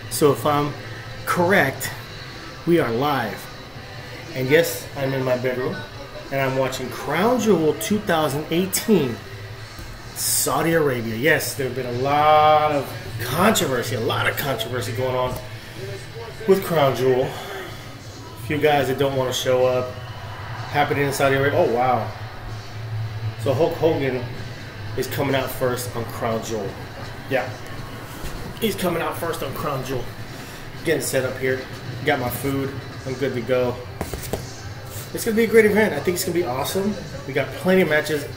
So if I'm correct, we are live. And yes, I'm in my bedroom and I'm watching Crown Jewel 2018, Saudi Arabia. Yes, there have been a lot of controversy going on with Crown Jewel. A few guys that don't want to show up happening in Saudi Arabia. Oh, wow. So Hulk Hogan is coming out first on Crown Jewel. Yeah. He's coming out first on Crown Jewel. Getting set up here. Got my food. I'm good to go. It's going to be a great event. I think it's going to be awesome. We got plenty of matches.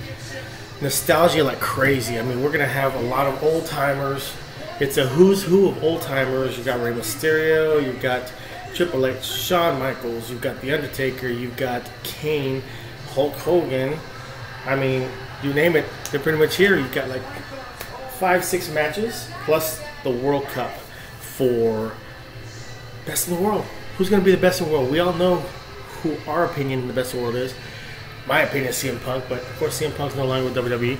Nostalgia like crazy. I mean, we're going to have a lot of old timers. It's a who's who of old timers. You got Rey Mysterio. You've got Triple H, Shawn Michaels. You've got The Undertaker. You've got Kane, Hulk Hogan. I mean, you name it. They're pretty much here. You've got like 5-6 matches plus the World Cup for best in the world. Who's going to be the best in the world? We all know who our opinion in the best in the world is. My opinion is CM Punk, but of course CM Punk's no longer with WWE.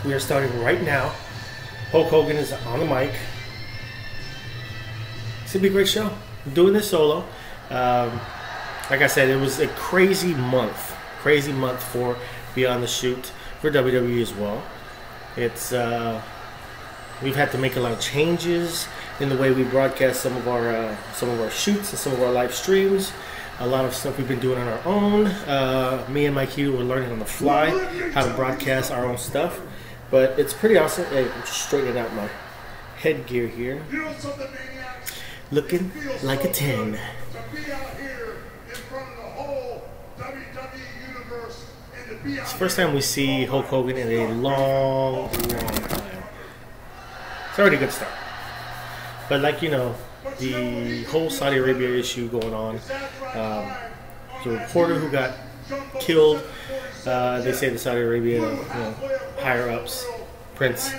We are starting right now. Hulk Hogan is on the mic. It's going to be a great show. I'm doing this solo. Like I said, it was a crazy month. Crazy month for Beyond the Shoot for WWE as well. It's we've had to make a lot of changes in the way we broadcast some of our shoots and some of our live streams. A lot of stuff we've been doing on our own. Me and Mike Hugh were learning on the fly how to broadcast our own stuff. But it's pretty awesome. Hey, I'm just straightening out my headgear here. Looking like a 10. It's the first time we see Hulk Hogan in a long time. It's already a good start. But like you know, the whole Saudi Arabia issue going on. The reporter who got killed, they say the Saudi Arabia higher ups, Prince,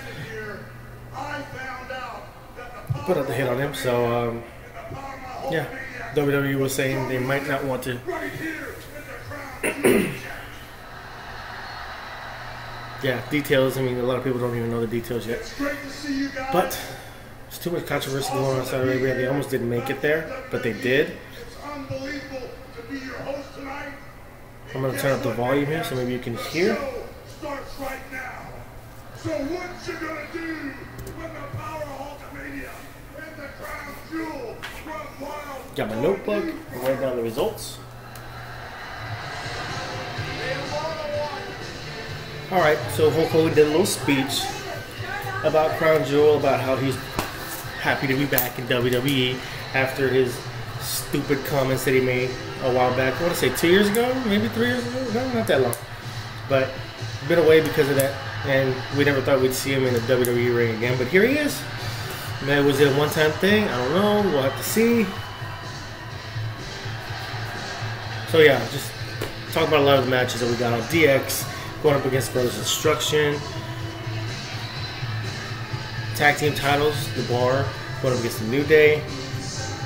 put up the hit on him. So yeah, WWE was saying they might not want to. Yeah, details. I mean, a lot of people don't even know the details yet. But there's too much controversy going on in Saudi Arabia. They almost didn't make it there, but they did. I'm going to turn up the volume here so maybe you can hear. So what you gonna do when the power of Hulkamania and the Crown Jewel run wild? Got my notebook. I'm writing down the results. Alright, so Hulk Hogan did a little speech about Crown Jewel, about how he's happy to be back in WWE after his stupid comments that he made a while back. I want to say 2 years ago, maybe 3 years ago. No, not that long. But been away because of that, and we never thought we'd see him in the WWE ring again. But here he is. Man, was it a one-time thing? I don't know. We'll have to see. So yeah, just talk about a lot of the matches that we got on DX. Going up against Brothers Instruction. Tag team titles, The Bar, going up against the New Day.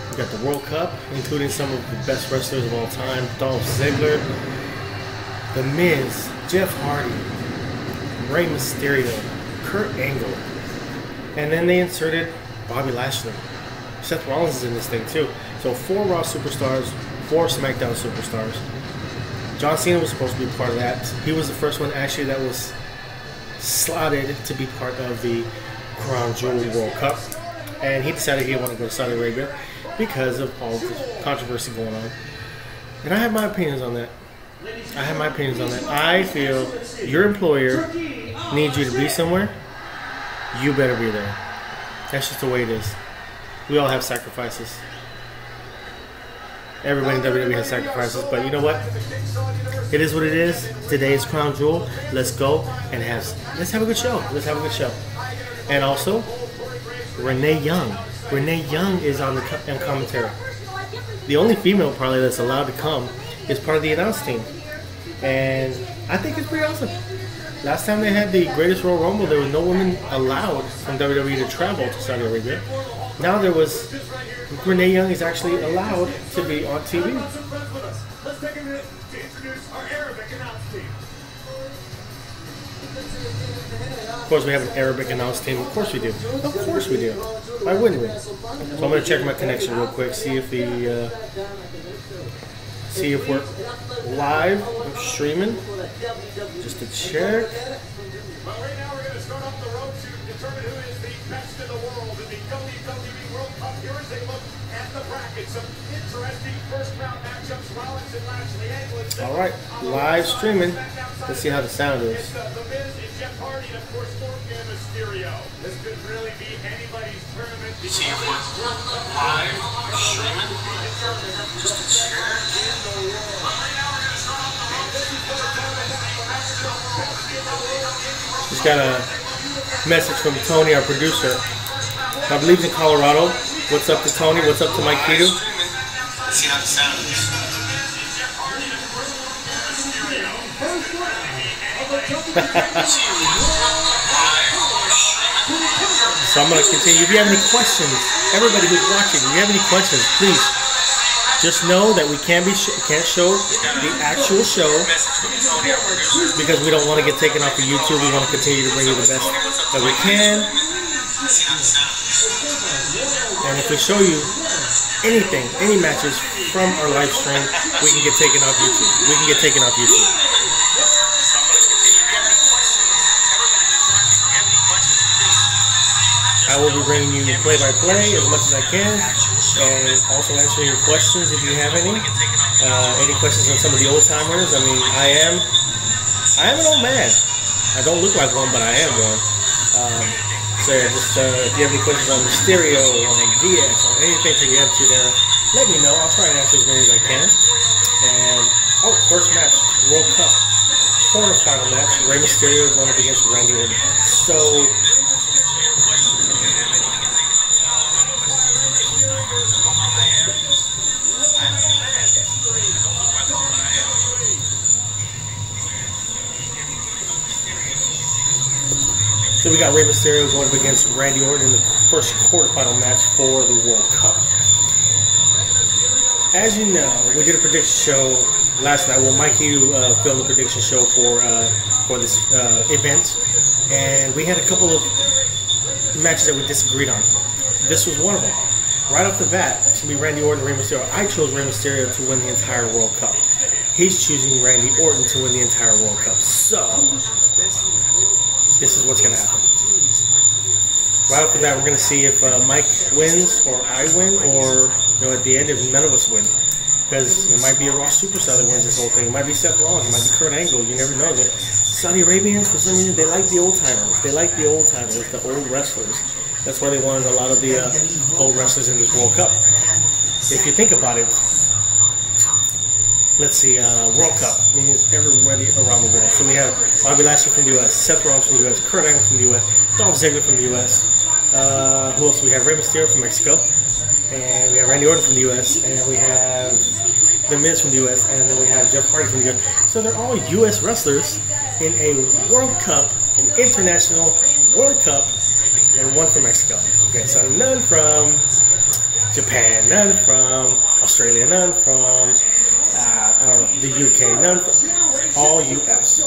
We got the World Cup, including some of the best wrestlers of all time. Dolph Ziggler, The Miz, Jeff Hardy, Rey Mysterio, Kurt Angle. And then they inserted Bobby Lashley. Seth Rollins is in this thing too. So 4 Raw superstars, 4 SmackDown superstars. John Cena was supposed to be part of that. He was the first one actually that was slotted to be part of the Crown Jewel World Cup. And he decided he didn't want to go to Saudi Arabia because of all the controversy going on. And I have my opinions on that. I feel your employer needs you to be somewhere, you better be there. That's just the way it is. We all have sacrifices. Everybody in WWE has sacrifices, but you know what? It is what it is. Today is Crown Jewel. Let's go and let's have a good show. Let's have a good show. And also, Renee Young. Renee Young is on commentary. The only female probably that's allowed to come is part of the announce team. And I think it's pretty awesome. Last time they had the Greatest Royal Rumble, there was no woman allowed from WWE to travel to Saudi Arabia. Now there was, Renee Young is actually allowed to be on TV. Let's take a minute to introduce our Arabic announce team. Of course, we have an Arabic announce team. Of course we do. Of course we do. Why wouldn't we? So I'm going to check my connection real quick, see if we're live streaming. Just to check. Well, right now we're going to start off the road to determine who is the best in the world in the WWE World Cup. Here is a look at the bracket. Some interesting first-round matchups. Rollins and Lashley. All right, live streaming. Let's see how the sound is. The Miz is Jeff Hardy, and of course, Orton and Mysterio. This could really be anybody's tournament. See if we're live streaming. Just to check. Just got a message from Tony, our producer. I believe he's in Colorado. What's up to Tony? What's up to Mike Kidu? Let's see how the sound is. So I'm going to continue. If you have any questions, everybody who's watching, if you have any questions, please just know that we can't show the actual show because we don't want to get taken off of YouTube. We want to continue to bring you the best that we can. And if we show you anything, any matches from our live stream, we can get taken off YouTube. We can get taken off YouTube. I will be bringing you play-by-play as much as I can, and also answering your questions if you have any. Any questions on some of the old-timers? I mean, I am an old man. I don't look like one, but I am one. So yeah, just if you have any questions on Mysterio, on DX, on anything that you have to there, let me know. I'll try and answer as many as I can. And first match, World Cup quarterfinal match. Rey Mysterio going up against Randy Orton. So. So we got Rey Mysterio going up against Randy Orton in the first quarterfinal match for the World Cup. As you know, we did a prediction show last night. Well, Mikey filmed a prediction show for this event, and we had a couple of matches that we disagreed on. This was one of them. Right off the bat, it's going to be Randy Orton and Rey Mysterio. I chose Rey Mysterio to win the entire World Cup. He's choosing Randy Orton to win the entire World Cup. So this is what's going to happen. Right off the bat, we're going to see if Mike wins or I win, or at the end, if none of us win. Because it might be a Raw superstar that wins this whole thing. It might be Seth Rollins. It might be Kurt Angle. You never know. That Saudi Arabians, for some reason, they like the old timers. They like the old timers, the old wrestlers. That's why they wanted a lot of the old wrestlers in this World Cup. If you think about it, let's see, World Cup means everybody around the world. So we have Bobby Lashley from the U.S., Seth Rollins from the U.S., Kurt Angle from the U.S., Dolph Ziggler from the U.S. Who else? We have Rey Mysterio from Mexico, and we have Randy Orton from the U.S., and we have The Miz from the U.S., and then we have Jeff Hardy from the U.S. So they're all U.S. wrestlers in a World Cup, an international World Cup, and one from Mexico. Okay, so none from Japan, none from Australia, none from I don't know, the UK, none from, all US.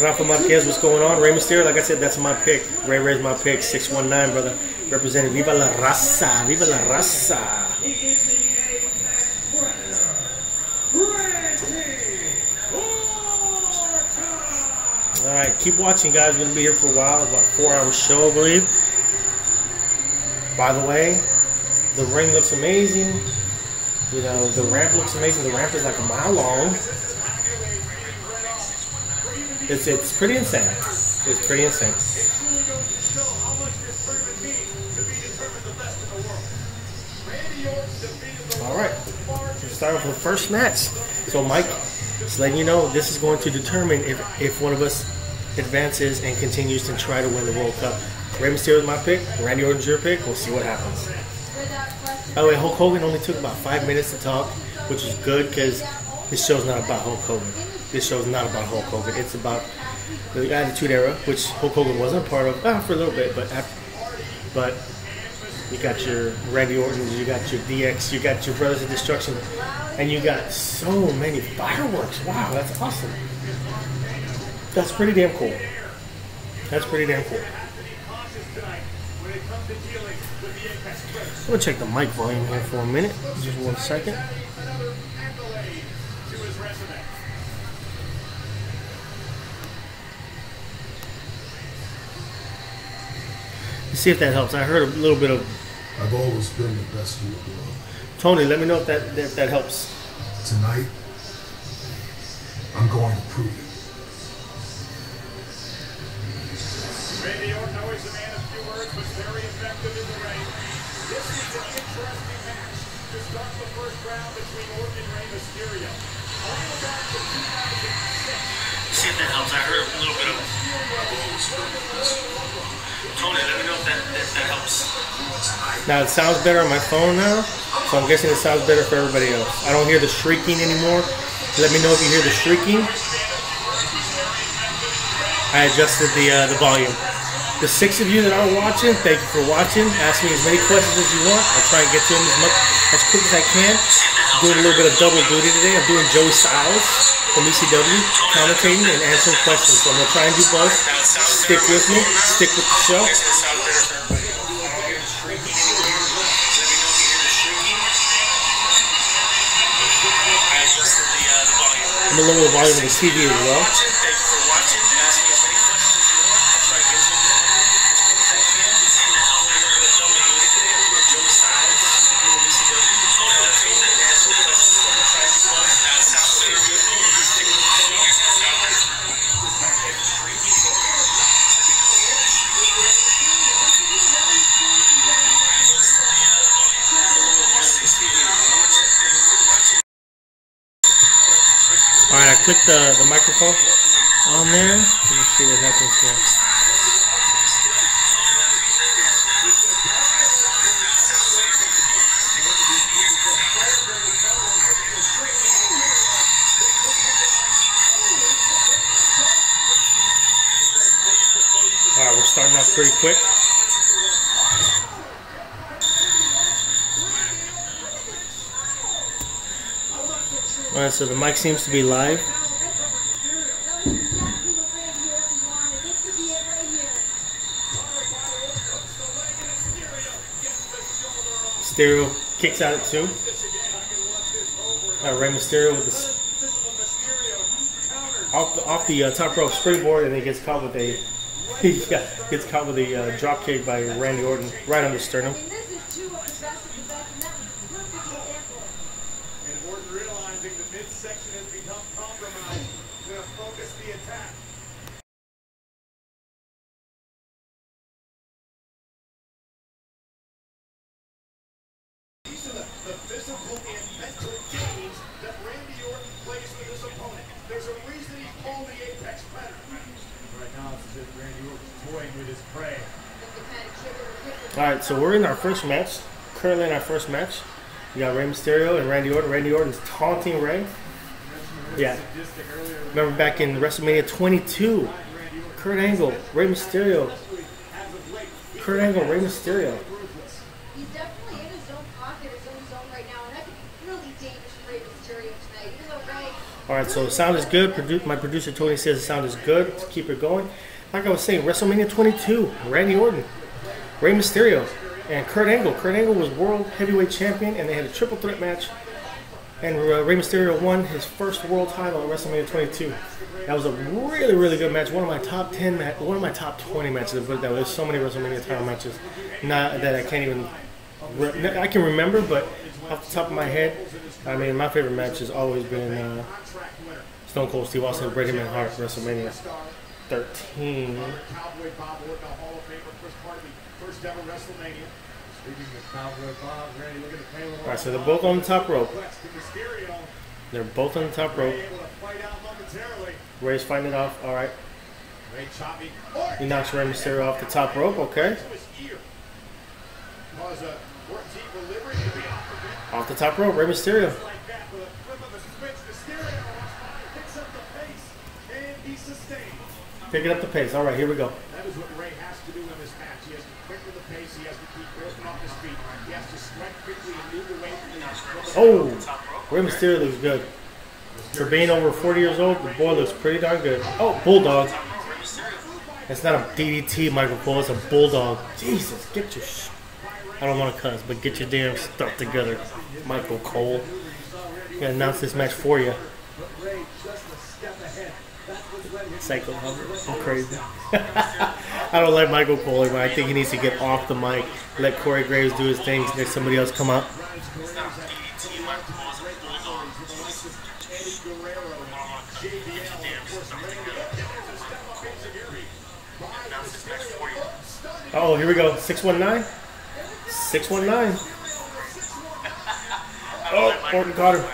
Rafa Marquez, what's going on? Rey Mysterio, like I said, that's my pick. Rey's my pick. 619, brother. Representing Viva la Raza. Viva la Raza. Alright, keep watching, guys. We're going to be here for a while. About a 4-hour show, I believe. By the way, the ring looks amazing. You know, the ramp looks amazing. The ramp is like a mile long. It's pretty insane. It's pretty insane. All right, let's start off with the first match. So, Mike, just letting you know, this is going to determine if one of us advances and continues to try to win the World Cup. Rey Mysterio is my pick. Randy Orton's your pick. We'll see what happens. By the way, Hulk Hogan only took about 5 minutes to talk, which is good because this show's not about Hulk Hogan. This show's not about Hulk Hogan. It's about the Attitude Era, which Hulk Hogan wasn't a part of for a little bit, but You got your Randy Ortons, you got your DX, you got your Brothers of Destruction, and you got so many fireworks. Wow, that's awesome. That's pretty damn cool. That's pretty damn cool. I'm gonna check the mic volume here for a minute. Just 1 second. Let's see if that helps. I heard a little bit of. I've always been the best in the world. Tony, let me know if that helps. Tonight, I'm going to prove it. Randy Orton, always a man of few words, but very effective in the ring. This is an interesting match to start the first round between Orton and Rey Mysterio. All the way back to 2006. See if that helps. I heard a little bit of. Tony, let me know if that helps. Now it sounds better on my phone now, so I'm guessing it sounds better for everybody else. I don't hear the shrieking anymore. Let me know if you hear the shrieking. I adjusted the volume. The 6 of you that are watching, thank you for watching. Ask me as many questions as you want. I'll try and get to them as quick as I can. Doing a little bit of double duty today. I'm doing Joey Styles from ECW, commentating and answering questions. So I'm gonna try and do both. Stick with me. Stick with the show. I'm gonna lower the volume of the TV as well. Alright, I clicked the microphone on there. Let me see what happens next. Alright, we're starting off pretty quick. Alright, so the mic seems to be live. Stereo kicks out at 2. Rey Mysterio with off the top rope springboard, and he gets caught with a drop kick by Randy Orton right on the sternum. The physical and mental games that Randy Orton plays with his opponent. There's a reason he's called the Apex Predator. Right now, it's as if Randy Orton's toying with his prey. Alright, so we're in our first match. Currently in our first match. We got Rey Mysterio and Randy Orton. Randy Orton's taunting Rey. Yeah. Remember back in WrestleMania 22, Kurt Angle, Rey Mysterio. Kurt Angle, Rey Mysterio. He's definitely in his own pocket, his own zone right now, and that could be really dangerous for Rey Mysterio tonight. Even though Rey... Alright, so the sound is good. My producer Tony says the sound is good. Let's keep it going. Like I was saying, WrestleMania 22, Randy Orton, Rey Mysterio, and Kurt Angle. Kurt Angle was World Heavyweight Champion, and they had a triple threat match. And Rey Mysterio won his first world title at WrestleMania 22. That was a really, really good match. One of my top 10, one of my top 20 matches. But there's so many WrestleMania title matches, not that I can't even. I can remember, but off the top of my head, I mean, my favorite match has always been Stone Cold Steve Austin and Bret Hart WrestleMania 13. Alright, so they're both on the top rope. They're both on the top rope. Rey's fighting it off. Alright. He knocks Rey Mysterio off the top rope. Okay. Off the top rope, Rey Mysterio. Picking up the pace. Alright, here we go. knows what Ray has to do in this match. He has to quicken the pace. He has to keep Broken off his feet. He has to strike quickly and move away from the... Oh, Rey Mysterio looks good. For being over 40 years old, the boy looks pretty darn good. Oh, Bulldog. It's not a DDT, Michael Cole. It's a Bulldog. Jesus, get your... I don't want to cuss, but get your damn stuff together, Michael Cole. I'm gonna announce this match for you. Psycho, I'm crazy. I don't like Michael Cole, but I think he needs to get off the mic, let Corey Graves do his thing, let somebody else come up. Oh, here we go. 619. 619. Oh, Orton caught him.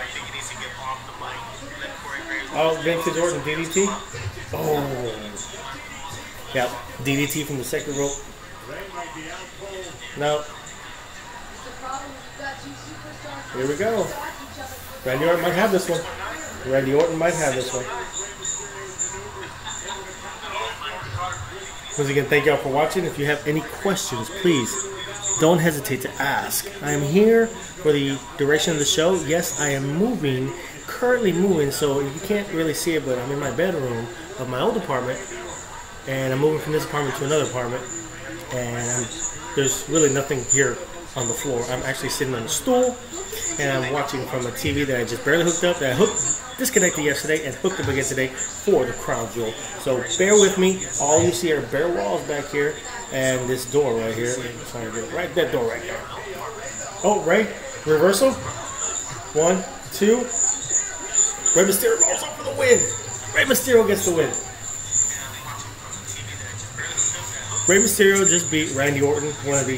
Oh, Vintage Orton, DDT. Oh. Yep, DDT from the second rope. No. Here we go. Randy Orton might have this one. Randy Orton might have this one. Once again, thank y'all for watching. If you have any questions, please don't hesitate to ask. I am here for the duration of the show. Yes, I am moving, currently moving, so you can't really see it, but I'm in my bedroom of my old apartment, and I'm moving from this apartment to another apartment, and there's really nothing here on the floor. I'm actually sitting on a stool, and I'm watching from a TV that I just barely hooked up, that I disconnected yesterday and hooked up again today for the Crown Jewel. So bear with me. All you see are bare walls back here and this door right here. I'm trying to get it right, that door right there. Oh, Ray, reversal. 1, 2. Rey Mysterio rolls up for the win. Rey Mysterio gets the win. Rey Mysterio just beat Randy Orton, one of the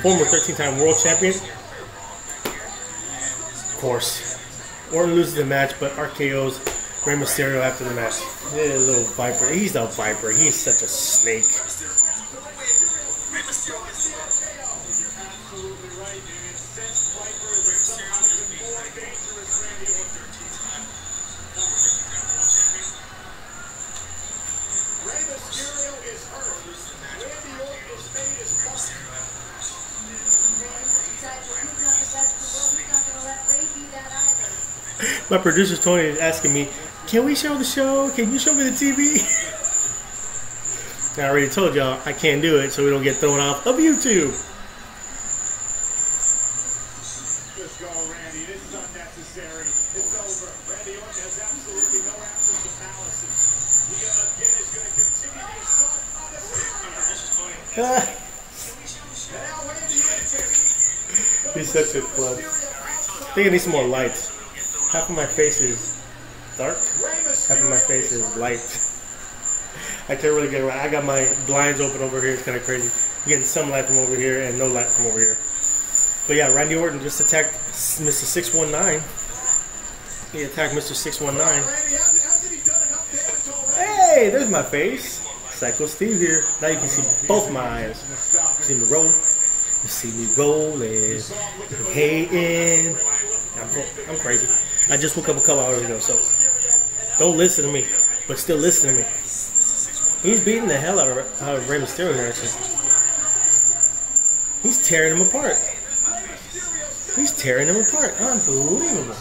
former 13-time world champion. Of course, Orton loses the match, but RKO's Rey Mysterio after the match. Yeah, little viper. He's a viper. He's such a snake. My producer Tony is asking me, can we show the show? Can you show me the TV? I already told y'all I can't do it so we don't get thrown off of YouTube. Just go, Randy. This is unnecessary. It's over. Randy Orton has absolutely no absence of malice. He again is going to continue the assault on the He's such a club. I think I need some more light. Half of my face is dark, half of my face is light. I can't really get around. I got my blinds open over here. It's kind of crazy. I'm getting some light from over here and no light from over here. But yeah, Randy Orton just attacked Mr. 619. He attacked Mr. 619. Hey, there's my face. Psycho Steve here. Now you can see both my eyes. You see me roll. You see me rolling. Hating. I'm crazy. I just woke up a couple hours ago, so don't listen to me, but still listen to me. He's beating the hell out of Rey Mysterio here, actually. He's tearing him apart. He's tearing him apart. Unbelievable.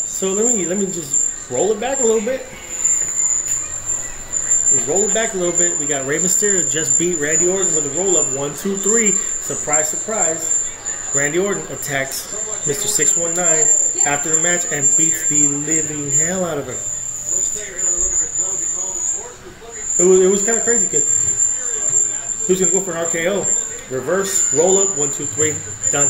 So let me just roll it back a little bit. Roll it back a little bit. We got Rey Mysterio just beat Randy Orton with a roll-up. 1, 2, 3. Surprise, surprise. Randy Orton attacks Mr. 619 after the match and beats the living hell out of him. It was kind of crazy because who's going to go for an RKO? Reverse, roll up, 1, 2, 3, done.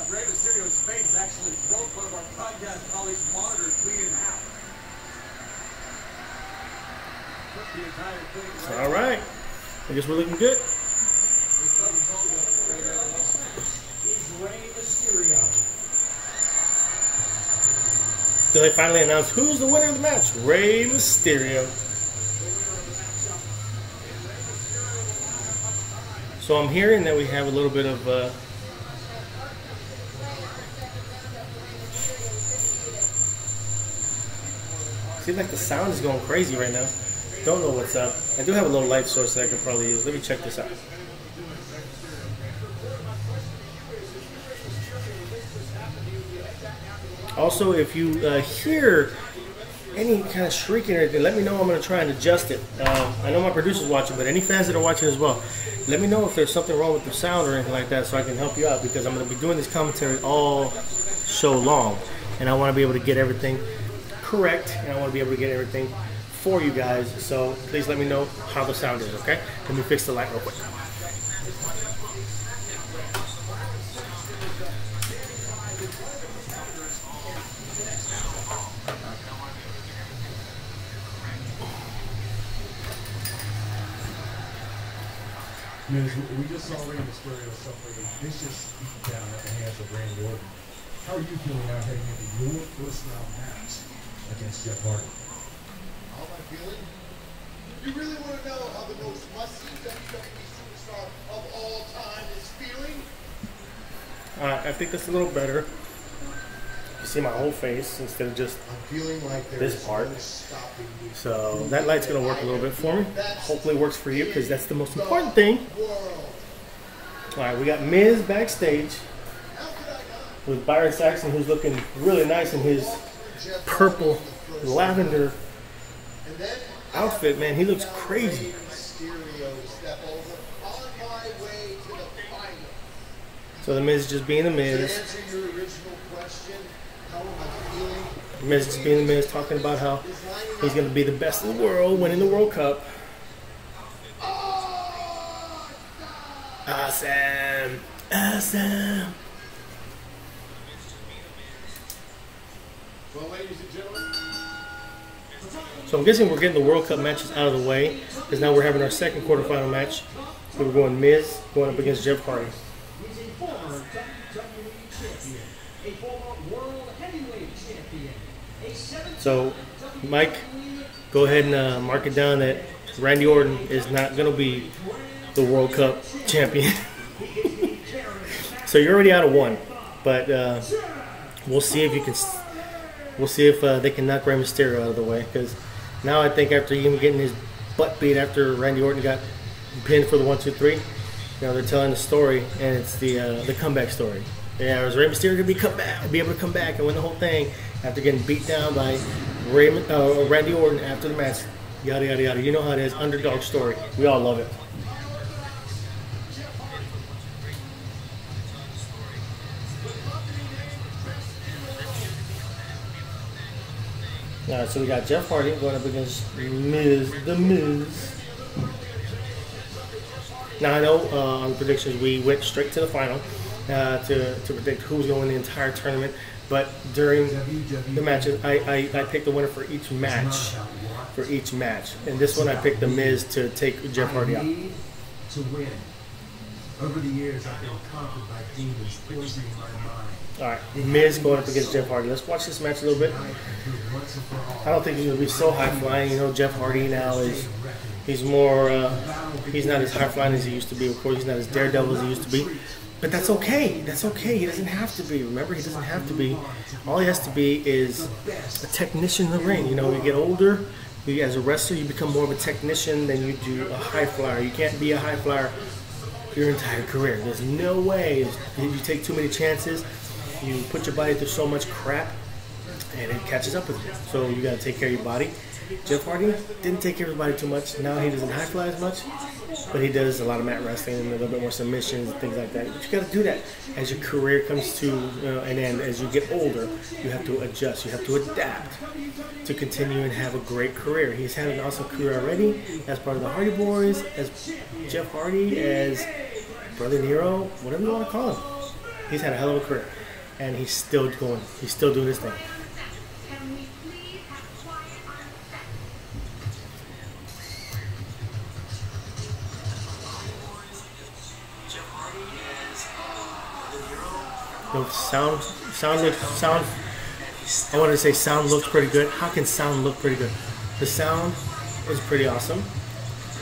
Rey Mysterio's face actually broke one of our podcast colleagues' monitors, bleeding out. All right. I guess we're looking good. they finally announced who's the winner of the match. Rey Mysterio. So I'm hearing that we have a little bit of seems like the sound is going crazy right now. Don't know what's up. I do have a little light source that I could probably use. Let me check this out. Also, if you hear any kind of shrieking or anything, let me know. I'm going to try and adjust it. I know my producer's watching, but any fans that are watching as well, let me know if there's something wrong with the sound or anything like that so I can help you out, because I'm going to be doing this commentary all show long, and I want to be able to get everything correct, and I want to be able to get everything for you guys. So please let me know how the sound is, okay? Let me fix the light real quick. We just saw Rey Mysterio suffer a vicious beatdown at the hands of Randy Orton. How are you feeling now heading into your first round match against Jeff Hardy? How am I feeling? You really want to know how the most must-see WWE superstar of all time is feeling? I think that's a little better. You see my whole face instead of just I'm feeling like this part. So that light's going to work a little bit for me. Hopefully it works for you, because that's the most important thing. Alright, we got Miz backstage with Byron Saxton, who's looking really nice in his purple lavender outfit. Man, he looks crazy. So the Miz just being the Miz. Miz just being the Miz, talking about how he's going to be the best in the world, winning the World Cup. Awesome. Awesome. Well, ladies and gentlemen. So I'm guessing we're getting the World Cup matches out of the way, because now we're having our second quarterfinal match. So we're going Miz going up against Jeff Hardy. He's a former WWE champion, a former world heavyweight champion, a So, Mike, go ahead and mark it down that Randy Orton is not going to be the World Cup champion. So you're already out of one, but we'll see if you can. We'll see if they can knock Rey Mysterio out of the way, because now I think after him getting his butt beat after Randy Orton got pinned for the 1, 2, 3, you know, they're telling the story, and it's the comeback story. Yeah, is Rey Mysterio gonna be able to come back and win the whole thing after getting beat down by Randy Orton after the match? Yada yada yada. You know how it is. Underdog story. We all love it. Alright, so we got Jeff Hardy going up against The Miz. Now I know on the predictions we went straight to the final to predict who's going to win the entire tournament, but during the matches I picked the winner for each match. And this one I picked The Miz to take Jeff Hardy out. To win. Over the years I've been conquered by demons poisoning my mind. Alright, Miz going up against Jeff Hardy. Let's watch this match a little bit. I don't think he's going to be so high flying. You know, Jeff Hardy now he's more, he's not as high flying as he used to be. Of course, he's not as daredevil as he used to be. But that's okay. That's okay. He doesn't have to be. Remember, he doesn't have to be. All he has to be is a technician in the ring. You know, you get older, as a wrestler, you become more of a technician than you do a high flyer. You can't be a high flyer your entire career. There's no way. You take too many chances. You put your body through so much crap, and it catches up with you. So you got to take care of your body. Jeff Hardy didn't take care of his body too much. Now he doesn't high fly as much, but he does a lot of mat wrestling and a little bit more submissions and things like that. But you got to do that as your career comes to an end. As you get older, you have to adjust. You have to adapt to continue and have a great career. He's had an awesome career already as part of the Hardy Boys, as Jeff Hardy, as Brother Nero, whatever you want to call him. He's had a hell of a career, and he's still going. He's still doing his thing. The sound I wanted to say sound looks pretty good. How can sound look pretty good? The sound is pretty awesome.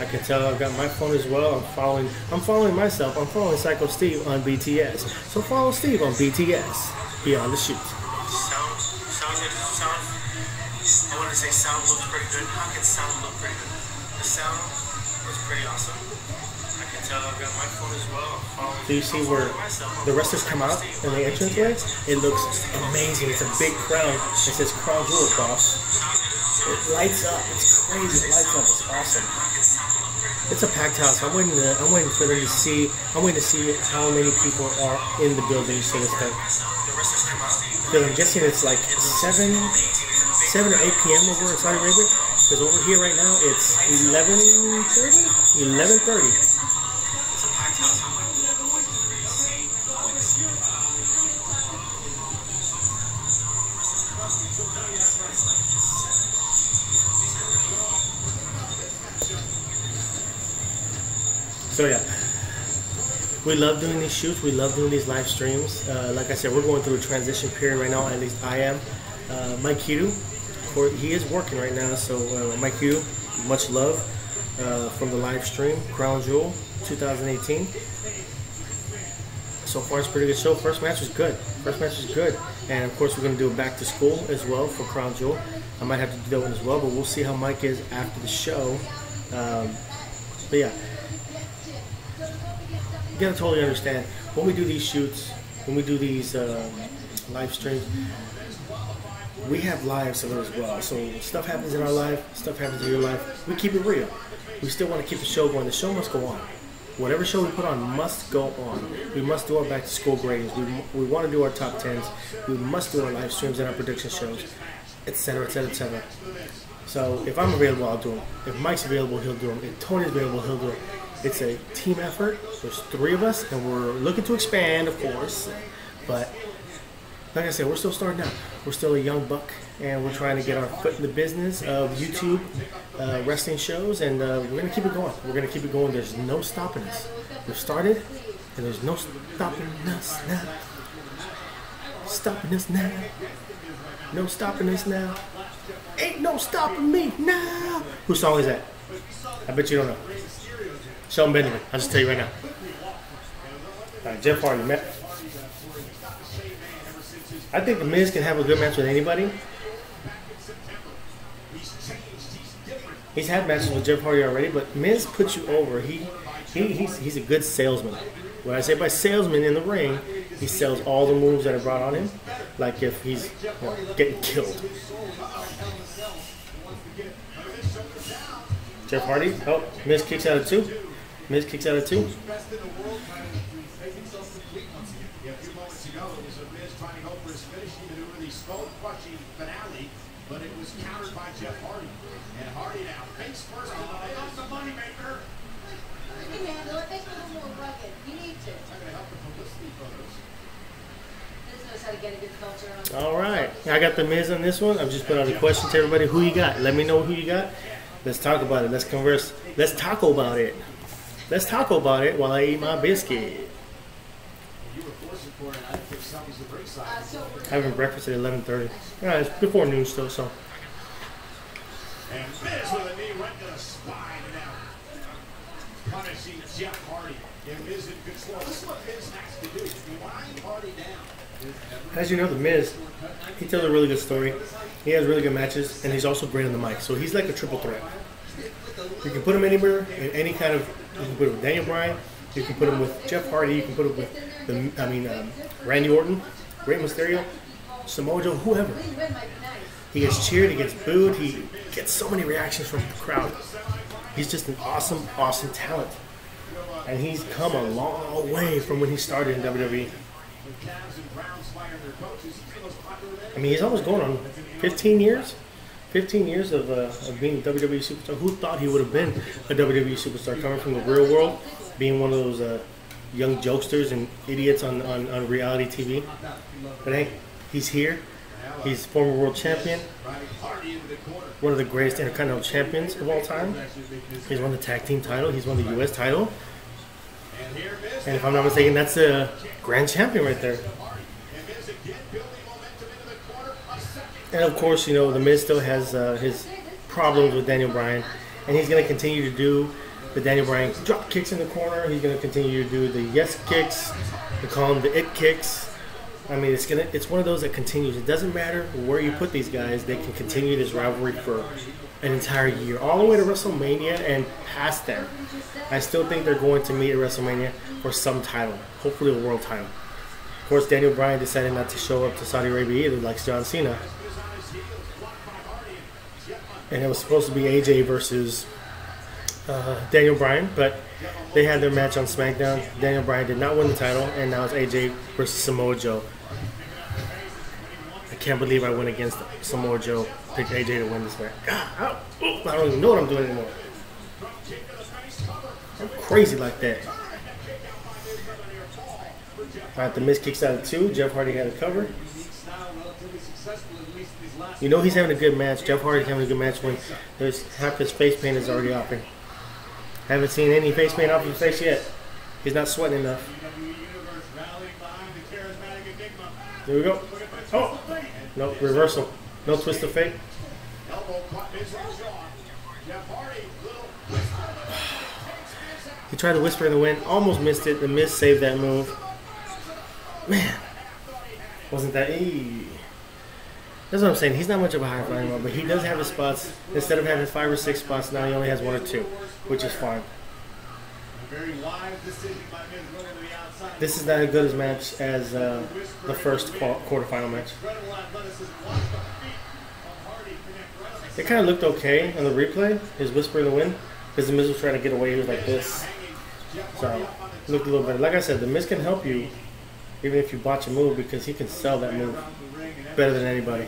I can tell I've got my phone as well. I'm following myself. I'm following Psycho Steve on BTS. So follow Steve on BTS. Beyond the Shoot. Sound. I want to say sound looks pretty good. How can sound look pretty good? The sound is pretty awesome. I can tell I've got my phone as well. Do you see where the wrestlers come out in the entranceway? It looks amazing. It's a big crown. It says Crown Jewel across. It lights up. It's crazy. It lights up. It's awesome. It's a packed house. I'm waiting for them to see. I'm waiting to see how many people are in the building so this thing. But I'm guessing it's like 7 or 8 p.m. over in Saudi Arabia. Because over here right now it's 11:30. 11:30. It's a packed house. I'm waiting to see. So yeah, we love doing these shoots. We love doing these live streams. Like I said, we're going through a transition period right now. At least I am. Mike Kidu, he is working right now. So Mike Kidu, much love from the live stream. Crown Jewel 2018. So far, it's a pretty good show. First match was good. And of course, we're going to do a back to school as well for Crown Jewel. I might have to do that one as well, but we'll see how Mike is after the show. But yeah. You gotta totally understand, when we do these shoots, when we do these live streams, we have lives as well. So stuff happens in our life, stuff happens in your life. We keep it real. We still want to keep the show going. The show must go on. Whatever show we put on must go on. We must do our back to school gradings. We want to do our top 10s. We must do our live streams and our prediction shows, etc., etc., etc. So if I'm available, I'll do them. If Mike's available, he'll do them. If Tony's available, he'll do them. It's a team effort. There's 3 of us, and we're looking to expand, of course. But like I said, we're still starting out. We're still a young buck, and we're trying to get our foot in the business of YouTube wrestling shows, and we're going to keep it going. We're going to keep it going. There's no stopping us. We've started, and there's no stopping us now. Stopping us now. No stopping us now. Ain't no stopping me now. Whose song is that? I bet you don't know. Shelton Benjamin. I'll just tell you right now. All right, Jeff Hardy. I think The Miz can have a good match with anybody. He's had matches with Jeff Hardy already, but Miz puts you over. He's a good salesman. When I say by salesman in the ring, he sells all the moves that are brought on him, like if he's getting killed. Jeff Hardy. Oh, Miz kicks out of 2. Miz kicks out of 2. A few moments ago, it was a Miz trying to go for his finishing maneuver, the skull-crushing finale, but it was countered by Jeff Hardy. And Hardy now face first to the moneymaker. You can handle it. Make it a little more rugged. You need to. It's not going to help the publicity photos. Miz knows how to get a good filter on. All right, I got The Miz on this one. I've just put out a question to everybody. Who you got? Let me know who you got. Let's talk about it. Let's converse. Let's talk about it. Let's talk about it while I eat my biscuit. Having breakfast at 11:30. Yeah, it's before noon still, so. And Miz with a knee right to the spine now. Punishing Jeff Hardy. And Miz in control. This is what Miz has to do. Grind Hardy down. As you know, The Miz, he tells a really good story. He has really good matches, and he's also great on the mic. So he's like a triple threat. You can put him anywhere, in any kind of. You can put him with Daniel Bryan. You can put him with Jeff Hardy. You can put him with Randy Orton, Rey Mysterio, Samoa Joe, whoever. He gets cheered. He gets booed. He gets so many reactions from the crowd. He's just an awesome, awesome talent, and he's come a long way from when he started in WWE. I mean, he's almost going on 15 years. 15 years of being a WWE superstar. Who thought he would have been a WWE superstar coming from the real world, being one of those young jokesters and idiots on reality TV? But hey, he's here. He's former world champion, one of the greatest Intercontinental champions of all time. He's won the tag team title. He's won the U.S. title. And if I'm not mistaken, that's a grand champion right there. And of course, you know, The Miz still has his problems with Daniel Bryan, and he's going to continue to do the Daniel Bryan drop kicks in the corner. He's going to continue to do the yes kicks. They call them the it kicks. I mean, it's one of those that continues. It doesn't matter where you put these guys; they can continue this rivalry for an entire year, all the way to WrestleMania and past that. I still think they're going to meet at WrestleMania for some title, hopefully a world title. Of course, Daniel Bryan decided not to show up to Saudi Arabia either, like John Cena. And it was supposed to be AJ versus Daniel Bryan, but they had their match on SmackDown. Daniel Bryan did not win the title, and now it's AJ versus Samoa Joe. I can't believe I went against Samoa Joe. Picked AJ to win this match. I don't even know what I'm doing anymore. I'm crazy like that. Alright, The Miz kicks out of 2. Jeff Hardy had a cover. You know he's having a good match. Jeff Hardy's having a good match when there's half his face paint is already off. Haven't seen any face paint off his face yet. He's not sweating enough. There we go. Oh! No, reversal. No twist of fate. He tried to whisper in the wind. Almost missed it. The Miz saved that move. Man. Wasn't that... That's what I'm saying. He's not much of a high flyer, but he does have his spots. Instead of having 5 or 6 spots, now he only has 1 or 2, which is fine. This is not as good a match as the first quarterfinal match. It kind of looked okay on the replay, his whisper in the wind, because the Miz was trying to get away. He was like this. So, it looked a little better. Like I said, the Miz can help you, even if you botch a move, because he can sell that move better than anybody.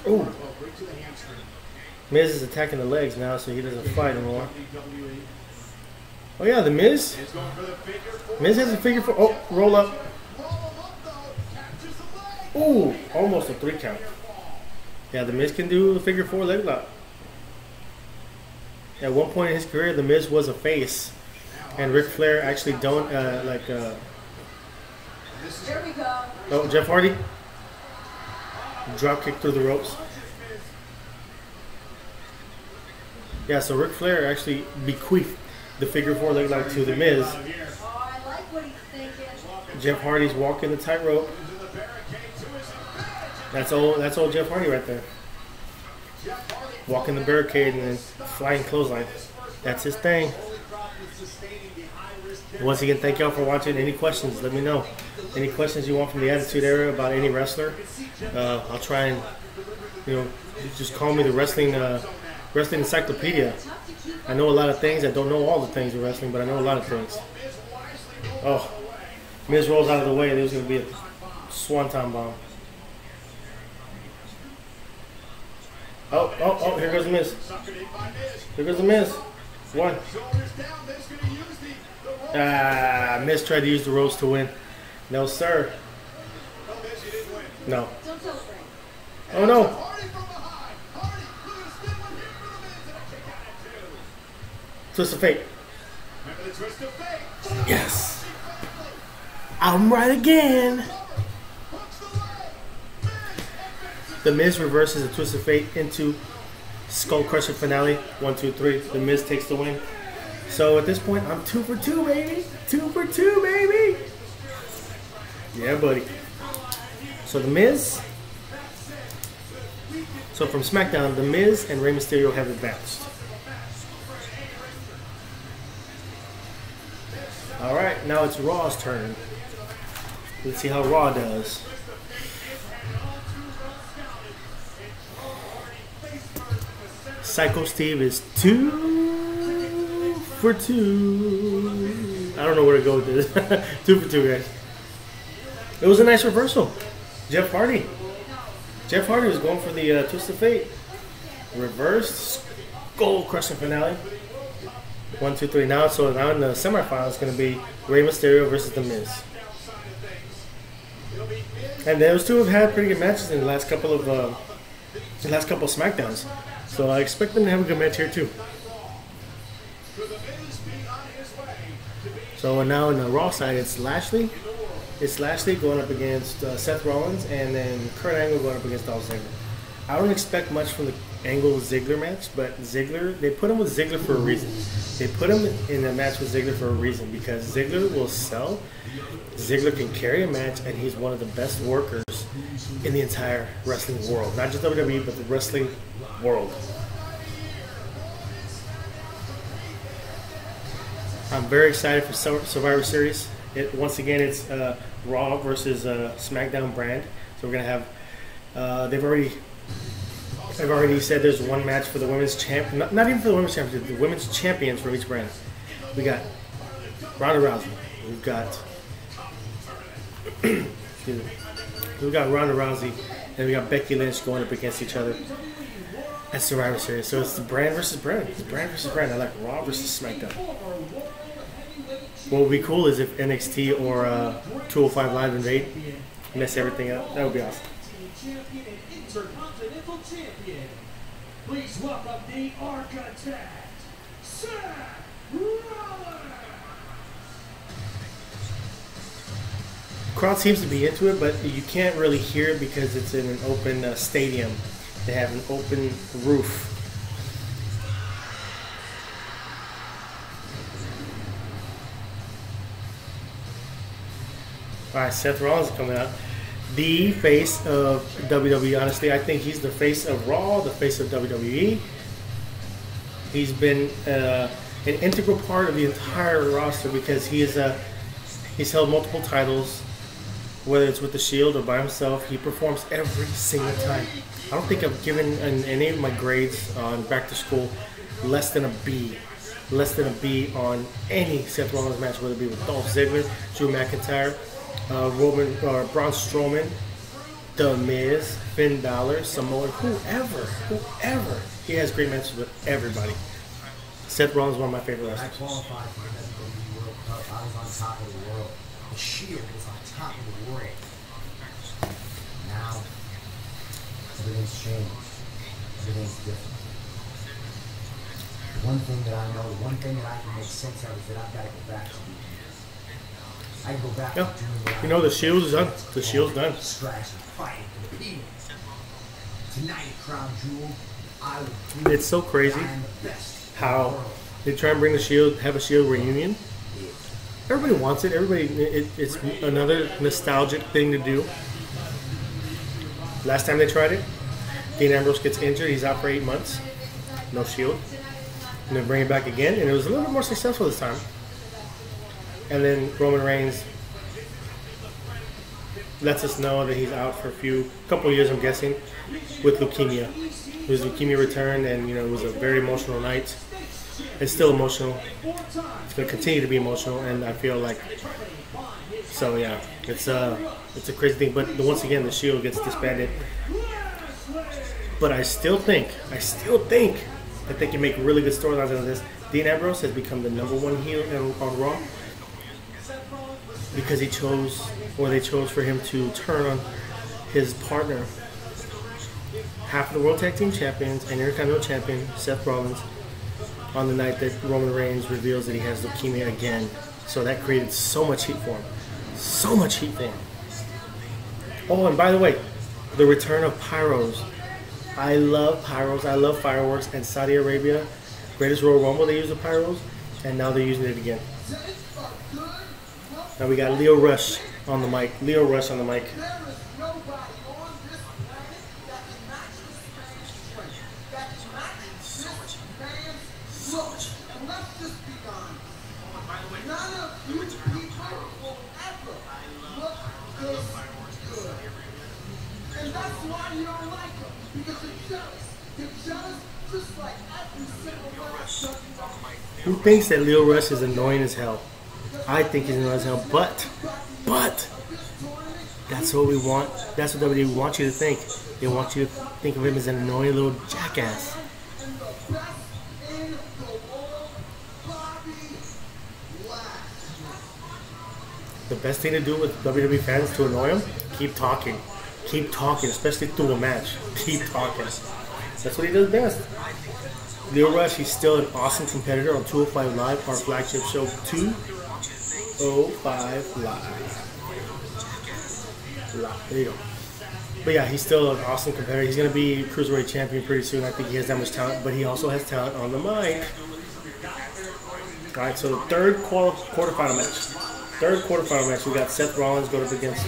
Ooh. Miz is attacking the legs now, so he doesn't fight anymore. Oh yeah, the Miz. Miz has a figure 4. Oh, roll up. Ooh, almost a 3 count. Yeah, the Miz can do a figure 4 leg lock. At one point in his career, the Miz was a face, and Ric Flair actually don't There we go. Oh, Jeff Hardy. Drop kick through the ropes. Yeah, so Ric Flair actually bequeathed the figure 4 leg lock to the Miz. Oh, I like what he's thinking. Jeff Hardy's walking the tightrope. That's old Jeff Hardy right there. Walking the barricade and then flying clothesline. That's his thing. Once again, thank y'all for watching. Any questions, let me know. Any questions you want from the Attitude Era about any wrestler, I'll try and, just call me the wrestling encyclopedia. I know a lot of things. I don't know all the things in wrestling, but I know a lot of things. Oh, Miz rolls out of the way. There's going to be a swanton bomb. Oh, here goes the Miz. Here goes the Miz. 1. Miz tried to use the ropes to win. No, sir. No. Oh, no. Twist of fate. Yes. I'm right again. The Miz reverses a twist of fate into Skull Crusher finale. 1, 2, 3. The Miz takes the win. So at this point, I'm 2 for 2, baby. 2 for 2, baby. Yeah, buddy. So the Miz. So from SmackDown, the Miz and Rey Mysterio have advanced. All right, now it's Raw's turn. Let's see how Raw does. Psycho Steve is 2 for 2. I don't know where to go with this. 2 for 2, guys. It was a nice reversal. Jeff Hardy. Jeff Hardy was going for the twist of fate. Reversed Skull Crushing finale. 1, 2, 3. Now in the semifinals, it's going to be Rey Mysterio versus The Miz. And those two have had pretty good matches in the last couple of SmackDowns. So I expect them to have a good match here too. So now in the Raw side, it's Lashley. It's Lashley going up against Seth Rollins, and then Kurt Angle going up against Dolph Ziggler. I don't expect much from the Angle-Ziggler match, but Ziggler, they put him with Ziggler for a reason. They put him in a match with Ziggler for a reason, because Ziggler will sell. Ziggler can carry a match, and he's one of the best workers in the entire wrestling world. Not just WWE, but the wrestling world. I'm very excited for Survivor Series. Once again, it's Raw versus SmackDown brand. So we're gonna have. They've already said there's one match for the women's champ. Not even for the women's championship. The women's champions from each brand. We got Ronda Rousey. We've got. Excuse me. We got Ronda Rousey, and we got Becky Lynch going up against each other at Survivor Series. So it's the brand versus brand. It's brand versus brand. I like Raw versus SmackDown. What would be cool is if NXT or 205 Live invade, mess everything up. That would be awesome. Please welcome the Architect, Seth Rollins. Crowd seems to be into it, but you can't really hear it because it's in an open stadium. They have an open roof. Alright, Seth Rollins is coming out. The face of WWE, honestly. I think he's the face of Raw, the face of WWE. He's been an integral part of the entire roster because he's held multiple titles, whether it's with the Shield or by himself. He performs every single time. I don't think I've given any of my grades on Back to School less than a B. Less than a B on any Seth Rollins match, whether it be with Dolph Ziggler, Drew McIntyre, Braun Strowman, The Miz, Finn Balor, Samoa, whoever. He has great matches with everybody. Seth Rollins is one of my favorite When I wrestlers. qualified for the WWE World Cup, I was on top of the world. The Shield was on top of the world. Now, everything's changed. Everything's different. One thing that I know, the one thing that I can make sense of is that I've got to go back to the I go back Yeah. to doing what You know, the Shield's done. The Shield's done. Scratch and fighting, competing. Tonight at Crown Jewel, I will It's so crazy I am the best. how they try and bring the Shield, have a Shield reunion. Everybody wants it. It's another nostalgic thing to do. Last time they tried it, Dean Ambrose gets injured. He's out for 8 months. No Shield. And then bring it back again, and it was a little bit more successful this time. And then Roman Reigns lets us know that he's out for a couple of years, I'm guessing, with leukemia. His leukemia returned, and it was a very emotional night. It's still emotional. It's going to continue to be emotional, and I feel like so. Yeah, it's a crazy thing. But once again, the Shield gets disbanded. But I still think that they can make really good storylines out of this. Dean Ambrose has become the #1 heel on Raw because they chose for him to turn on his partner, half of the World Tag Team Champions and Intercontinental Champion Seth Rollins, on the night that Roman Reigns reveals that he has leukemia again. So that created so much heat for him. So much heat for him. Oh, and by the way, the return of pyros. I love pyros. I love fireworks. And Saudi Arabia, Greatest Royal Rumble, they use the pyros, and now they're using it again. Now we got Leo Rush on the mic. Leo Rush on the mic. There is nobody on this planet that can match this man's strength, that can match this man's look. And let's just be honest. None of you people will ever look this good. And that's why you don't like them, because you're jealous. You're jealous just like every single one of them. Who thinks that Leo Rush is annoying as hell? I think he's annoying as hell, but that's what we want. That's what WWE wants you to think. They want you to think of him as an annoying little jackass. The best thing to do with WWE fans to annoy them, keep talking. Keep talking, especially through a match. Keep talking. That's what he does best. Leo Rush, he's still an awesome competitor on 205 Live, our flagship show, 205 Live. There you go. But yeah, he's still an awesome competitor. He's going to be Cruiserweight champion pretty soon. I think he has that much talent, but he also has talent on the mic. Alright, so the third quarterfinal match. We got Seth Rollins going up against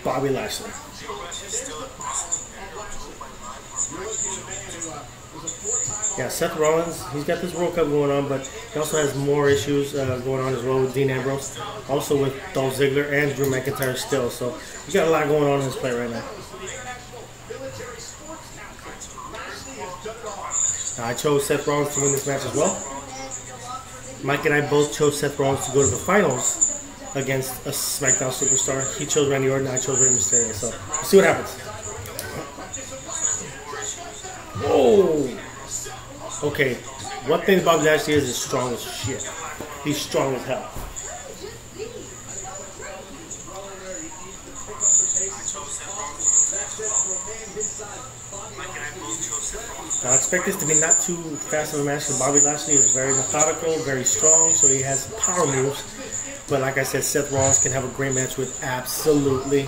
Bobby Lashley. Yeah, Seth Rollins, he's got this World Cup going on, but he also has more issues going on as well with Dean Ambrose, also with Dolph Ziggler and Drew McIntyre still. So he's got a lot going on in his play right now. I chose Seth Rollins to win this match as well. Mike and I both chose Seth Rollins to go to the finals against a SmackDown superstar. He chose Randy Orton, I chose Rey Mysterio. So we'll see what happens. Whoa! Okay, one thing Bobby Lashley is strong as shit. He's strong as hell. I expect this to be not too fast of a match because Bobby Lashley is very methodical, very strong, so he has power moves. But like I said, Seth Rollins can have a great match with absolutely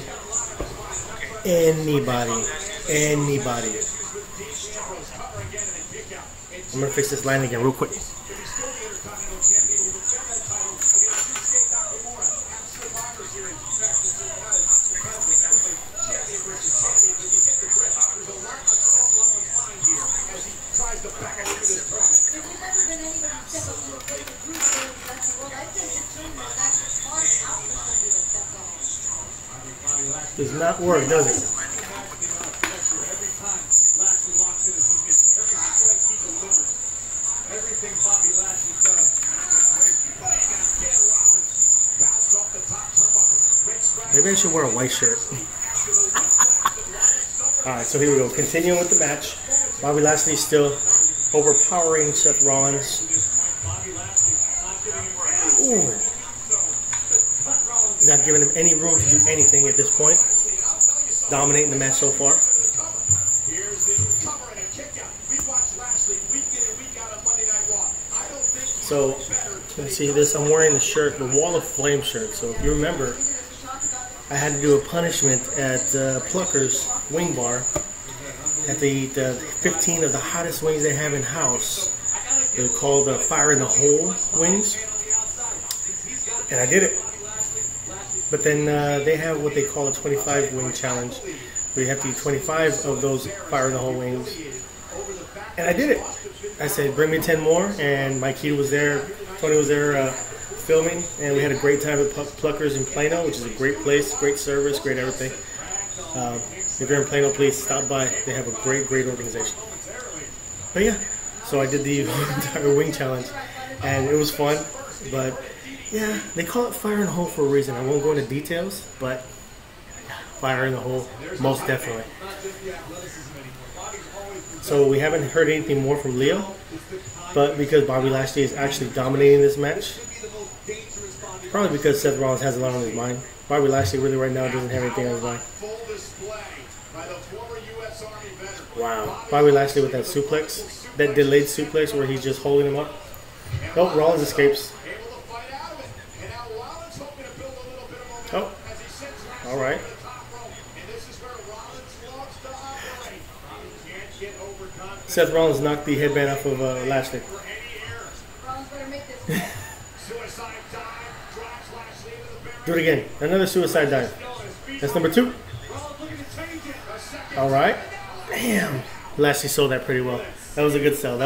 anybody. I'm going to fix this line again real quick. Does not work, does it? Maybe I should wear a white shirt. Alright, so here we go. Continuing with the match. Bobby Lashley still overpowering Seth Rollins. Ooh. Not giving him any room to do anything at this point. Dominating the match so far. So, let's see this. I'm wearing the shirt, the Wall of Flame shirt. So if you remember, I had to do a punishment at Plucker's Wing Bar. Had to eat 15 of the hottest wings they have in house. They're called Fire in the Hole wings. And I did it. But then they have what they call a 25 wing challenge, where you have to eat 25 of those Fire in the Hole wings. And I did it. I said, bring me 10 more, and Mikey was there, Tony was there filming, and we had a great time at Pluckers in Plano, which is a great place, great service, great everything. If you're in Plano, please stop by. They have a great organization. But yeah, so I did the entire wing challenge, and it was fun, but yeah, they call it Fire in the Hole for a reason. I won't go into details, but Fire in the Hole, most definitely. So we haven't heard anything more from Leo, but because Bobby Lashley is actually dominating this match, probably because Seth Rollins has a lot on his mind. Bobby Lashley really right now doesn't have anything on his mind. Wow, Bobby Lashley with that suplex, that delayed suplex where he's just holding him up. Oh, Rollins escapes. Oh, all right. Seth Rollins knocked the headband off of Lashley. Do it again. Another suicide dive. That's number 2. All right. Damn. Lashley sold that pretty well. That was a good sell.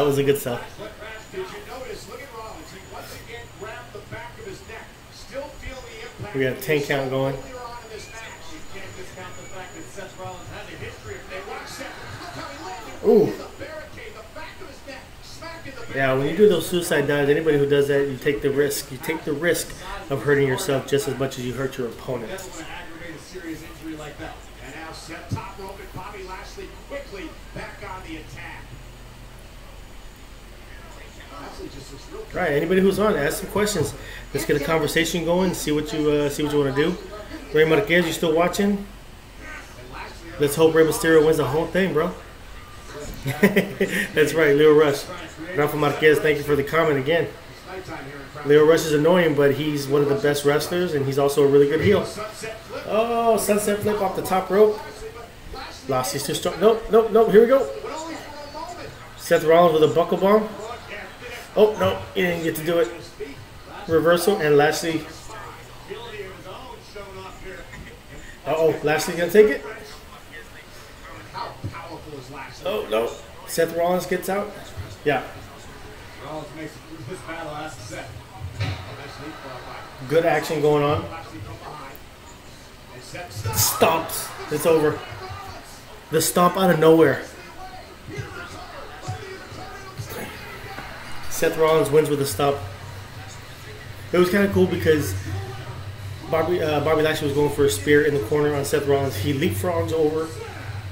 We got a 10 count going. Ooh. Yeah, when you do those suicide dives, anybody who does that, you take the risk. You take the risk of hurting yourself just as much as you hurt your opponent. All right, anybody who's on, ask some questions. Let's get a conversation going. See what you want to do. Rey Marquez, you still watching? Let's hope Rey Mysterio wins the whole thing, bro. That's right, Leo Rush. Rafa Marquez, thank you for the comment again. Leo Rush is annoying, but he's one of the best wrestlers, and he's also a really good heel. Oh, sunset flip off the top rope. Lashley's too strong. Nope. Here we go. Seth Rollins with a buckle bomb. Oh, no. He didn't get to do it. Reversal, and Lashley. Uh-oh. Lashley's going to take it. Oh, no. Seth Rollins gets out. Yeah. Good action going on. Stomps. It's over. The stomp out of nowhere. Seth Rollins wins with a stomp. It was kind of cool because Bobby Lashley was going for a spear in the corner on Seth Rollins. He leapfrogs over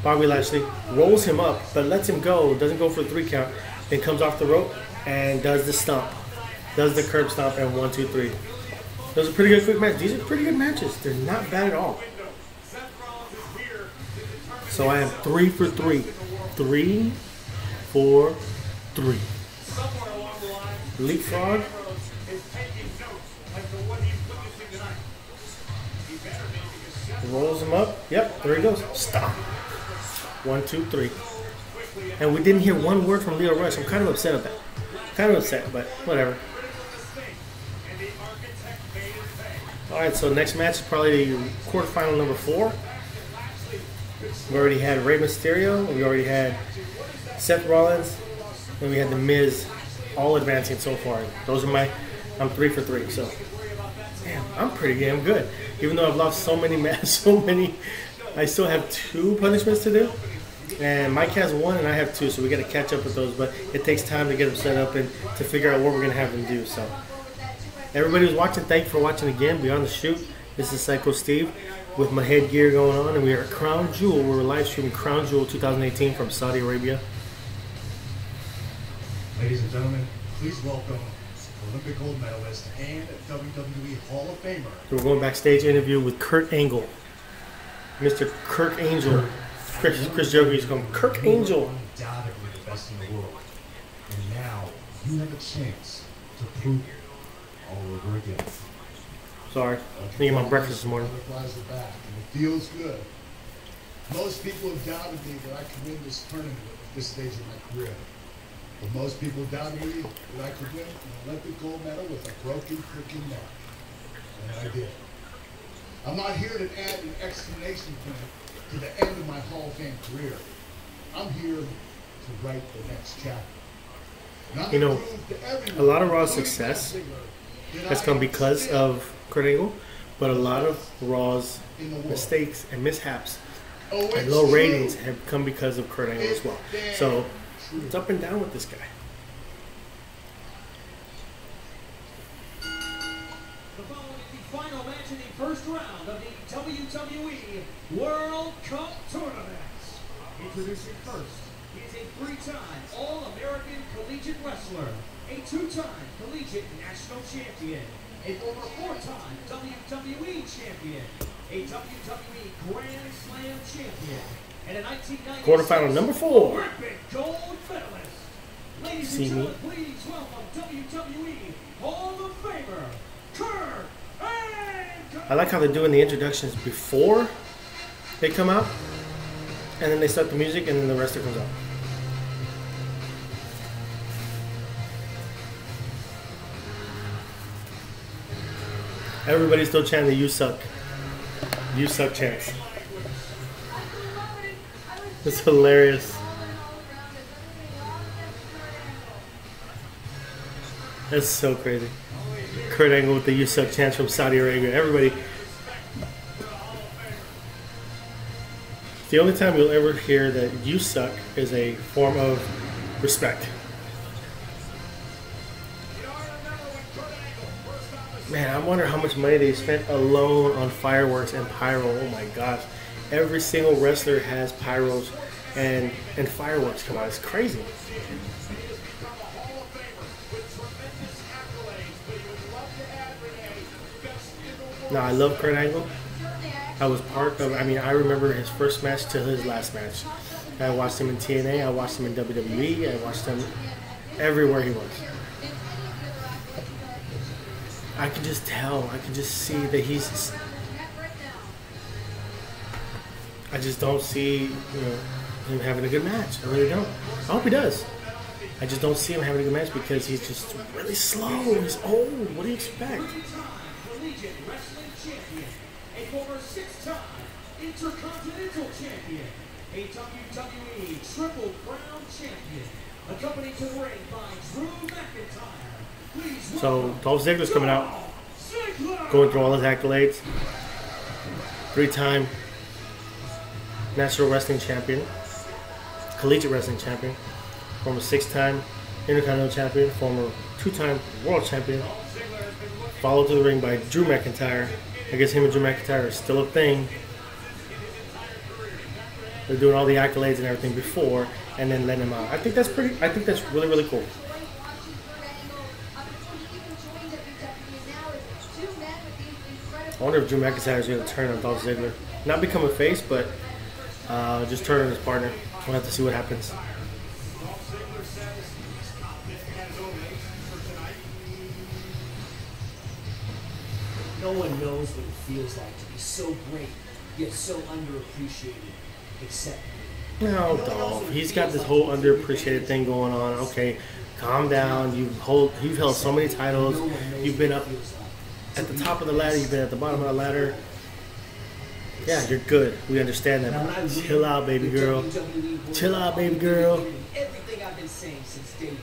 Bobby Lashley, rolls him up, but lets him go. Doesn't go for the 3 count. Then comes off the rope and does the stomp. Does the curb stomp and 1, 2, 3. Those are pretty good quick matches. These are pretty good matches. They're not bad at all. So I am 3 for 3. 3 for 3. Leapfrog. Rolls him up. Yep, there he goes. Stop. 1, 2, 3. And we didn't hear one word from Leo Rush. I'm kind of upset at that. Kind of upset, but whatever. Alright, so next match is probably quarterfinal number 4. We already had Rey Mysterio. We already had Seth Rollins. And we had The Miz all advancing so far. Those are I'm 3 for 3. So, damn, I'm pretty damn good. Even though I've lost so many matches, I still have 2 punishments to do. And Mike has 1 and I have 2, so we got to catch up with those. But it takes time to get them set up and to figure out what we're going to have them do. So, everybody who's watching, thank you for watching again. Beyond the Shoot, this is Psycho Steve with my headgear going on, and we are at Crown Jewel. We're live streaming Crown Jewel 2018 from Saudi Arabia. Ladies and gentlemen, please welcome Olympic gold medalist and WWE Hall of Famer. So we're going backstage interview with Kurt Angle. Mr. Kirk Angel. Chris Jericho used to call him Kirk Angel. Undoubtedly the best in the world. And now you have a chance to prove it all over again. Sorry, I think I'm on breakfast this morning. Butterflies are back, and it feels good. Most people have doubted me that I could win this tournament at this stage of my career. But most people doubted me that I could win an Olympic gold medal with a broken freaking neck. And I did. I'm not here to add an exclamation point to the end of my Hall of Fame career. I'm here to write the next chapter. You know, a lot of Raw's success has come because of Kurt Angle, but a lot of Raw's mistakes and mishaps and low ratings have come because of Kurt Angle as well. So it's up and down with this guy. The following is the final match in the first round of the WWE World Cup Tournament. Introducing first, he is a 3-time All-American Collegiate Wrestler, a 2-time Collegiate National Champion, a former 4-time WWE Champion, a WWE Grand Slam Champion, and a 1996 Quarterfinal number 4. Olympic gold medalist. Ladies and gentlemen, please welcome WWE Hall of Famer, Kurt Angle. I like how they're doing the introductions before they come out, and then they start the music, and then the wrestler comes out. Everybody's still chanting the "You suck." You suck chants. It's hilarious. That's so crazy. Kurt Angle with the "You suck" chants from Saudi Arabia. Everybody. The only time you'll ever hear that "you suck" is a form of respect. Man, I wonder how much money they spent alone on fireworks and pyro. Oh my gosh. Every single wrestler has pyros and fireworks come out. It's crazy. Now, I love Kurt Angle. I was part of, I remember his first match to his last match. I watched him in TNA. I watched him in WWE. I watched him everywhere he was. I can just tell. I can just see that he's. I just don't see him having a good match. I really don't. I hope he does. I just don't see him having a good match because he's just really slow. He's old. What do you expect? Collegiate Wrestling Champion, a former 6-time Intercontinental Champion, a WWE Triple Crown Champion, accompanied to the ring by Drew McIntyre. Please So Dolph Ziggler's coming out, going through all his accolades. 3-time National Wrestling Champion, Collegiate Wrestling Champion, former 6-time Intercontinental Champion, former 2-time World Champion. Followed to the ring by Drew McIntyre. I guess him and Drew McIntyre are still a thing. They're doing all the accolades and everything before, and then letting him out. I think that's really, really cool. I wonder if Drew McIntyre is going to turn on Dolph Ziggler. Not become a face, but just turn on his partner. We'll have to see what happens. No one knows what it feels like to be so great, yet so underappreciated, except No, Dolph. He's got this whole underappreciated thing going on. Okay, calm down. You've held so many titles. You've been up at the top of the ladder. You've been at the bottom of the ladder. Yeah, you're good. We understand that. But chill out, baby girl. Chill out, baby girl. Everything I've been saying since day one.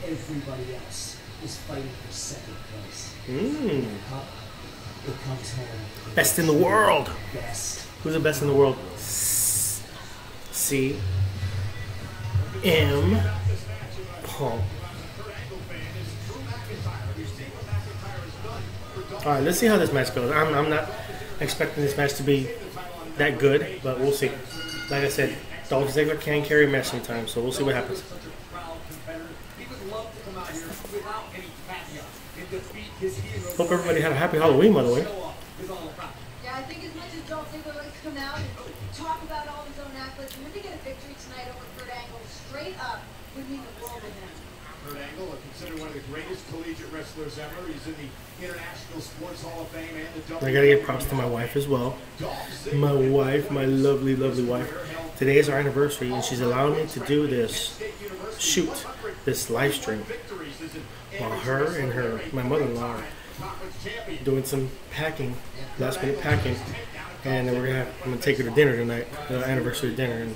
Everybody else is fighting for second place. It comes home. Best in the world. Best. Who's the best in the world? CM Punk. All right, let's see how this match goes. I'm not expecting this match to be that good, but we'll see. Like I said, Dolph Ziggler can carry a match sometimes, so we'll see what happens. Hope everybody had a happy Halloween, by the way. Yeah, I think as much as Dolph Ziggler likes to come out and talk about all his own accolades, for him to get a victory tonight over Kurt Angle straight up would mean the world to him. Kurt Angle, considered one of the greatest collegiate wrestlers ever. He's in the International Sports Hall of Fame and the I gotta give props to my wife as well. My wife, my lovely, lovely wife. Today is our anniversary, and she's allowing me to do this this live stream, while her and my mother-in-law are doing some packing, last minute packing, and then I'm gonna take her to dinner tonight, anniversary dinner, and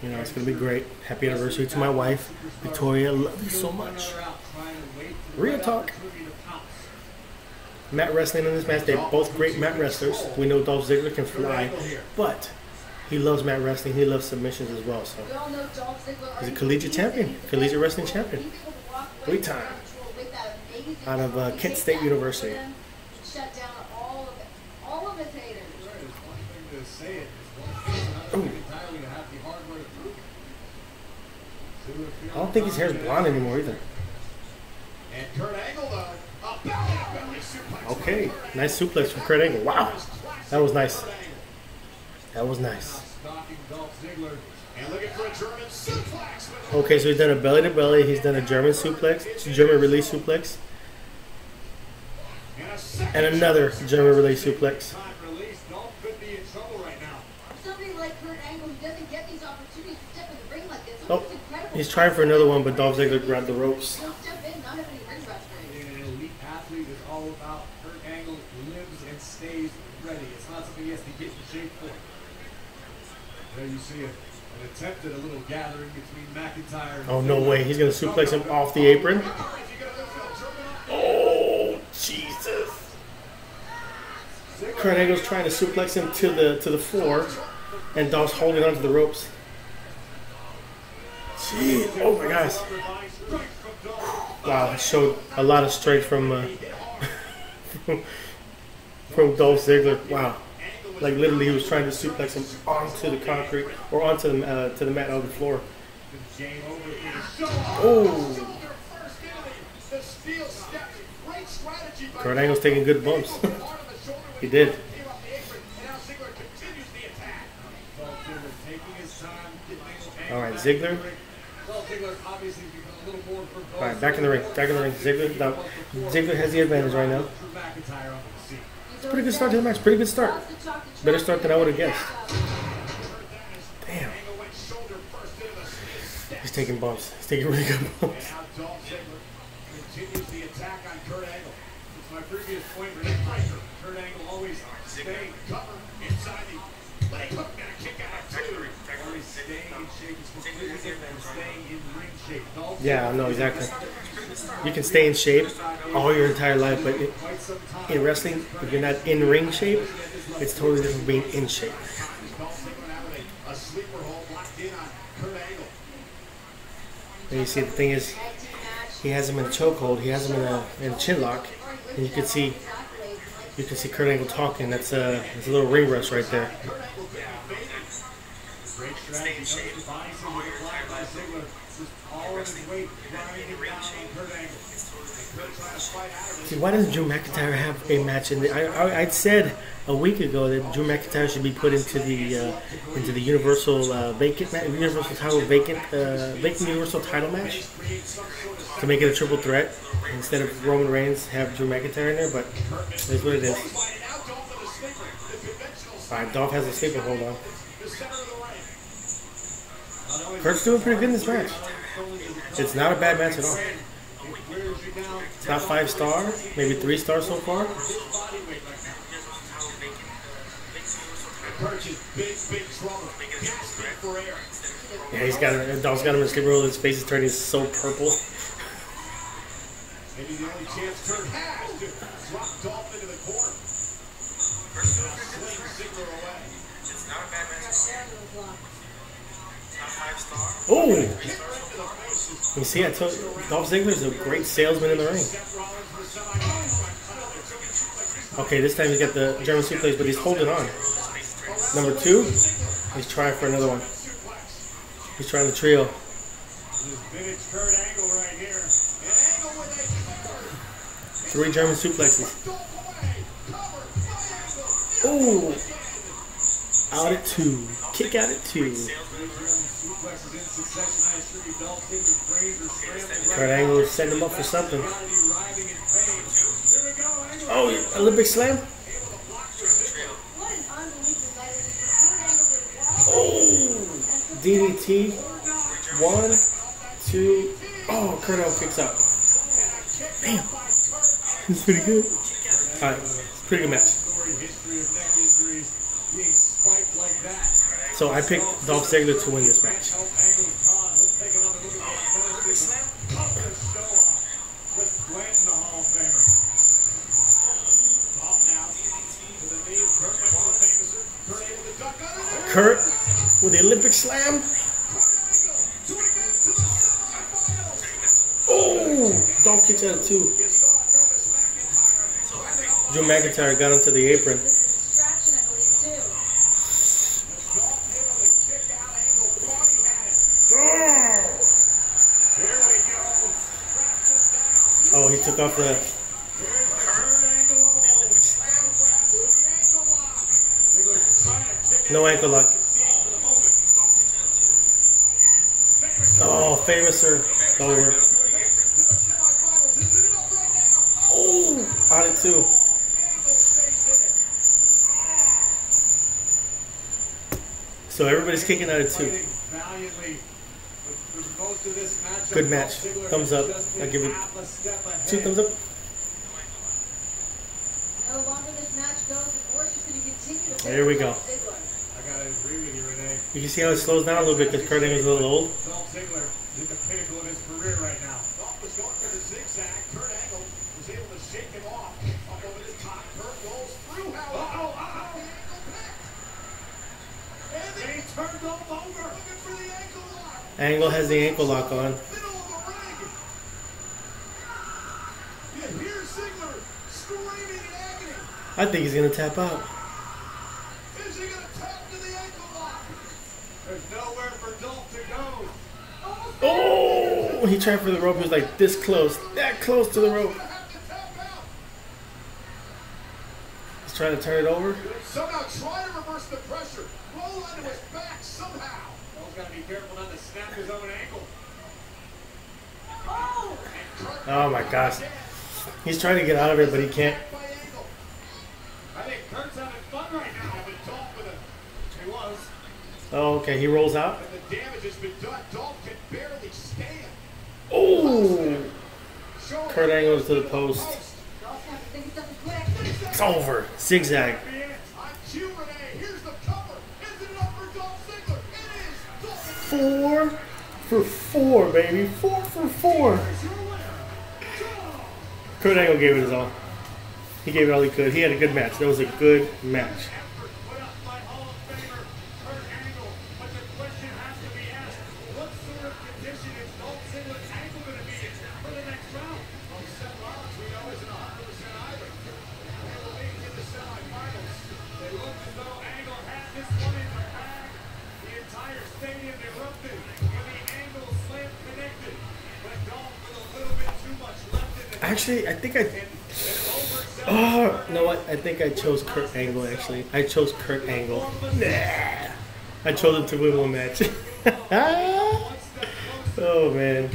it's gonna be great. Happy anniversary to my wife, Victoria. Love you so much. Real talk. Mat wrestling in this match. They're both great mat wrestlers. We know Dolph Ziggler can fly, but he loves mat wrestling. He loves submissions as well. So he's a collegiate champion, collegiate wrestling champion, 3-time. Out of Kent State University. Shut down all of his haters. I don't think his hair's blonde anymore either. And Kurt Angle, a belly suplex. Okay, nice suplex from Kurt Angle. Wow, that was nice. That was nice. And looking for a German suplex. Okay, so he's done a belly to belly. He's done a German suplex, German release suplex, and another German release suplex. Somebody like Kurt Angle who doesn't get these opportunities to step in the ring like this. Oh, he's trying for another one, but Dolph Ziggler grabbed the ropes. Don't step in, not have any ring wrestling. An elite athlete is all about Kurt Angle lives and stays ready. It's not something he has to get in shape for. There you see an attempt at a little gathering between McIntyre and... Oh, no way. He's going to suplex him off the apron. Oh, Jesus. Kurt Angle's trying to suplex him to the floor, and Dolph's holding onto the ropes. Jeez. Oh, my gosh. Wow, it showed a lot of strength from Dolph Ziggler. Wow. Like literally, he was trying to suplex him onto the concrete or onto the mat on the floor. Oh! Kurt Angle's taking good bumps. He did. Ziggler. All right, back in the ring. Back in the ring. Ziggler. Now, Ziggler has the advantage right now. It's a pretty good start to the match. Pretty good start. Better start than I would have guessed. Damn. He's taking bumps. He's taking really good bumps. Continues the attack on Kurt Angle. It's my previous point for Nick Piper. Kurt Angle always staying covered inside the leg hook and a kick out of two. Always staying in shape. It's completely different from staying in ring shape. Yeah, no, exactly. You can stay in shape all your entire life, but in wrestling, if you're not in ring shape, it's totally different from being in shape. A sleeper hold locked in on Kurt Angle. And you see, the thing is, he has him in a chokehold. He has him in a chin lock, and you can see Kurt Angle talking. That's a little ring rust right there. Stay in shape. See, why doesn't Drew McIntyre have a match in the? I said a week ago that Drew McIntyre should be put into the Universal Universal title match to make it a triple threat instead of Roman Reigns have Drew McIntyre in there. But that's what it is. All right, Dolph has a sleeper hold on. Kurt's doing pretty good in this match. It's not a bad match at all. It's not 5-star, maybe 3-star so far. Yeah, Dolph's got him in a sleeper hold. His face is turning so purple. Maybe the only chance Kurt has to drop Dolph into the corner. Sling Ziggler away. It's not a bad match. Oh! You see, I told you, Dolph Ziggler's a great salesman in the ring. Okay, this time he's got the German suplex, but he's holding on. Number 2, he's trying for another one. He's trying the trio. 3 German suplexes. Oh! Out at 2. Kick out at 2. Kurt Angle is setting him up for something. Oh, Olympic slam? Oh! DDT. 1, 2. Oh, Kurt Angle kicks out. Damn. It's pretty good. Alright, it's a pretty good match. So I picked Dolph Ziggler to win this match. Kurt with the Olympic slam. Oh, Dolph kicks out of 2. Drew McIntyre got onto the apron. Oh, he took off the... No ankle lock. Oh, famouser. Over. Oh, on it too. So everybody's kicking out of 2. Good match. Thumbs up. I give it 2 thumbs up. There we go. You can see how it slows down a little bit because Kurt Angle's a little old. Dolph Ziggler is at the pinnacle of his career right now. Dolph was going for the zigzag. Kurt Angle was able to shake him off. Up over the top. Kurt rolls through. And then he turned Dolph over. Looking for the ankle lock. Angle has the ankle lock on. Middle of the ring. You hear Ziggler screaming in agony. I think he's going to tap out. Is he going to tap to the ankle lock? There's nowhere for Dolph to go. Oh! He tried for the rope. He was like this close. That close to the rope. He's trying to turn it over. Somehow try to reverse the pressure. Roll onto his back somehow. Dolph's got to be careful not to snap his own ankle. Oh my gosh. He's trying to get out of it, but he can't. I think Kurt's having fun right now, but Dolph with a... He was. Oh, okay. He rolls out. But the damage has been done. Dolph can barely stand. Oh! Kurt Angle's to the post. Dolph's gonna have to think of something quick. It's over. Zigzag. On Q, Renee. Here's the cover. Is it enough for Dolph Ziggler? It is. 4 for 4, baby. 4 for 4. Kurt Angle gave it his all. He gave it all he could. He had a good match. That was a good match. Put up by Hall of Famer Kurt Angle. But the question has to be asked, what sort of condition is Dolph Ziggler's ankle going to be in for the next round? Well, Seth Rollins, we know, isn't 100% either. They will make it to the semifinals. They looked as though Angle had this one in the bag. The entire stadium erupted when the Angle slam connected. But Dolph with a little bit too much left in the Actually, I think I... Oh, you know what? I think I chose Kurt Angle, actually. I chose Kurt Angle. Nah. I chose him to win one match. Oh, man.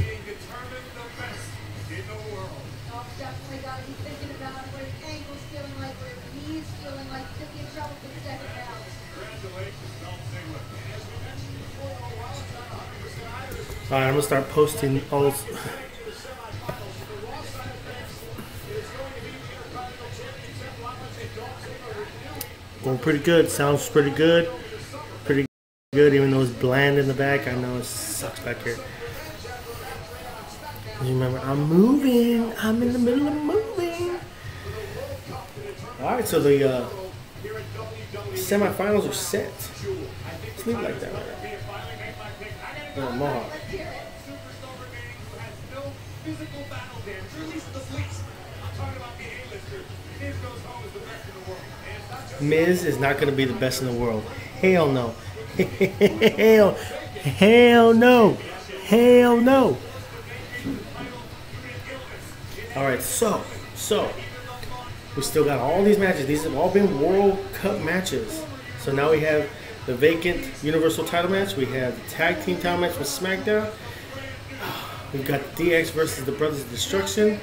Dolph's definitely got to be thinking about what his ankle's feeling like, what his knees feeling like. Could be in trouble for the second round. Congratulations, Dolph Ziggler. And as we mentioned before, Rollins not 100% either. Alright, I'm going to start posting all this. Going pretty good. Sounds pretty good. Pretty good, even though it's bland in the back. I know it sucks back here. Remember, I'm moving. I'm in the middle of moving. Alright, so the semifinals are set. Let's leave it like that. Mohawk. Physical battle damage, or at least the least. I'm talking about the A-listers. Miz goes home as the best in the world. And it's not just Miz is not going to be the best in the world. Hell no. Hell no. Hell no. Alright, so we still got all these matches. These have all been World Cup matches. So now we have the vacant Universal title match. We have the tag team title match with SmackDown. We've got DX versus the Brothers of Destruction,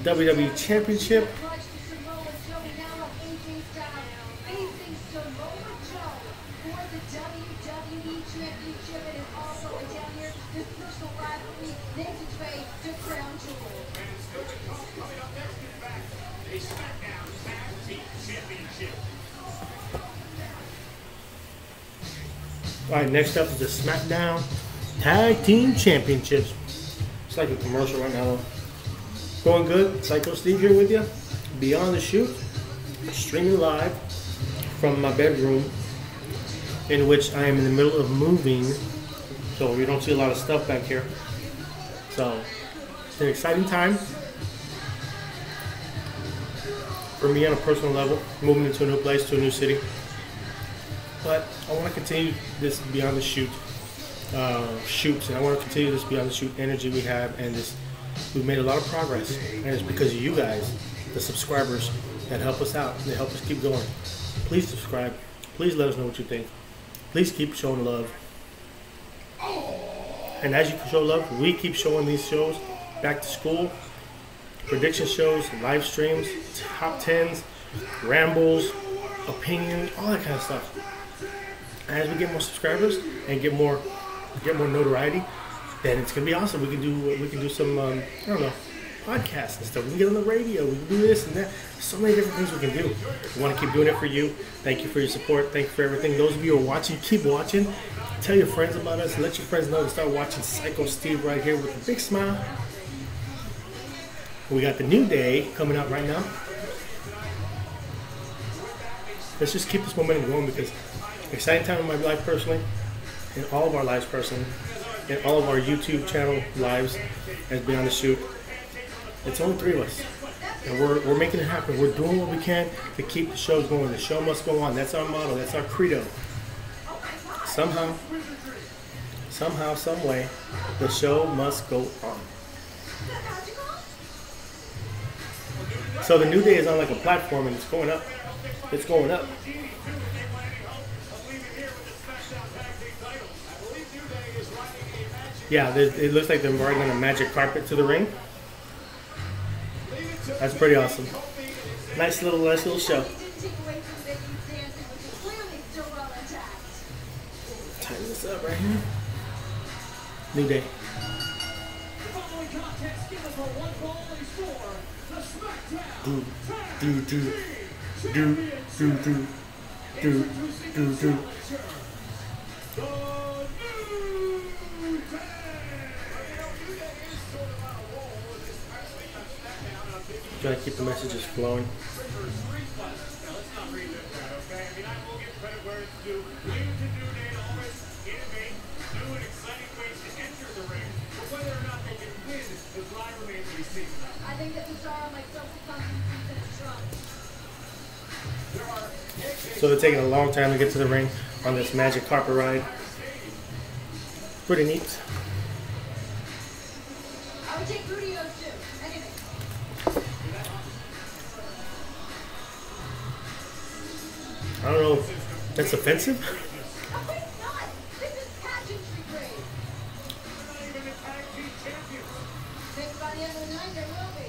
WWE Championship. Clutch to Samoa Joe now on AJ Styles, facing Samoa Joe for the WWE Championship. And it's also down here, this personal rivalry makes its way to Crown Jewel. and it's still to come. Coming up next, in fact, a SmackDown Tag Team Championship. Alright, next up is the SmackDown Tag Team Championships. It's like a commercial right now, though. Going good. Psycho Steve here with you. Beyond the Shoot. Streaming live from my bedroom, in which I am in the middle of moving. So you don't see a lot of stuff back here. So it's an exciting time for me on a personal level, moving into a new place, to a new city. But I want to continue this Beyond the Shoot. Shoots, and I want to continue this Beyond the Shoot energy we have, and this we've made a lot of progress, and it's because of you guys, the subscribers, that help us out. They help us keep going. Please subscribe. Please let us know what you think. Please keep showing love. And as you show love, we keep showing these shows. Back to school, prediction shows, live streams, top 10s, rambles, opinions, all that kind of stuff. As we get more subscribers and get more notoriety, then it's gonna be awesome. We can do some I don't know, podcasts and stuff. We can get on the radio. We can do this and that. So many different things we can do. We want to keep doing it for you. Thank you for your support. Thank you for everything. Those of you who are watching, keep watching. Tell your friends about us. Let your friends know to start watching Psycho Steve right here with a big smile. We got the New Day coming out right now. Let's just keep this momentum going, because exciting time in my life personally, in all of our lives personally, in all of our YouTube channel lives as Beyond the Shoot. It's only 3 of us, and we're making it happen. We're doing what we can to keep the shows going. The show must go on. That's our motto. That's our credo. Somehow, some way, the show must go on. So the New Day is on like a platform, and it's going up. It's going up. Yeah, it looks like they're riding on a magic carpet to the ring. That's pretty awesome. Nice little show. Tighten this up right here. New Day. Trying to keep the messages flowing. I think that we saw like So they're taking a long time to get to the ring on this magic carpet ride. Pretty neat. I would take Rudy too. Anything. I don't know if that's offensive. Oh, it's not. This is pageantry grade. Maybe by the end of the night there will be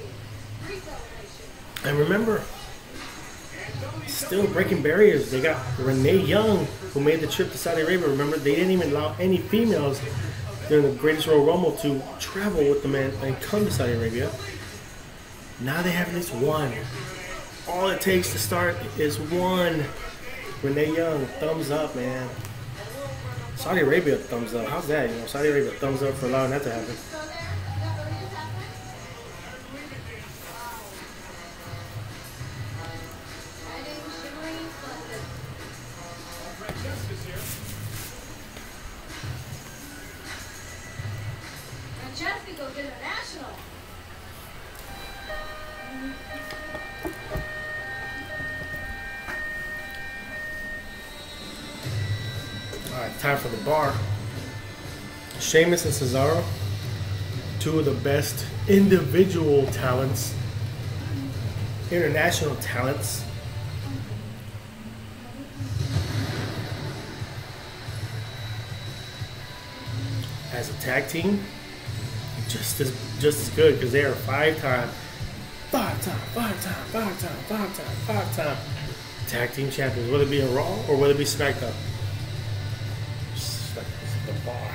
pre-celebration. And remember, still breaking barriers. They got Renee Young, who made the trip to Saudi Arabia. Remember, they didn't even allow any females during the Greatest Royal Rumble to travel with the men and come to Saudi Arabia. Now they have at least one. All it takes to start is one. Renee Young, thumbs up, man. Saudi Arabia, thumbs up. How's that? You know, Saudi Arabia, thumbs up for allowing that to happen. So there, that already is happening. Adding shimmering splendor. Francesca goes international. Alright, time for the bar. Sheamus and Cesaro, two of the best individual talents, international talents. As a tag team, just as good because they are five-time tag team champions, whether it be in Raw or whether it be SmackDown. The bar.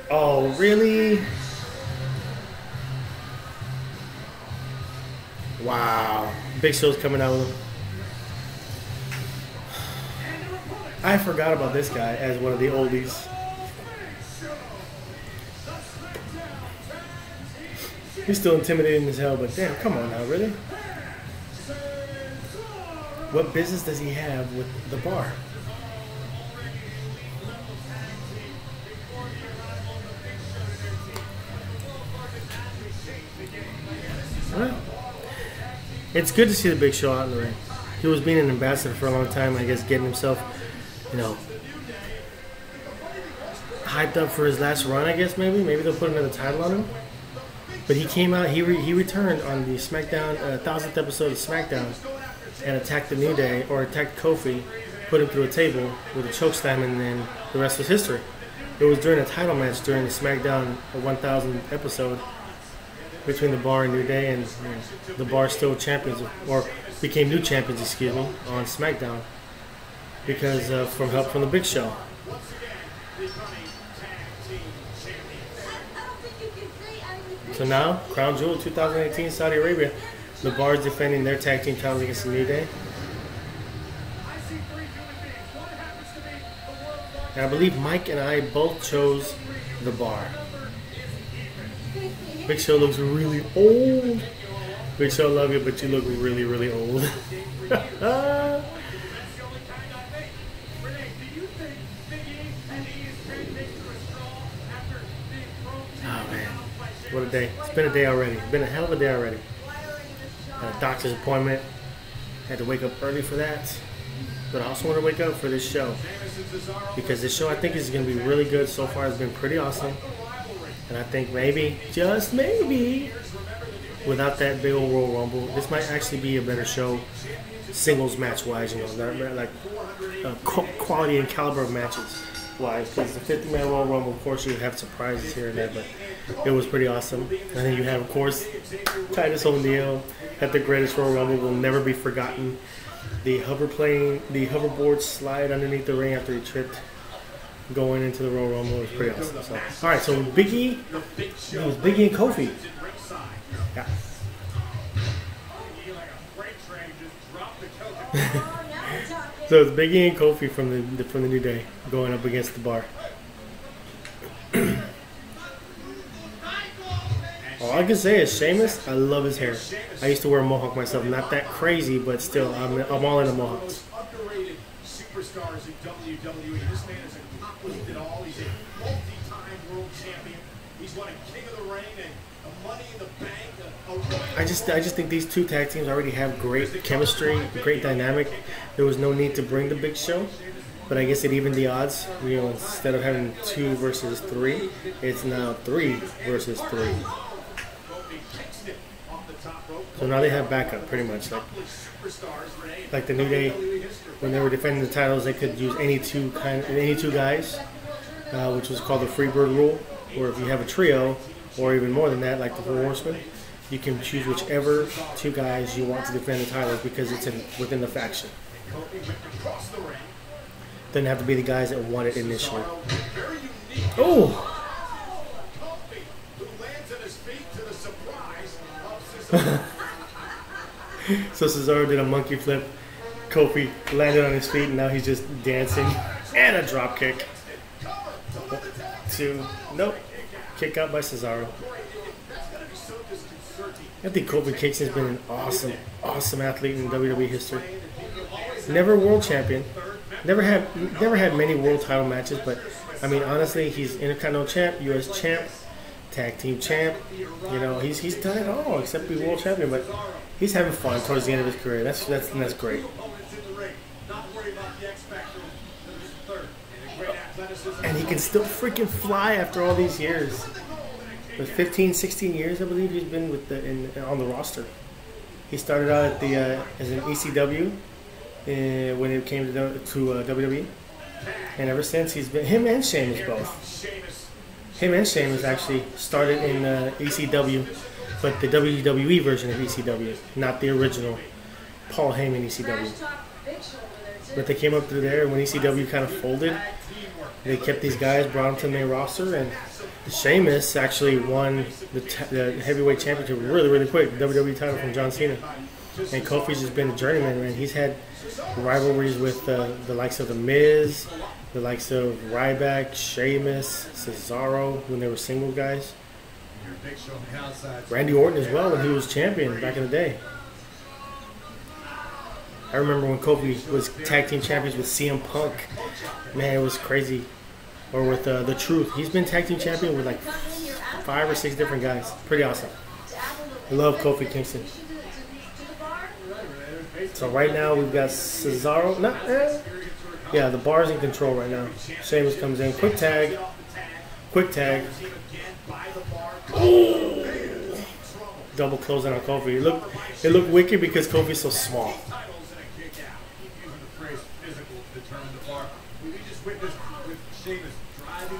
Oh, really? Wow. Big Show's coming out with him. I forgot about this guy as one of the oldies. He's still intimidating as hell, but damn, come on now, really? What business does he have with the bar? Well, it's good to see the Big Show out in the ring. He was being an ambassador for a long time, I guess, getting himself, you know, hyped up for his last run, I guess, maybe. Maybe they'll put another title on him. But he came out, he returned on the SmackDown, 1000th episode of SmackDown and attacked the New Day, or attacked Kofi, put him through a table with a chokeslam, and then the rest was history. It was during a title match during the SmackDown 1000th episode between the Bar and New Day, and the Bar still champions, or became new champions, excuse me, on SmackDown because from help from the Big Show. So now, Crown Jewel 2018 Saudi Arabia, the Bar is defending their tag team titles against the New Day. And I believe Mike and I both chose the Bar. Big Show looks really old. Big Show, love you, but you look really, really old. Oh man, what a day. It's been a day already. It's been a hell of a day already. Had a doctor's appointment. Had to wake up early for that. But I also want to wake up for this show. Because this show, I think, is going to be really good. So far, it's been pretty awesome. And I think maybe, just maybe, without that big old Royal Rumble, this might actually be a better show, singles match-wise, you know, like quality and caliber of matches. wise, because the 50-man Royal Rumble, of course, you have surprises here and there, but it was pretty awesome. And then you have, of course, Titus O'Neil at the greatest Royal Rumble will never be forgotten. The hoverboard slide underneath the ring after he tripped going into the Royal Rumble was pretty awesome. So, all right, so Biggie, it was Biggie and Kofi. Yeah. So it's Biggie and Kofi from the New Day going up against the Bar. All I can say is Sheamus, I love his hair. I used to wear a mohawk myself. Not that crazy, but still, I'm all into mohawks. Underrated superstars in WWE. This man has accomplished it all. He's a multi-time world champion. He's won a King of the Ring and a Money in the Bank. I just think these two tag teams already have great chemistry, great dynamic. There was no need to bring the Big Show, but I guess it evened the odds. You know, instead of having 2 versus 3, it's now 3 versus 3. So now they have backup, pretty much. Like the New Day, when they were defending the titles, they could use any two guys, which was called the Freebird rule. Or if you have a trio, or even more than that, like the Four Horsemen, you can choose whichever 2 guys you want to defend the titles because it's within the faction. Doesn't have to be the guys that won it initially. Oh! So Cesaro did a monkey flip. Kofi landed on his feet, and now he's just dancing. And a drop kick. 1, 2, nope. Kick out by Cesaro. I think Kofi Kingston has been an awesome athlete in WWE history. Never world champion. Never had many world title matches, but I mean honestly, he's Intercontinental champ, US champ, tag team champ. You know, he's done it all except be world champion, but he's having fun towards the end of his career. That's great. And he can still freaking fly after all these years. With 15, 16 years, I believe he's been with on the roster. He started out at as an ECW when it came to WWE, and ever since he's been him and Sheamus both. Him and Sheamus actually started in ECW, but the WWE version of ECW, not the original Paul Heyman ECW. But they came up through there, and when ECW kind of folded, they kept these guys, brought them to the main roster, and Sheamus actually won the heavyweight championship really quick, the WWE title from John Cena. And Kofi's just been a journeyman, man. He's had rivalries with the likes of The Miz, the likes of Ryback, Sheamus, Cesaro when they were single guys. Randy Orton as well when he was champion back in the day. I remember when Kofi was tag team champions with CM Punk. Man, it was crazy. Or with The Truth. He's been tag team champion with like 5 or 6 different guys. Pretty awesome. I love Kofi Kingston. So right now we've got Cesaro. Yeah, the Bar's in control right now. Sheamus comes in. Quick tag. Ooh. Double closing on Kofi. It looked wicked because Kofi's so small.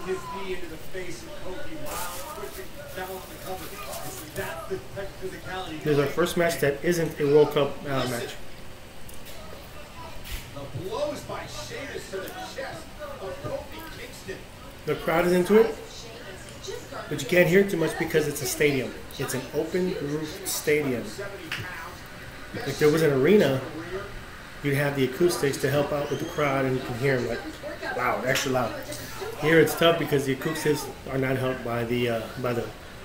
His knee into the face of Kofi while pushing down on the cover. That's the type of physicality. This is our first match that isn't a World Cup match. The blows by Sheamus to the chest of Kofi Kingston. The crowd is into it, but you can't hear it too much because it's a stadium. It's an open roof stadium. If there was an arena, you'd have the acoustics to help out with the crowd, and you can hear them like loud, extra loud. Here it's tough because the acoustics are not helped by the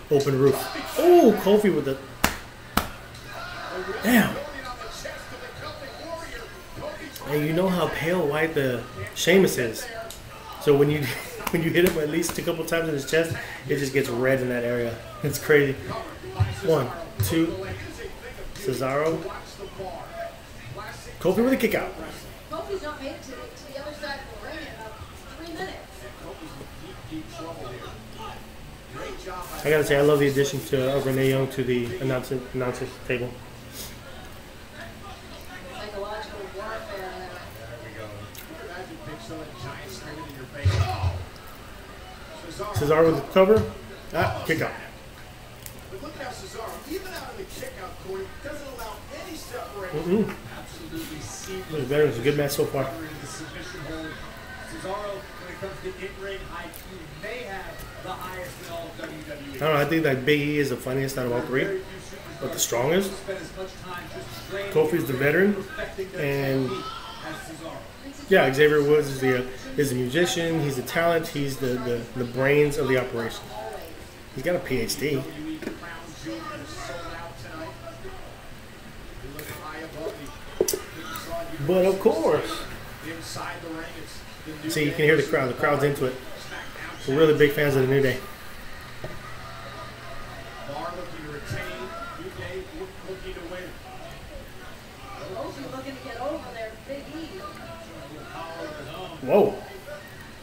open roof. Oh, Kofi with the damn. And you know how pale white the Sheamus is. So when you hit him at least a couple times in his chest, it just gets red in that area. It's crazy. 1, 2, Cesaro. Kofi with a kick out. Kofi's not made it to the other side of the ring in about 3 minutes. I gotta say, I love the addition of Renee Young to the announcers table. Psychological warfare. There we go. Imagine Big Show and Giant screaming in your face. Oh! Cesaro with the cover. Ah, kick out. But look how Cesaro, even out of the kick out, Corey, doesn't allow any separation. Absolutely seamless. Looks better. It's a good match so far. The submission hold. Cesaro, when it comes to in-ring IQ, may have the highest in all of WWE. I don't know. I think that Big E is the funniest out of all three, but the strongest. Kofi's the veteran, and yeah, Xavier Woods is the musician. He's the talent. He's the brains of the operation. He's got a PhD. But of course, see, you can hear the crowd. The crowd's into it. We're really big fans of the New Day. Bar looking to retain, New Day looking to win. Kofi looking to get over there. Big E. Whoa.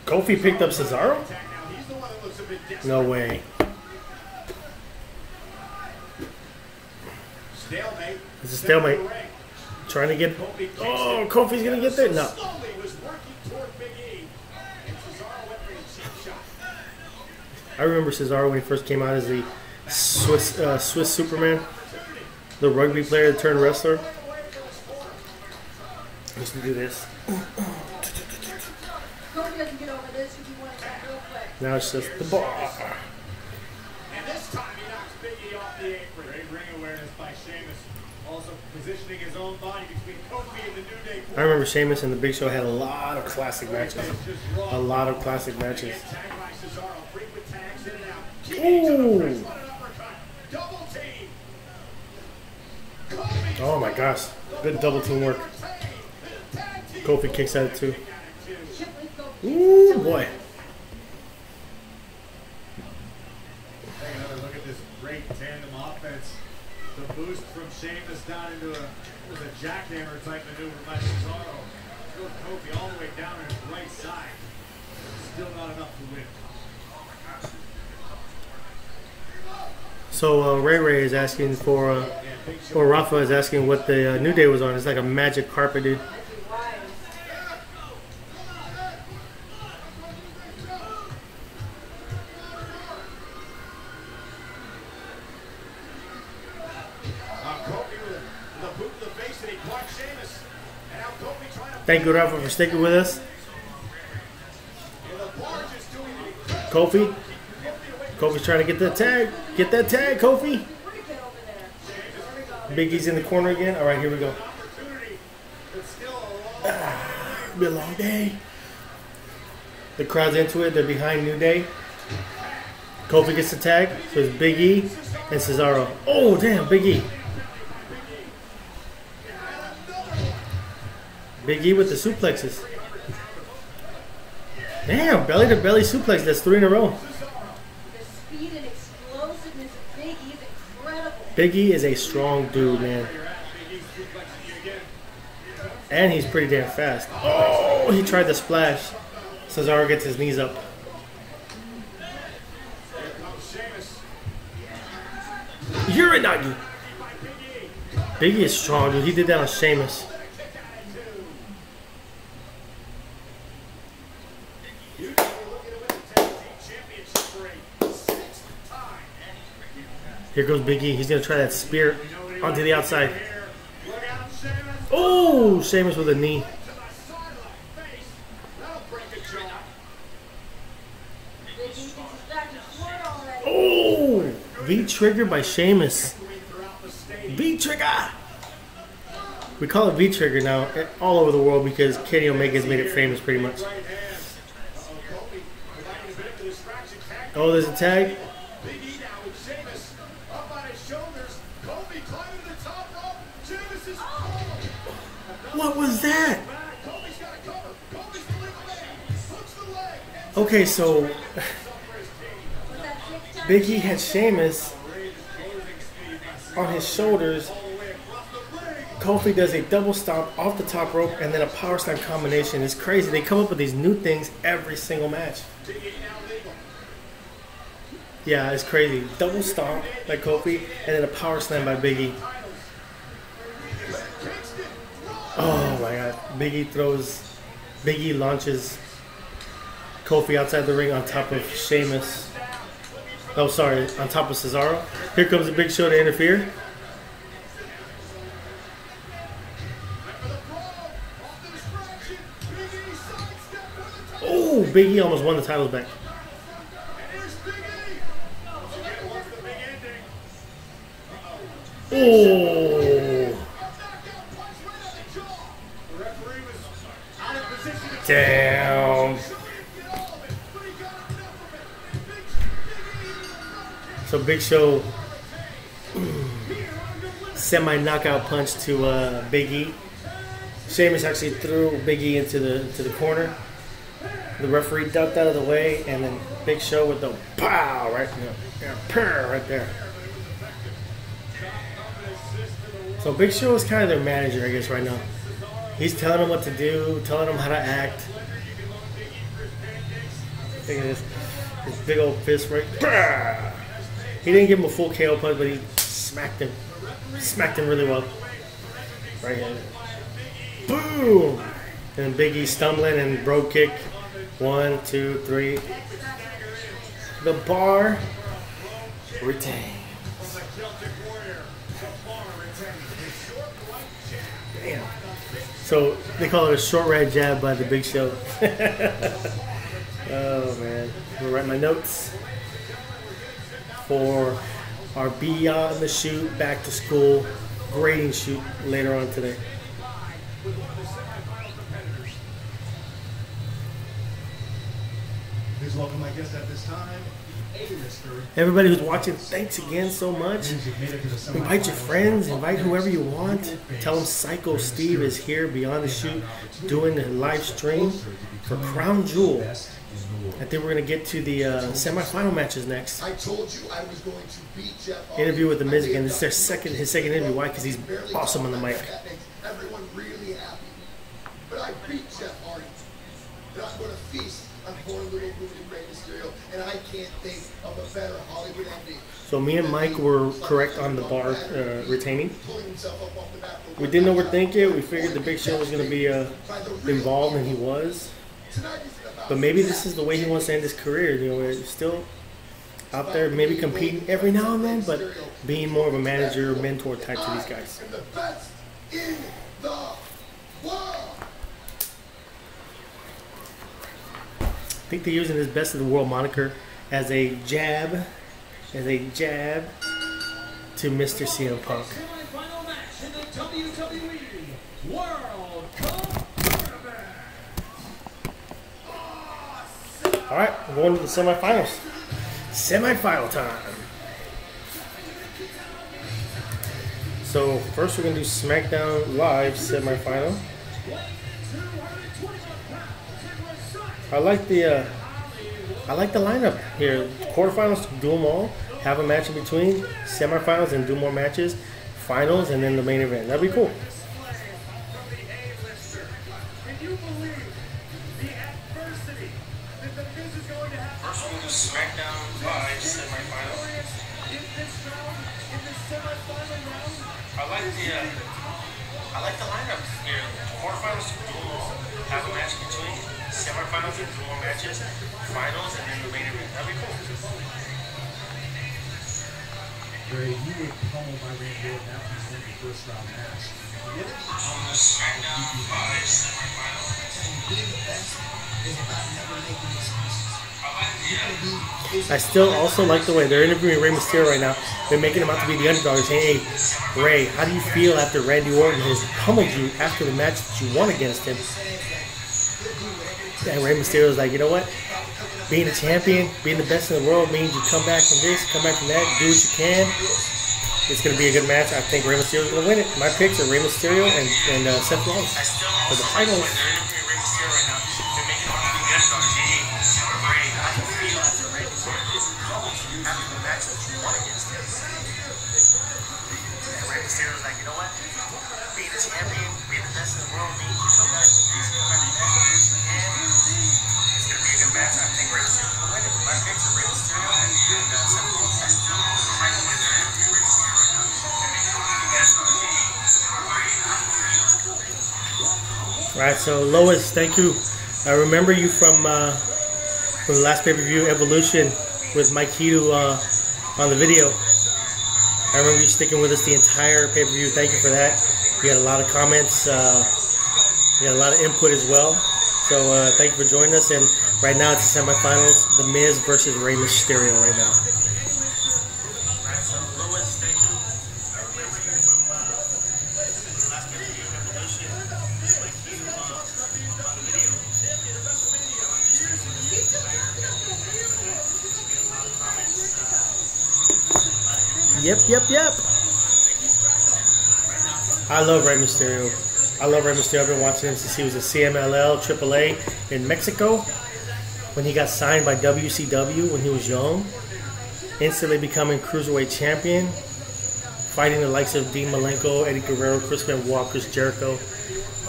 Kofi picked up Cesaro? He's the one that looks a bit desperate. No way. Stalemate. It's a stalemate. Trying to get... Oh, Kofi's going to get there? No. Slowly was working toward Big E. And Cesaro went for a cheap shot. I remember Cesaro when he first came out as the Swiss Superman. The rugby player that turned wrestler. I used to do this. Kofi doesn't get over this if you want to real quick. Now it's just the bar. And this time he knocks Big E off the apron. Great ring awareness by Sheamus. Also positioning his own body between Kofi and the New Day. I remember Sheamus and the Big Show had a lot of classic matches. A lot of classic matches. Tagged by Cesaro. Frequent tags in and out. Ooh. What an uppercut. Double team. Oh my gosh. Good double team work. Kofi kicks at it too. Ooh, boy. Take another look at this great tandem offense. The boost from Sheamus down into a jackhammer type maneuver by Cesaro. Drove Kofi all the way down on his right side. Still not enough to win. So Ray is asking for, or Rafa is asking what the New Day was on. It's like a magic carpet, dude. Thank you, Rafa, for sticking with us. Kofi's trying to get that tag. Get that tag, Kofi. Big E's in the corner again. All right, here we go. Be a long day. The crowd's into it. They're behind New Day. Kofi gets the tag. So it's Big E and Cesaro. Oh, damn, Big E. Big E with the suplexes. Damn, belly to belly suplex. That's 3 in a row. The speed and explosiveness of Big E is incredible. Big E is a strong dude, man. And he's pretty damn fast. Oh, he tried to splash. Cesaro gets his knees up. Uranagi. Big E is strong, dude. He did that on Sheamus. Here goes Big E. He's going to try that spear onto the outside. Oh, Sheamus with a knee. Oh, V-trigger by Sheamus. V-trigger. We call it V-trigger now all over the world because Kenny Omega's made it famous pretty much. Oh, there's a tag. What was that? Okay, so Big E had Sheamus on his shoulders. Kofi does a double stomp off the top rope and then a power slam combination. It's crazy. They come up with these new things every single match. Yeah, it's crazy. Double stomp by Kofi and then a power slam by Big E. Oh my god. Big E launches Kofi outside the ring on top of Sheamus. Oh, sorry, on top of Cesaro. Here comes the Big Show to interfere. Oh, Big E almost won the titles back. Oh. Damn. So Big Show semi-knockout punch to Big E. Sheamus actually threw Big E into the corner. The referee ducked out of the way, and then Big Show with the pow right there, right there. So Big Show is kind of their manager, I guess, right now. He's telling them what to do, telling them how to act. Look at this big old fist right. Bah! He didn't give him a full KO punch, but he smacked him really well. Right here. Boom! And Big E stumbling and brogue kick. 1, 2, 3. The bar retains. Damn. So they call it a short red jab by the Big Show. Oh man. I'm gonna write my notes for our Beyond the Shoot back to school grading shoot later on today. Please welcome my guest at this time, Everybody who's watching, thanks again so much. Invite your friends, invite whoever you want. Tell them Psycho Steve is here Beyond the Shoot doing the live stream for Crown Jewel. I think we're going to get to the semi-final matches next. I told you I was going to beat Jeff. Interview with the Miz again. This is his second interview. Why? Because he's awesome on the mic. That makes everyone really happy. But I beat Jeff Hardy. And I'm going to feast on poor little Rudy Rey Mysterio, and I can't think of a better Hollywood ending. So me and Mike were correct on the bar retaining. We didn't overthink it. We figured the Big Show was going to be involved, and he was. But maybe this is the way he wants to end his career. You know, he's still out there, maybe competing every now and then, but being more of a manager, mentor type to these guys. The best in the world. I think they're using his Best of the World moniker as a jab to Mr. CM Punk. Semi-final match in the WWE World Cup Tournament. All right, we're going to the semifinals. Semifinal time. So first we're going to do SmackDown Live semifinal. I like the lineup here. Quarterfinals, do them all. Have a match in between. Semifinals and do more matches. Finals and then the main event. That'd be cool. First we'll do SmackDown Live semifinal. I like the lineup here. Quarterfinals, do them all. Have a match in between. Semifinals and 2 more matches, finals, and then the main event. That'd be cool. Ray, you were pummeled by Randy Orton after you won the first round match. First one was SmackDown Live semifinal. Being the best is about never making excuses. I still also like the way they're interviewing Rey Mysterio right now. They're making him out to be the underdog. Saying, hey, Ray, how do you feel after Randy Orton has pummeled you after the match that you won against him? And Rey Mysterio is like, you know what? Being a champion, being the best in the world means you come back from this, come back from that, do what you can. It's going to be a good match. I think Rey Mysterio is going to win it. My picks are Rey Mysterio and Seth Rollins for the finals. Mysterio's like, you know what? Being a champion, being the best in the world means you come back from this, come back from that, do what you can. It's going to be a good match. I think Rey Mysterio's going to win it. My picks are Rey Mysterio and Seth Rollins. Right, so Lois, thank you. I remember you from from the last pay-per-view, Evolution, with Mike Hito on the video. I remember you sticking with us the entire pay-per-view. Thank you for that. You had a lot of comments. You had a lot of input as well. So thank you for joining us. And right now it's the semifinals. The Miz versus Rey Mysterio right now. Yep. I love Rey Mysterio. I've been watching him since he was a CMLL, AAA in Mexico. When he got signed by WCW when he was young. Instantly becoming Cruiserweight Champion. Fighting the likes of Dean Malenko, Eddie Guerrero, Chris Benoit, Chris Jericho.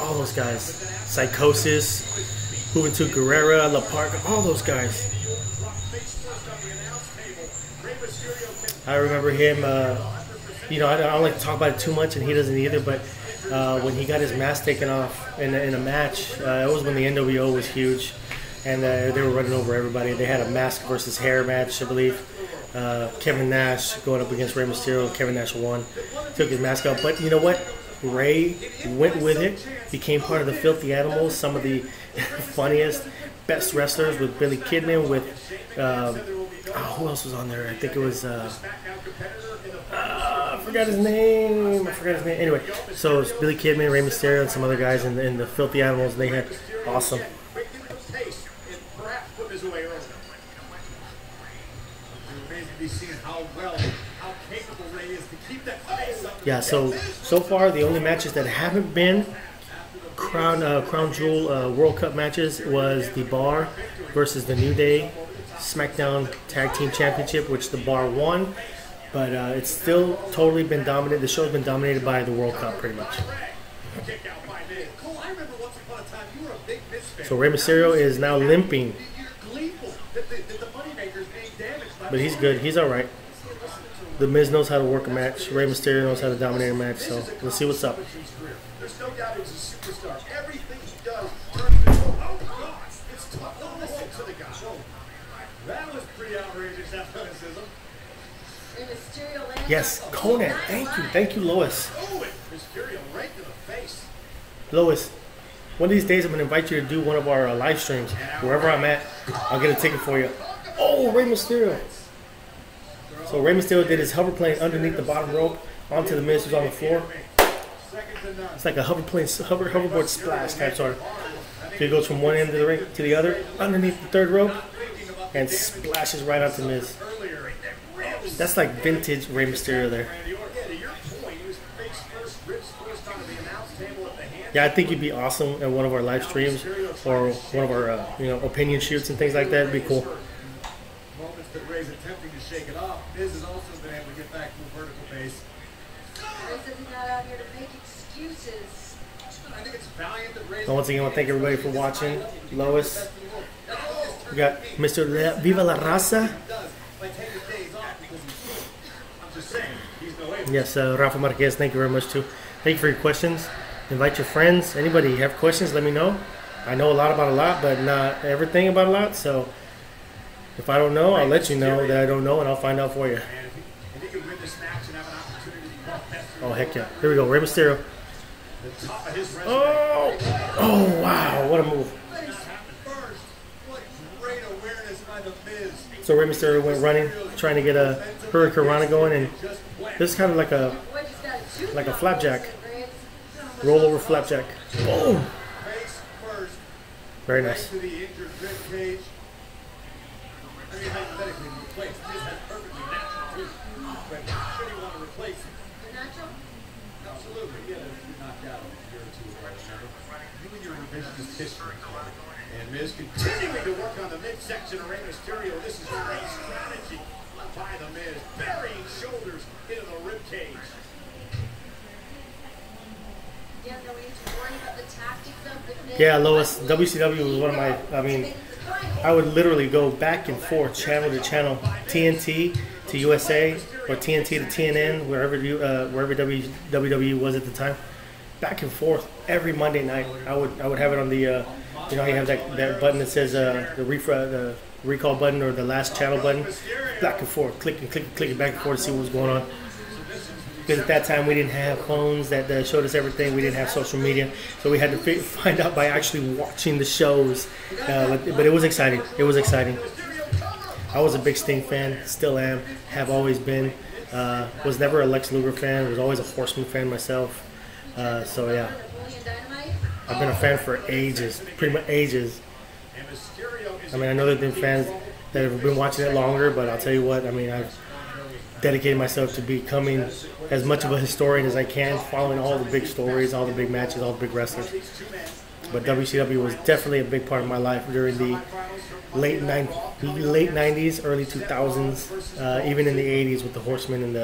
All those guys. Psychosis, Juventud Guerrera, La Parka, all those guys. I remember him, you know, I don't like to talk about it too much, and he doesn't either, but when he got his mask taken off in a match, it was when the NWO was huge, and they were running over everybody. They had a mask versus hair match, I believe. Kevin Nash going up against Rey Mysterio. Kevin Nash won, took his mask off, but you know what? Ray went with it, became part of the Filthy Animals, some of the funniest, best wrestlers, with Billy Kidman, with who else was on there? I think it was I forgot his name. Anyway, so it's Billy Kidman, Rey Mysterio, and some other guys in the Filthy Animals. And they had awesome. Yeah, so far the only matches that haven't been Crown Jewel World Cup matches was the Bar versus the New Day SmackDown Tag Team Championship, which the Bar won, but it's still totally been dominated. The show's been dominated by the World Cup pretty much. So Rey Mysterio is now limping, but he's good. He's all right. The Miz knows how to work a match. Rey Mysterio knows how to dominate a match. So we'll see what's up. There's no doubt he's a superstar. Everything he does turns to it's tough to listen to the guy. That was pretty outrageous athleticism. Yes, Conan. Thank you, Lois. Lois, one of these days I'm gonna invite you to do one of our live streams. Wherever I'm at, I'll get a ticket for you. Oh, Rey Mysterio. So Rey Mysterio did his hover plane underneath the bottom rope onto the Miz, who's on the floor. It's like a hoverboard splash type sort of. So he goes from one end of the ring to the other, underneath the third rope, and splashes right onto Miz. That's like vintage Rey Mysterio there. Yeah, I think he'd be awesome at one of our live streams or one of our opinion shoots and things like that. It'd be cool. Moments that Rey's attempting to shake it off. Miz has also been able to get back to a vertical base. Not out here to make excuses. I think it's valiant that Rey's. Once again, I want to thank everybody for watching. Lois. We got Mr. Viva la Raza. Yes, Rafa Marquez, thank you very much too. Thank you for your questions. Invite your friends. Anybody have questions, let me know. I know a lot about a lot, but not everything about a lot. So if I don't know, I'll let you know that I don't know, and I'll find out for you. Oh, heck yeah. Here we go. Rey Mysterio. Oh, wow. What a move. So Rey Mysterio went running, trying to get a Hurricane Rana going, and this is kind of like a flapjack. Roll over flapjack. Boom. Very nice. And Miz continuing to work on the midsection of Rey Mysterio. This is a great strategy by the Miz, burying shoulders into the rib cage. Yeah, Lois, WCW was one of my, I would literally go back and forth, channel to channel, TNT to USA, or TNT to TNN, wherever WWE was at the time. Back and forth every Monday night. I would have it on the You know, you have that button that says the recall button or the last channel button, back and forth, clicking back and forth to see what was going on. Because at that time we didn't have phones that showed us everything. We didn't have social media, so we had to find out by actually watching the shows. But it was exciting. It was exciting. I was a big Sting fan, still am, have always been. Was never a Lex Luger fan. Was always a Horseman fan myself. So yeah, I've been a fan for ages, pretty much ages. I mean, I know there've been fans that have been watching it longer, but I'll tell you what. I mean, I've dedicated myself to becoming as much of a historian as I can, following all the big stories, all the big matches, all the big wrestlers. But WCW was definitely a big part of my life during the late 90s, early 2000s, even in the 80s with the Horsemen and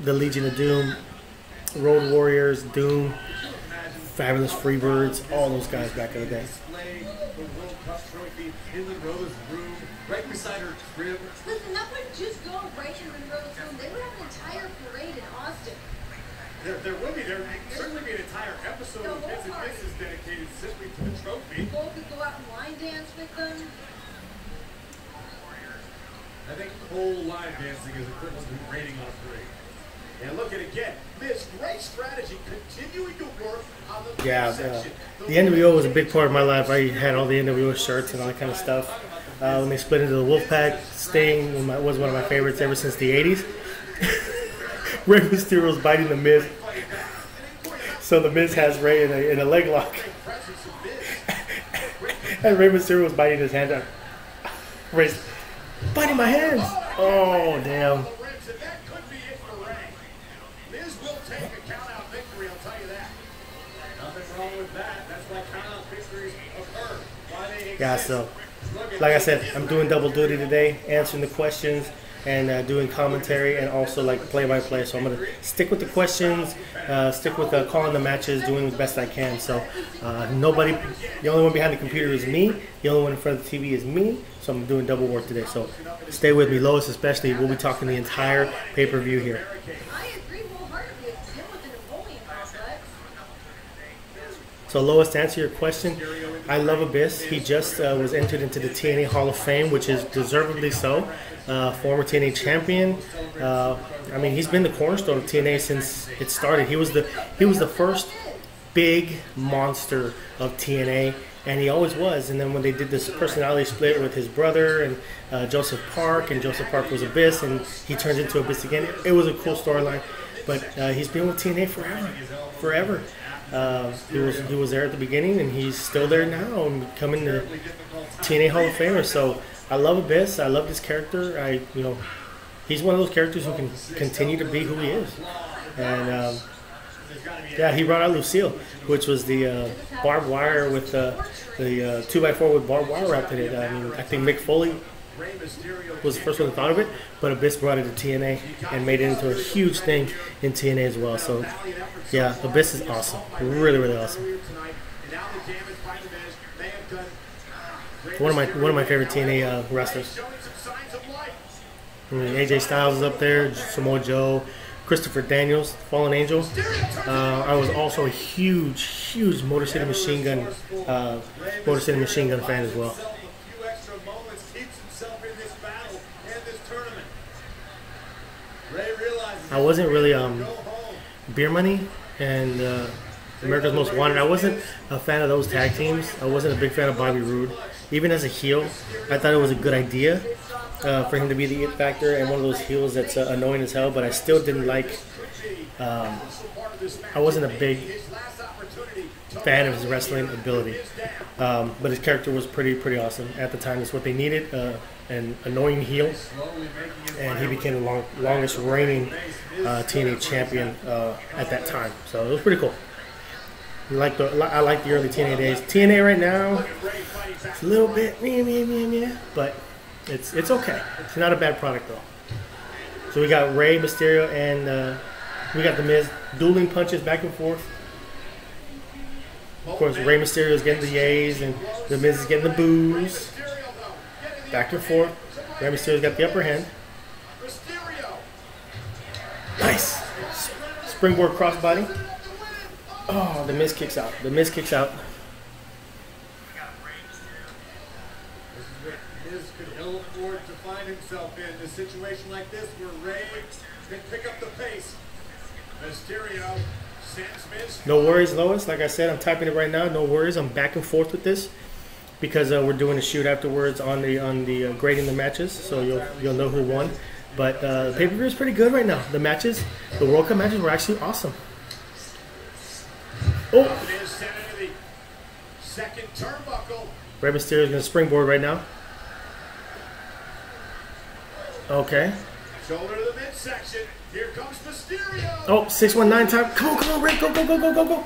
the Legion of Doom, Road Warriors, Doom, Fabulous Freebirds, all those guys back in the day. The World Cup trophy in the Rose room, right beside her crib. Listen, that wouldn't just go right in the Rose room. They would have an entire parade in Austin. There will certainly be an entire episode of Bits and Pieces dedicated simply to the trophy. People could go out and line dance with them. I think whole line dancing is equivalent to rating on a parade. And look at again, Miz, great strategy, continuing to work on the section. The NWO was a big part of my life. I had all the NWO shirts and all that kind of stuff. When they split into the Wolfpack, Sting was one of my favorites ever since the 80s. Rey Mysterio was biting the Miz. So the Miz has Rey in a leg lock. And Rey Mysterio was biting his hand. Rey's biting my hands. Oh, damn. Yeah, so like I said, I'm doing double duty today, answering the questions and doing commentary and also like play-by-play. So I'm going to stick with the questions, stick with calling the matches, doing the best I can. So nobody, the only one behind the computer is me. The only one in front of the TV is me. So I'm doing double work today. So stay with me, Lois especially. We'll be talking the entire pay-per-view here. So Lois, to answer your question, I love Abyss. He just was entered into the TNA Hall of Fame, which is deservedly so. Former TNA champion. I mean, he's been the cornerstone of TNA since it started. He was the first big monster of TNA, and he always was. And then when they did this personality split with his brother and Joseph Park, and Joseph Park was Abyss, and he turned into Abyss again. It was a cool storyline. But he's been with TNA forever. He was there at the beginning, and he's still there now and coming to TNA Hall of Famer. So I love Abyss. I love this character. He's one of those characters who can continue to be who he is. And yeah, he brought out Lucille, which was the barbed wire with the 2x4 with barbed wire wrapped in it. I mean, I think Mick Foley was the first one that thought of it, but Abyss brought it to TNA and made it into a huge thing in TNA as well. So yeah, Abyss is awesome, really, really awesome. One of my favorite TNA wrestlers. I mean, AJ Styles is up there, Samoa Joe, Christopher Daniels, Fallen Angel. I was also a huge Motor City Machine Gun fan as well. I wasn't really Beer Money and America's Most Wanted. I wasn't a fan of those tag teams. I wasn't a big fan of Bobby Roode. Even as a heel, I thought it was a good idea for him to be the it factor and one of those heels that's annoying as hell. But I still didn't like. I wasn't a big fan of his wrestling ability, but his character was pretty awesome at the time. It's what they needed. An annoying heel, and he became the longest reigning TNA champion at that time. So it was pretty cool. I like the early TNA days. TNA right now, it's a little bit but it's okay. It's not a bad product though. So we got Rey Mysterio and we got the Miz dueling punches back and forth. Of course, Rey Mysterio is getting the yays and the Miz is getting the boos. Back and forth. Rey Mysterio's got the upper hand. Nice. Springboard crossbody. Oh, the Miz kicks out. The Miz kicks out. afford to find himself in a situation like this where Ray can pick up the pace. Mysterio sends Miz. No worries, Lois. Like I said, I'm typing it right now. No worries. I'm back and forth with this because we're doing a shoot afterwards on the grading the matches, so you'll know who won. But the pay-per-view is pretty good right now. The matches, the World Cup matches, were actually awesome. Oh, Miz sent into the second turnbuckle. Rey Mysterio is going to springboard right now. Okay. Shoulder to the midsection. Here comes Mysterio. Oh, 619 time. Come on, Ray. Go.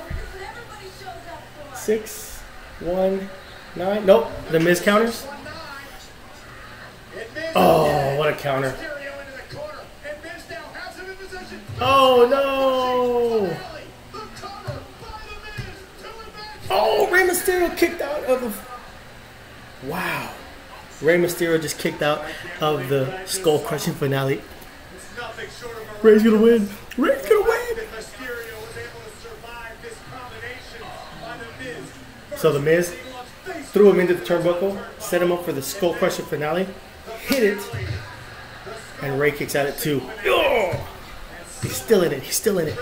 619. Nope. The Miz counters. Oh, what a counter. Oh, no. Oh, Rey Mysterio kicked out of the... Wow. Rey Mysterio just kicked out of the skull-crushing finale. Rey's gonna win. Rey's gonna win. So the Miz threw him into the turnbuckle, set him up for the skull-crushing finale, hit it, and Rey kicks out at 2. Oh! He's still in it. He's still in it.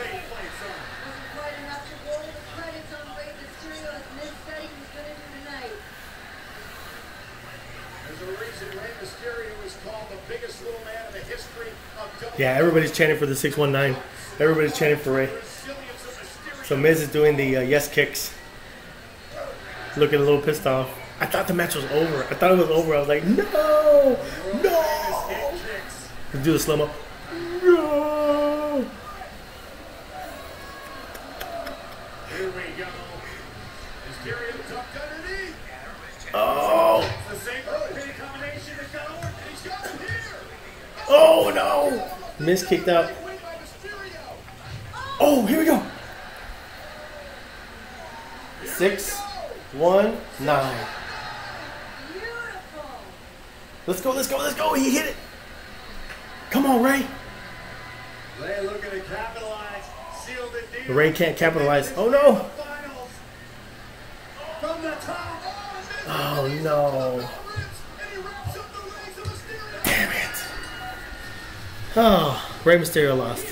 Yeah, everybody's chanting for the 619. Everybody's chanting for Rey. So Miz is doing the yes kicks. Looking a little pissed off. I thought the match was over. I thought it was over. I was like, no! No! Let's do the slow-mo. No! Here we go. Mysterio tucked underneath. Oh! The same combination that's got to work. He's got him here. Oh, no! Miz kicked out. Oh, here we go. 619. Let's go. He hit it. Come on, Rey. Ray looking to capitalize. Seal the deal. Rey can't capitalize. Oh, no. From the top. Oh, no. Damn it. Oh, Rey Mysterio lost.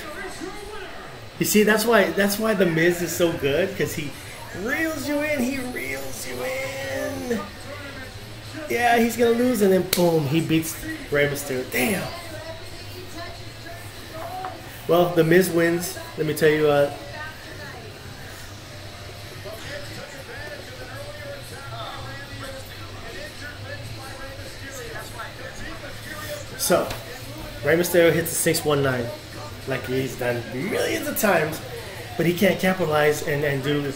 You see, that's why the Miz is so good, because he reels you in. Yeah, he's gonna lose, and then boom, he beats Rey Mysterio. Damn. Well, the Miz wins. Let me tell you. So, Rey Mysterio hits the 619 like he's done millions of times, but he can't capitalize and do.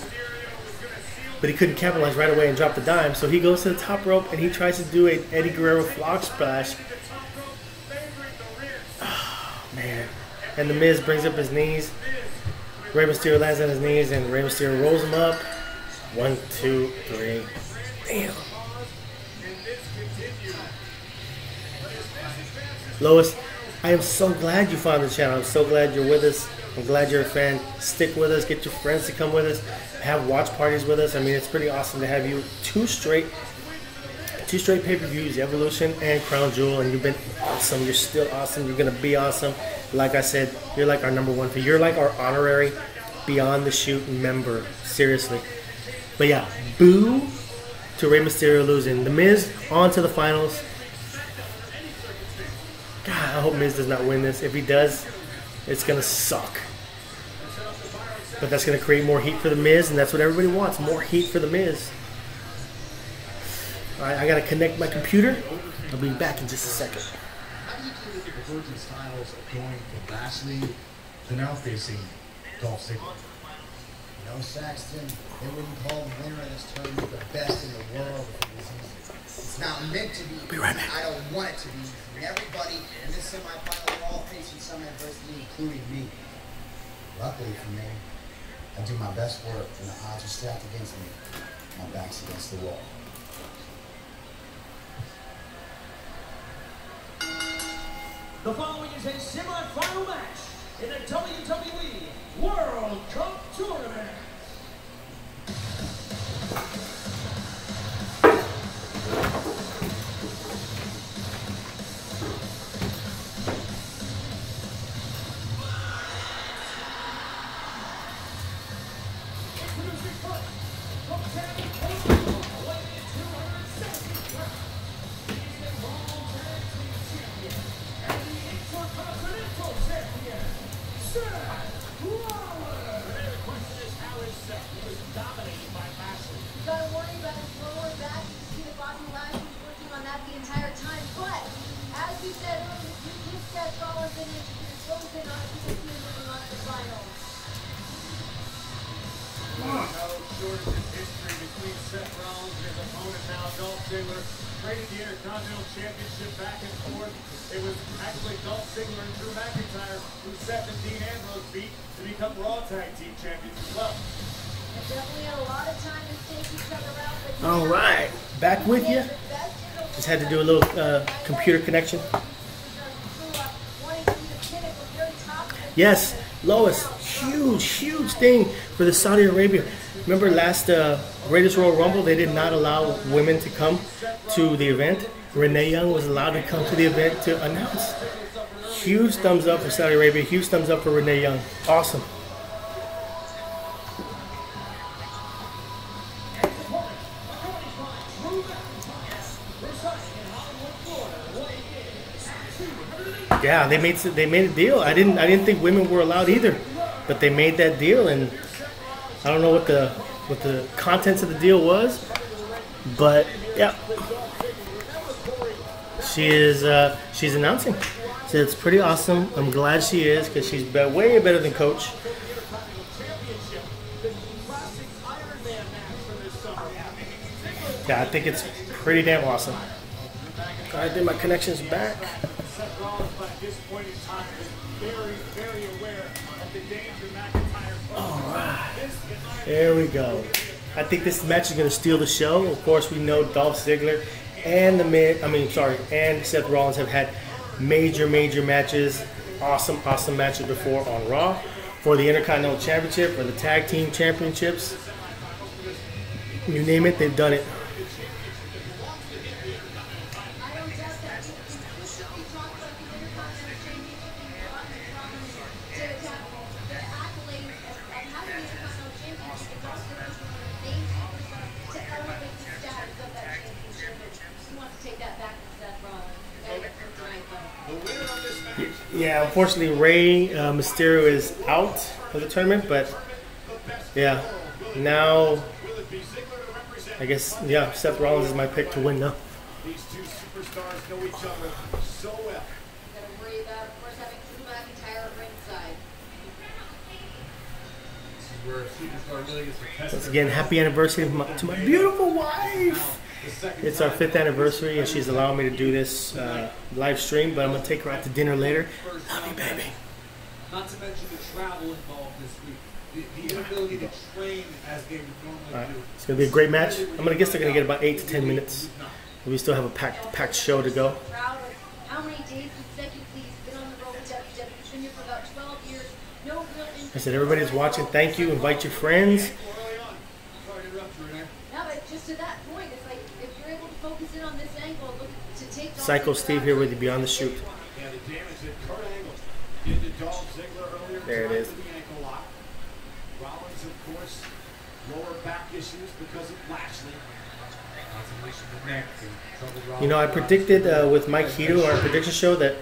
But he couldn't capitalize right away and drop the dime, so he goes to the top rope and he tries to do an Eddie Guerrero frog splash. Oh, man. And the Miz brings up his knees. Rey Mysterio lands on his knees and Rey Mysterio rolls him up. 1, 2, 3. Damn. Lois, I am so glad you found the channel. I'm so glad you're with us. I'm glad you're a fan. Stick with us. Get your friends to come with us. Have watch parties with us. I mean, it's pretty awesome to have you two straight pay-per-views, Evolution and Crown Jewel, and you've been awesome. You're still awesome. You're gonna be awesome. Like I said, you're like our #1 fan. You're like our honorary Beyond the Shoot member. Seriously. But yeah, boo to Rey Mysterio losing. The Miz on to the finals. God, I hope Miz does not win this. If he does, it's gonna suck. But that's going to create more heat for The Miz, and that's what everybody wants, more heat for The Miz. All right, I got to connect my computer. I'll be back in just a second. How do you believe the Virgin Styles are going from Lashley to now facing Dolph Ziggler? You know, Saxton, they wouldn't call the winner of this tournament the best in the world if it was easy. It's not meant to be. Be right back. I don't want it to be. And everybody in this semifinal, we're all facing some adversity, including me. Luckily for me, I do my best work and the odds are stacked against me. My back's against the wall. The following is a semi-final match in the WWE World Cup Tournament. Gotta worry about his lower back. You see the body line. He's working on that the entire time. But as we said earlier, if you give Seth Rollins an inch, if you're frozen on it, you can see him moving on to the finals. No shortage of history between Seth Rollins and his opponent now, Dolph Ziggler. Traded the Intercontinental Championship back and forth. It was actually Dolph Ziggler and Drew McIntyre who Seth and Dean Ambrose beat to become Raw Tag Team Champions as well. They definitely had a lot of time to take each other out. But All right, back with you. Just had to do a little computer connection. Yes, Lois, huge thing for the Saudi Arabia. Remember last Greatest Royal Rumble, they did not allow women to come to the event. Renee Young was allowed to come to the event to announce. Huge thumbs up for Saudi Arabia. Huge thumbs up for Renee Young. Awesome. Yeah, they made a deal. I didn't think women were allowed either, but they made that deal, and I don't know what the contents of the deal was, but yeah, she's announcing. So it's pretty awesome. I'm glad she is because she's way better than Coach. Yeah, I think it's pretty damn awesome. I think my connection's back. Seth Rollins, by this point in time, is very aware of the danger McIntyre poses. All right, there we go. I think this match is going to steal the show. Of course, we know Dolph Ziggler and and Seth Rollins have had major matches, awesome matches before on Raw for the Intercontinental Championship, for the Tag Team Championships. You name it, they've done it. Yeah, unfortunately, Rey Mysterio is out of the tournament, but yeah, now I guess Seth Rollins is my pick to win now. These two superstars know each other so well. Gotta worry about, of course, having Drew McIntyre at ringside. This is where a superstar really gets to test Once again, happy anniversary to my beautiful wife. It's our 5th anniversary, and she's allowing me to do this live stream, but I'm going to take her out to dinner later. Love you, baby. Not to mention the travel involved this week. The inability to train as they would normally do. It's going to be a great match. I'm going to guess they're going to get about 8 to 10 minutes. We still have a packed show to go. Proud of how many days consecutively he's been on the road with WWE. He's been here for about 12 years. No real interest. I said, everybody's watching. Thank you. Invite your friends. No, but just to that point, it's like if you're able to focus in on this angle, look to take. Psycho Steve here with you beyond the shoot. Yeah, the damage that Kurt Angle did to Dolph Ziggler earlier. There it is. The ankle lock. Rollins, of course, lower back issues because of Lashley. You know, I predicted with Mike Hito, our prediction show, that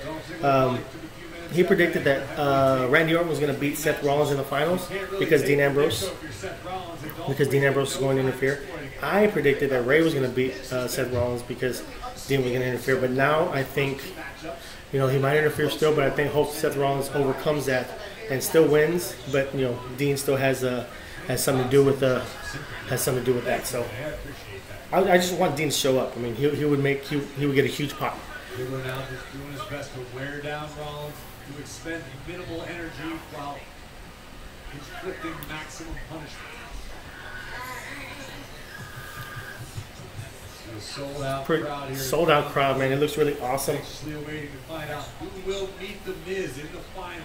he predicted that Randy Orton was going to beat Seth Rollins in the finals because Dean Ambrose is going to interfere. I predicted that Ray was going to beat Seth Rollins because Dean was going to interfere. But now I think, you know, he might interfere still, but I think Seth Rollins overcomes that and still wins. But you know, Dean still has something to do with that. So I just want Dean to show up. I mean, he would get a huge pop. Ziggler now just doing his best to wear down Rollins, to expend minimal energy while inflicting maximum punishment. Sold out crowd, man. It looks really awesome. Actually waiting to find out who will meet The Miz in the finals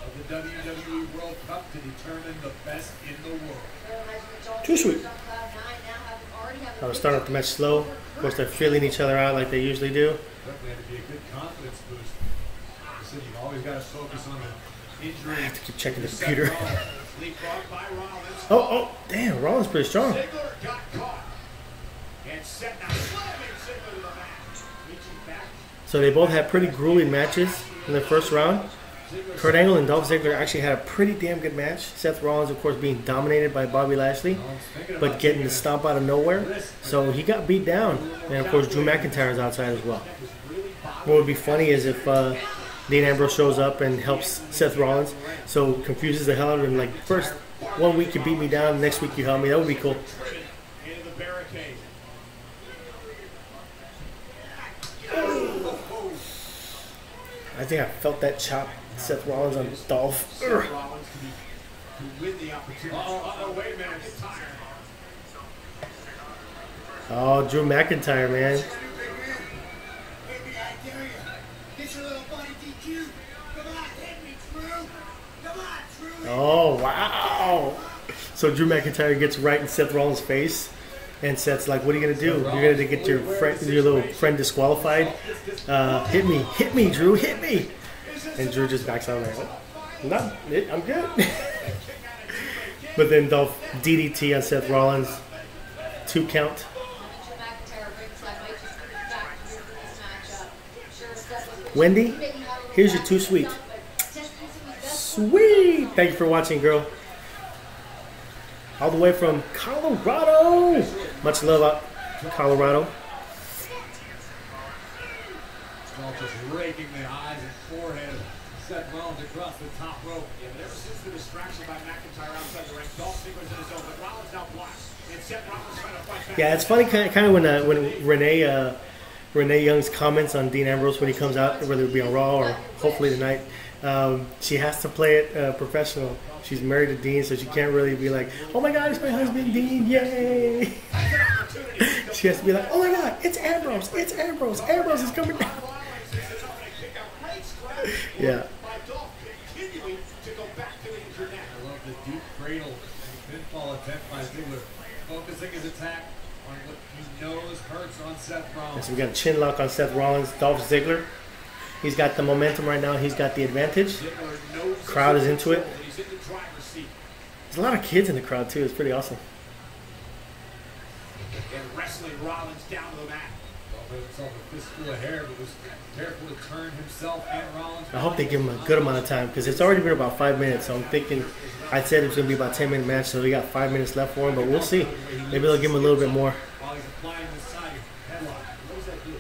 of the WWE World Cup to determine the best in the world. Too sweet. I was starting off the match slow. Of course, they're feeling each other out like they usually do. Definitely had to be a good confidence boost. I said you've always got to focus on the injury. I have to keep checking the computer. Leapfrog by Rollins. Oh, damn, Rollins pretty strong. Ziggler got caught. And set now slamming Ziggler to the mat. Reaching back. So they both had pretty grueling matches in the first round. Kurt Angle and Dolph Ziggler actually had a pretty damn good match. Seth Rollins, of course, being dominated by Bobby Lashley, but getting the stomp out of nowhere. So he got beat down. And, of course, Drew McIntyre is outside as well. What would be funny is if Dean Ambrose shows up and helps Seth Rollins, so confuses the hell out of him. Like, first 1 week you beat me down, next week you help me. That would be cool. Into the barricade. I think I felt that chop. Seth Rollins on Dolph. Seth Rollins to win the opportunity. Oh, wait a minute. It's tired. Oh, Drew McIntyre, man. Baby, I dare you. Get your little buddy DQ. Come on, hit me, Drew. Come on, Drew. Oh, wow. So Drew McIntyre gets right in Seth Rollins' face. And Seth's like, what are you going to do? You're going to get your little friend disqualified? Hit me, Drew, hit me. And Drew just backs out like, no, I'm good. But then Dolph DDT on Seth Rollins. 2 count. Wendy, here's your 2 sweet. Sweet. Thank you for watching, girl. All the way from Colorado. Much love out Colorado. Just raking the eyes and forehead of Seth Rollins across the top rope. Yeah, but ever since the distraction by McIntyre outside the ring, Dolph Ziggler's in his zone, but Rollins now blocks. And Seth Rollins trying to fight back. Yeah, it's funny kind of when Renee Young's comments on Dean Ambrose when he comes out, whether it be on Raw or hopefully tonight, she has to play it professional. She's married to Dean, so she can't really be like, oh my God, it's my husband, Dean, yay. She has to be like, oh my God, it's Ambrose, Ambrose is coming down. Yeah. I love the deep cradle and pinfall attempt by Ziggler, focusing his attack on what he knows hurts on Seth Rollins. So we got a chin lock on Seth Rollins, Dolph Ziggler. He's got the momentum right now. He's got the advantage. Crowd is into it. There's a lot of kids in the crowd too. It's pretty awesome. And wrestling Rollins down to the mat. Himself a fistful of hair, but was careful to turn himself and Rollins. I hope they give him a good amount of time because it's already been about 5 minutes. So I'm thinking, I said it was going to be about a 10-minute match, so we got 5 minutes left for him, but we'll see. Maybe they'll give him a little bit more. While he's applying the side headlock. What does that do?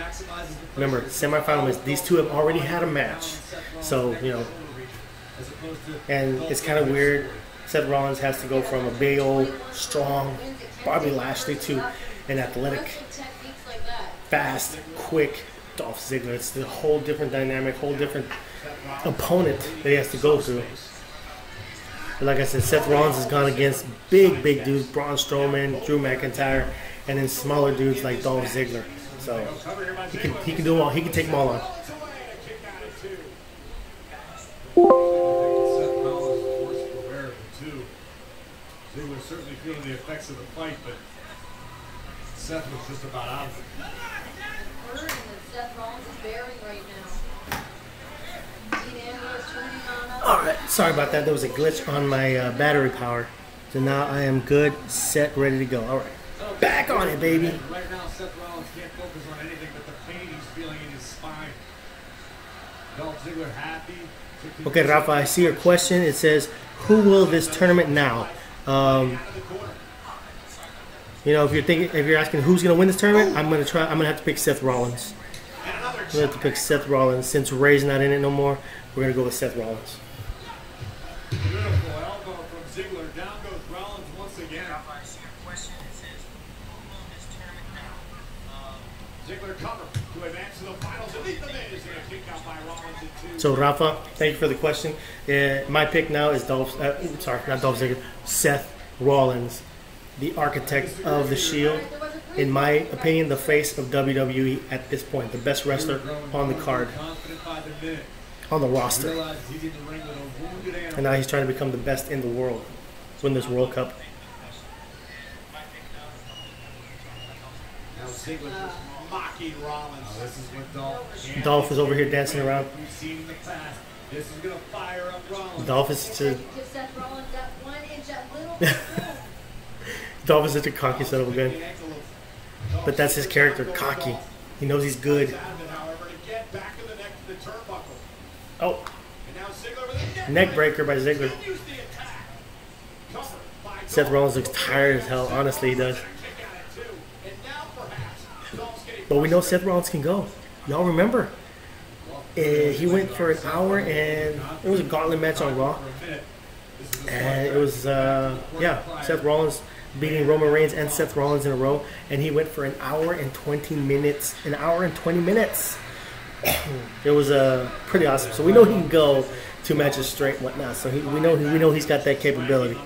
Maximizes the Remember, semifinal is these two have already had a match, so you know, and it's kind of weird. Seth Rollins has to go from a big old strong Bobby Lashley to an athletic, fast, quick Dolph Ziggler. It's the whole different dynamic, whole different opponent that he has to go through. But like I said, Seth Rollins has gone against big dudes, Braun Strowman, Drew McIntyre, and then smaller dudes like Dolph Ziggler. So he can do them all. He can take them all on. Seth Rollins, of course, aware of the two. Ziggler certainly feeling the effects of the fight, but Seth was just about out of it. Burden that Seth Rollins is bearing right now. Dean Ambrose turning on us. All right, sorry about that. There was a glitch on my battery power. So now I am good, set, ready to go. All right, back on it, baby. Right now, Seth Rollins can't focus on anything but the pain he's feeling in his spine. Dolph Ziggler happy. Okay, Rafa, I see your question. It says, who will this tournament now? You know, if you're asking who's gonna win this tournament, I'm gonna have to pick Seth Rollins. I'm gonna have to pick Seth Rollins. Since Ray's not in it no more, we're gonna go with Seth Rollins. Beautiful elbow from Ziggler. Down goes Rollins once again. I see your question. It says, who will this tournament now? Ziggler cover to advance to the finals. And lead the Miz in a kick out by Rollins in 2. So Rafa, thank you for the question. My pick now is Seth Rollins, the architect of the Shield. In my opinion, the face of WWE at this point, the best wrestler on the card, on the roster. And now he's trying to become the best in the world, win this World Cup. Now Ziggler just mocking Rollins. This is what Dolph is over here dancing around. we've seen in the past. This is going to fire up Rollins. Dolph is to Give Seth Rollins Dolph is such a cocky son of a gun. But that's his character, cocky. He knows he's good. Oh. Neck breaker by Ziggler. Seth Rollins looks tired as hell. Honestly, he does. But we know Seth Rollins can go. Y'all remember? He went for an hour and it was a gauntlet match on Raw. And it was, yeah, Seth Rollins beating Roman Reigns and Seth Rollins in a row. And he went for an hour and 20 minutes. An hour and 20 minutes. It was pretty awesome. So we know he can go 2 matches straight and whatnot. So we know he's got that capability.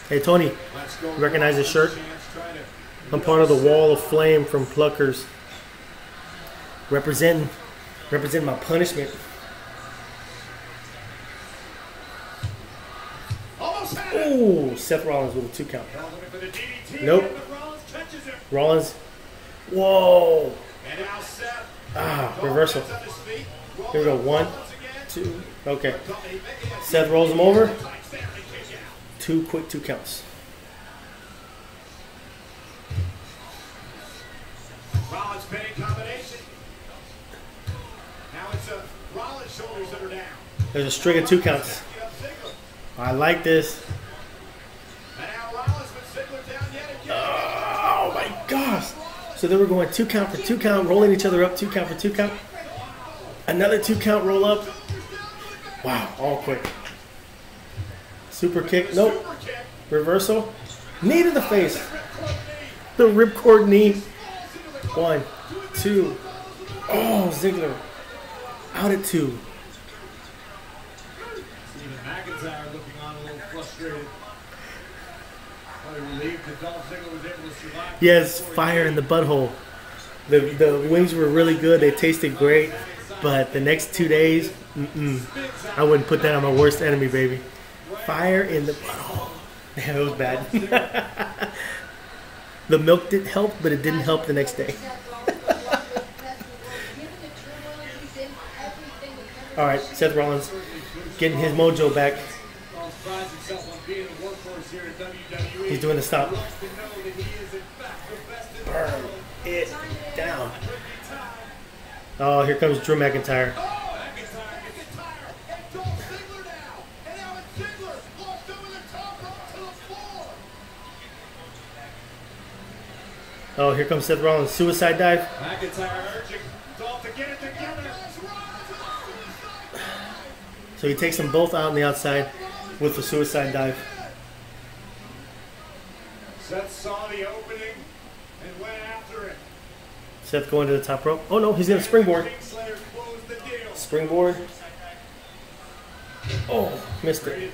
Hey Tony, you recognize this shirt? I'm part of the Wall of Flame from Pluckers. Representing my punishment. Ooh, Seth Rollins with a 2 count. Nope. Rollins. Whoa. Ah, reversal. Here we go. 1, 2. Okay. Seth rolls him over. 2 quick 2 counts. Rollins penny combination. Now it's Rollins shoulders that are down. There's a string of 2 counts. I like this. And now Rollins with Ziggler down yet again. Oh my gosh. So they were going 2 count for 2 count, rolling each other up, 2 count for 2 count. Another 2 count roll up. Wow, all quick. Super kick, nope. Reversal. Knee to the face. The ripcord knee. 1, 2. Oh, Ziggler. Out at 2. Even McIntyre looking on a little frustrated. Relieved that Dolph Ziggler was able to survive. Yes, fire in the butthole. The wings were really good. They tasted great. But the next 2 days, I wouldn't put that on my worst enemy, baby. Fire in the butthole. Yeah, it was bad. The milk did help, but it didn't help the next day. All right, Seth Rollins getting his mojo back. He's doing the stop. Burn it down. Oh, here comes Drew McIntyre. Oh, here comes Seth Rollins. Suicide dive. McIntyre urging Dolph to get it together. So he takes them both out on the outside with the suicide dive. Seth saw the opening and went after it. Seth going to the top rope. Oh no, he's going to springboard. Springboard. Oh, missed it.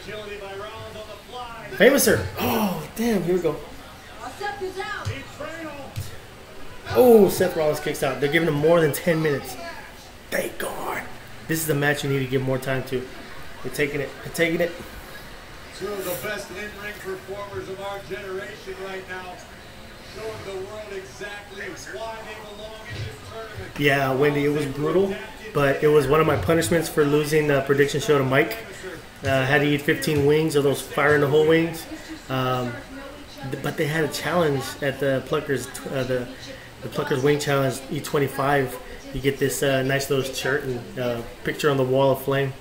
Famouser. Oh, damn, here we go. Oh, Seth Rollins kicks out. They're giving him more than 10 minutes. Thank God. This is the match you need to give more time to. They're taking it. They're taking it. 2 of the best in-ring performers of our generation right now. Showing the world exactly why they belong in this tournament. Yeah, Wendy, it was brutal. But it was one of my punishments for losing the prediction show to Mike. Had to eat 15 wings of those fire in the hole wings. But they had a challenge at the Pluckers, the Pluckers Wing Challenge, eat 25. You get this nice little shirt and picture on the Wall of Flame.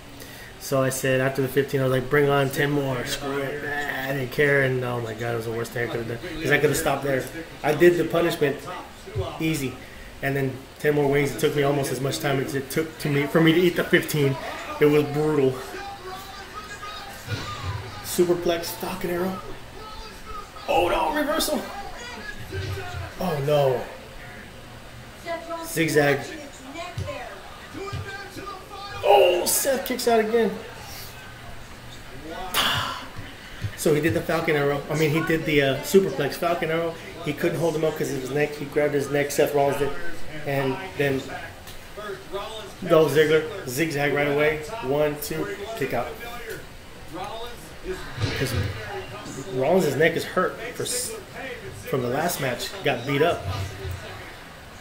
So I said after the 15, I was like, bring on 10 more. Screw it. I didn't care. And oh my God, it was the worst thing I could have done. Because I could have stopped there. I did the punishment easy. And then 10 more wings. It took me almost as much time as it took for me to eat the 15. It was brutal. Superplex, Falcon Arrow. Oh no, reversal. Oh no. Zigzag. Oh, Seth kicks out again. So he did the Falcon Arrow. I mean, he did the Superplex Falcon Arrow. He couldn't hold him up because of his neck. He grabbed his neck, Seth Rollins did. And then Dolph Ziggler, zigzag right away. 1, 2, kick out. Because Rollins' neck is hurt from the last match. Got beat up.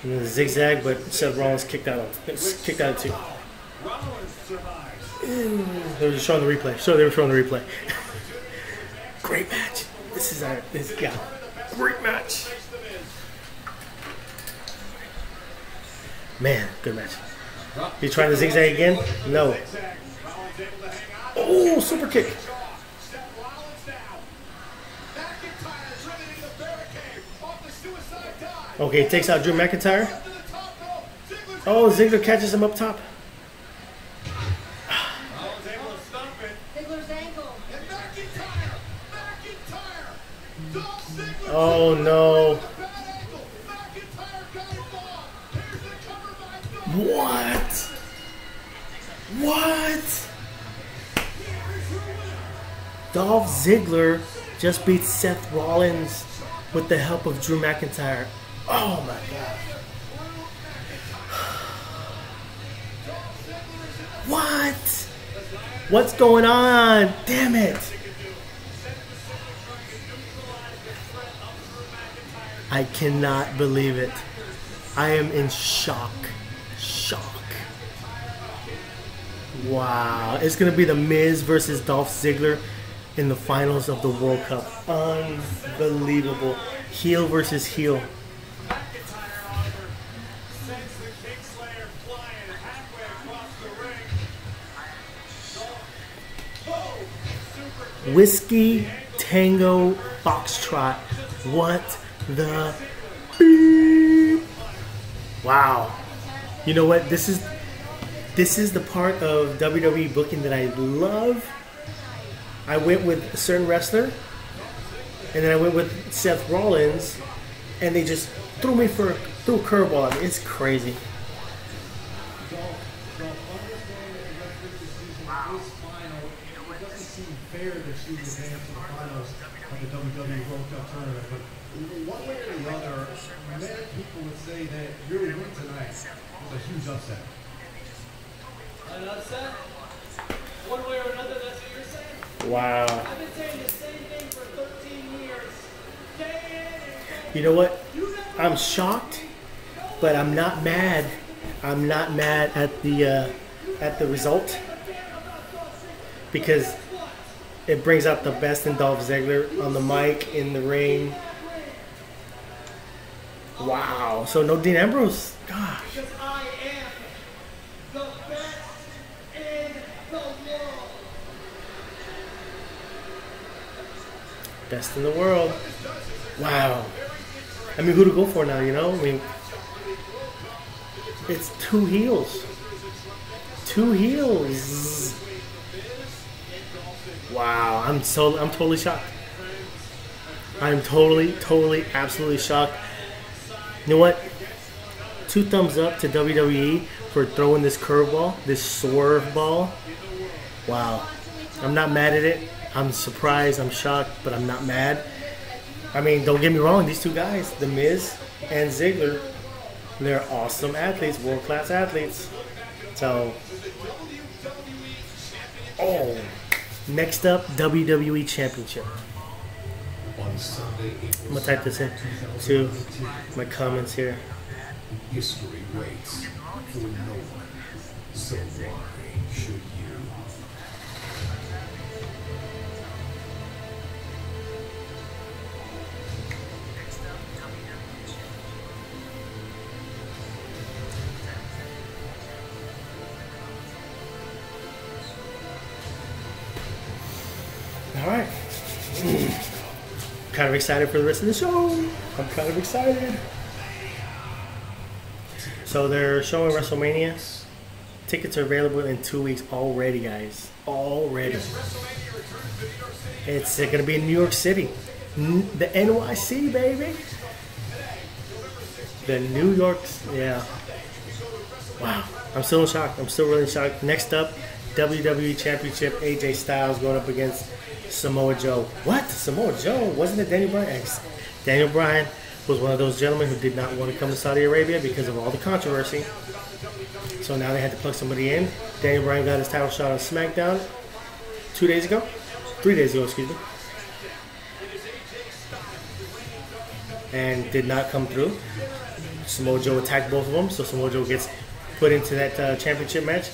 And then zigzag, but Seth Rollins kicked out of two. Rollins survives. They were just showing the replay. So they were showing the replay. Great match. Yeah, great match. Man, good match. You trying to zigzag again? No. Oh, super kick. Okay, takes out Drew McIntyre. Oh, Ziggler catches him up top. Oh no. What? What? Dolph Ziggler just beat Seth Rollins with the help of Drew McIntyre. Oh my god. What? What's going on? Damn it. I cannot believe it. I am in shock. Shock. Wow. It's going to be The Miz versus Dolph Ziggler in the finals of the World Cup. Unbelievable. Heel versus heel. Whiskey Tango Foxtrot. What the beep? Wow. You know what? This is the part of WWE booking that I love. I went with a certain wrestler, and then I went with Seth Rollins, and they just threw a curveball at me. It's crazy. Fair that she would advance to the finals of the WWE World Cup tournament, but one way or the other, many people would say that your win tonight was a huge upset. An upset? One way or another, that's what you're saying? Wow. I've been saying the same thing for 13 years. Day in and day You know what? I'm shocked, but I'm not mad. I'm not mad at the result, because it brings out the best in Dolph Ziggler on the mic, in the ring. Wow. So no Dean Ambrose. Gosh. because I am the best in the world. Best in the world. Wow. I mean, who to go for now, you know? I mean, it's two heels. Two heels. Wow, I'm totally shocked. I'm totally, absolutely shocked. You know what? 2 thumbs up to WWE for throwing this curveball, this swerve ball. Wow. I'm not mad at it. I'm surprised, I'm shocked, but I'm not mad. I mean, don't get me wrong, these two guys, The Miz and Ziggler, they're awesome athletes, world-class athletes. So, oh. Next up, WWE Championship. I'm going to type this in to my comments here. History waits for no one, so why should you? Alright. Kind of excited for the rest of the show. I'm kind of excited. So they're showing WrestleMania. Tickets are available in 2 weeks already, guys. Already. It's going to be in New York City. The NYC, baby. The New York, yeah. Wow. I'm still in shock. I'm still really shocked. Next up, WWE Championship. AJ Styles going up against Samoa Joe. What? Samoa Joe? Wasn't it Daniel Bryan? Daniel Bryan was one of those gentlemen who did not want to come to Saudi Arabia because of all the controversy. So now they had to plug somebody in. Daniel Bryan got his title shot on SmackDown 3 days ago, excuse me. And did not come through. Samoa Joe attacked both of them, so Samoa Joe gets put into that championship match.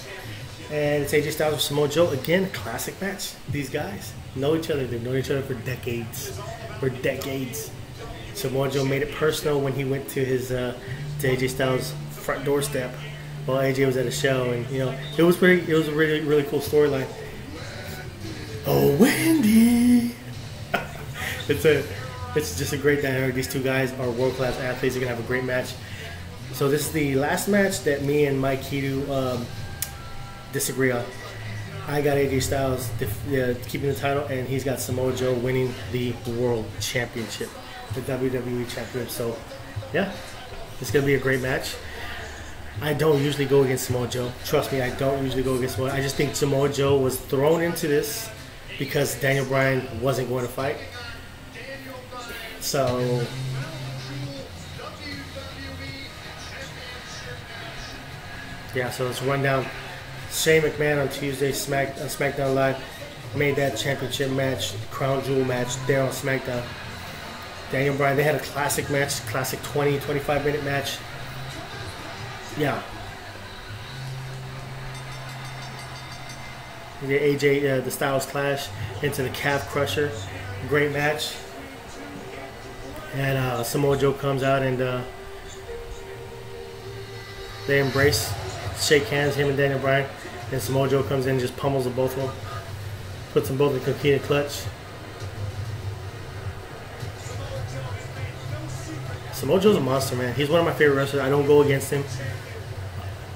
And it's AJ Styles with Samoa Joe. Again, classic match. These guys know each other. They've known each other for decades. Samoa Joe made it personal when he went to his to AJ Styles' front doorstep while AJ was at a show, and you know it was a really cool storyline. Oh, Wendy! It's just a great dynamic. These two guys are world-class athletes. They're gonna have a great match. So this is the last match that me and Mike Kidu disagree on. I got AJ Styles keeping the title, and he's got Samoa Joe winning the World Championship, the WWE Championship. So, yeah, it's gonna be a great match. I don't usually go against Samoa Joe. Trust me, I don't usually go against Samoa. I just think Samoa Joe was thrown into this because Daniel Bryan wasn't going to fight. So, yeah, so let's run down. Shane McMahon on Tuesday, SmackDown Live, made that championship match, crown jewel match there on SmackDown. Daniel Bryan, they had a classic match, classic 20-25 minute match. Yeah. The AJ, the Styles Clash into the Calf Crusher. Great match. And Samoa Joe comes out and they embrace, shake hands, him and Daniel Bryan. And Samoa Joe comes in and just pummels the both of them. Puts them both in coquina clutch. Samoa Joe's a monster, man. He's one of my favorite wrestlers. I don't go against him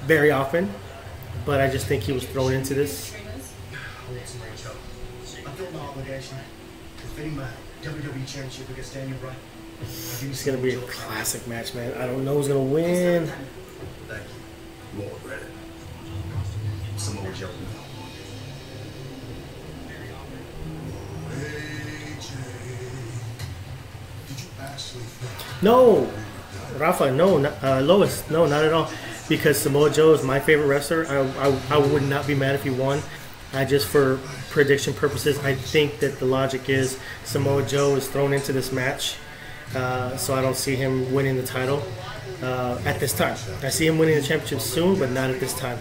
very often, but I just think he was thrown into this. I feel no obligation defending my WWE Championship against Daniel Bryan. It's gonna be a classic match, man. I don't know who's gonna win. Thank you. Lord Reddit. Samoa Joe. No, Rafa, no, Lois, no, not at all. Because Samoa Joe is my favorite wrestler. I would not be mad if he won. Just for prediction purposes, I think that the logic is Samoa Joe is thrown into this match. So I don't see him winning the title at this time. I see him winning the championship soon, but not at this time.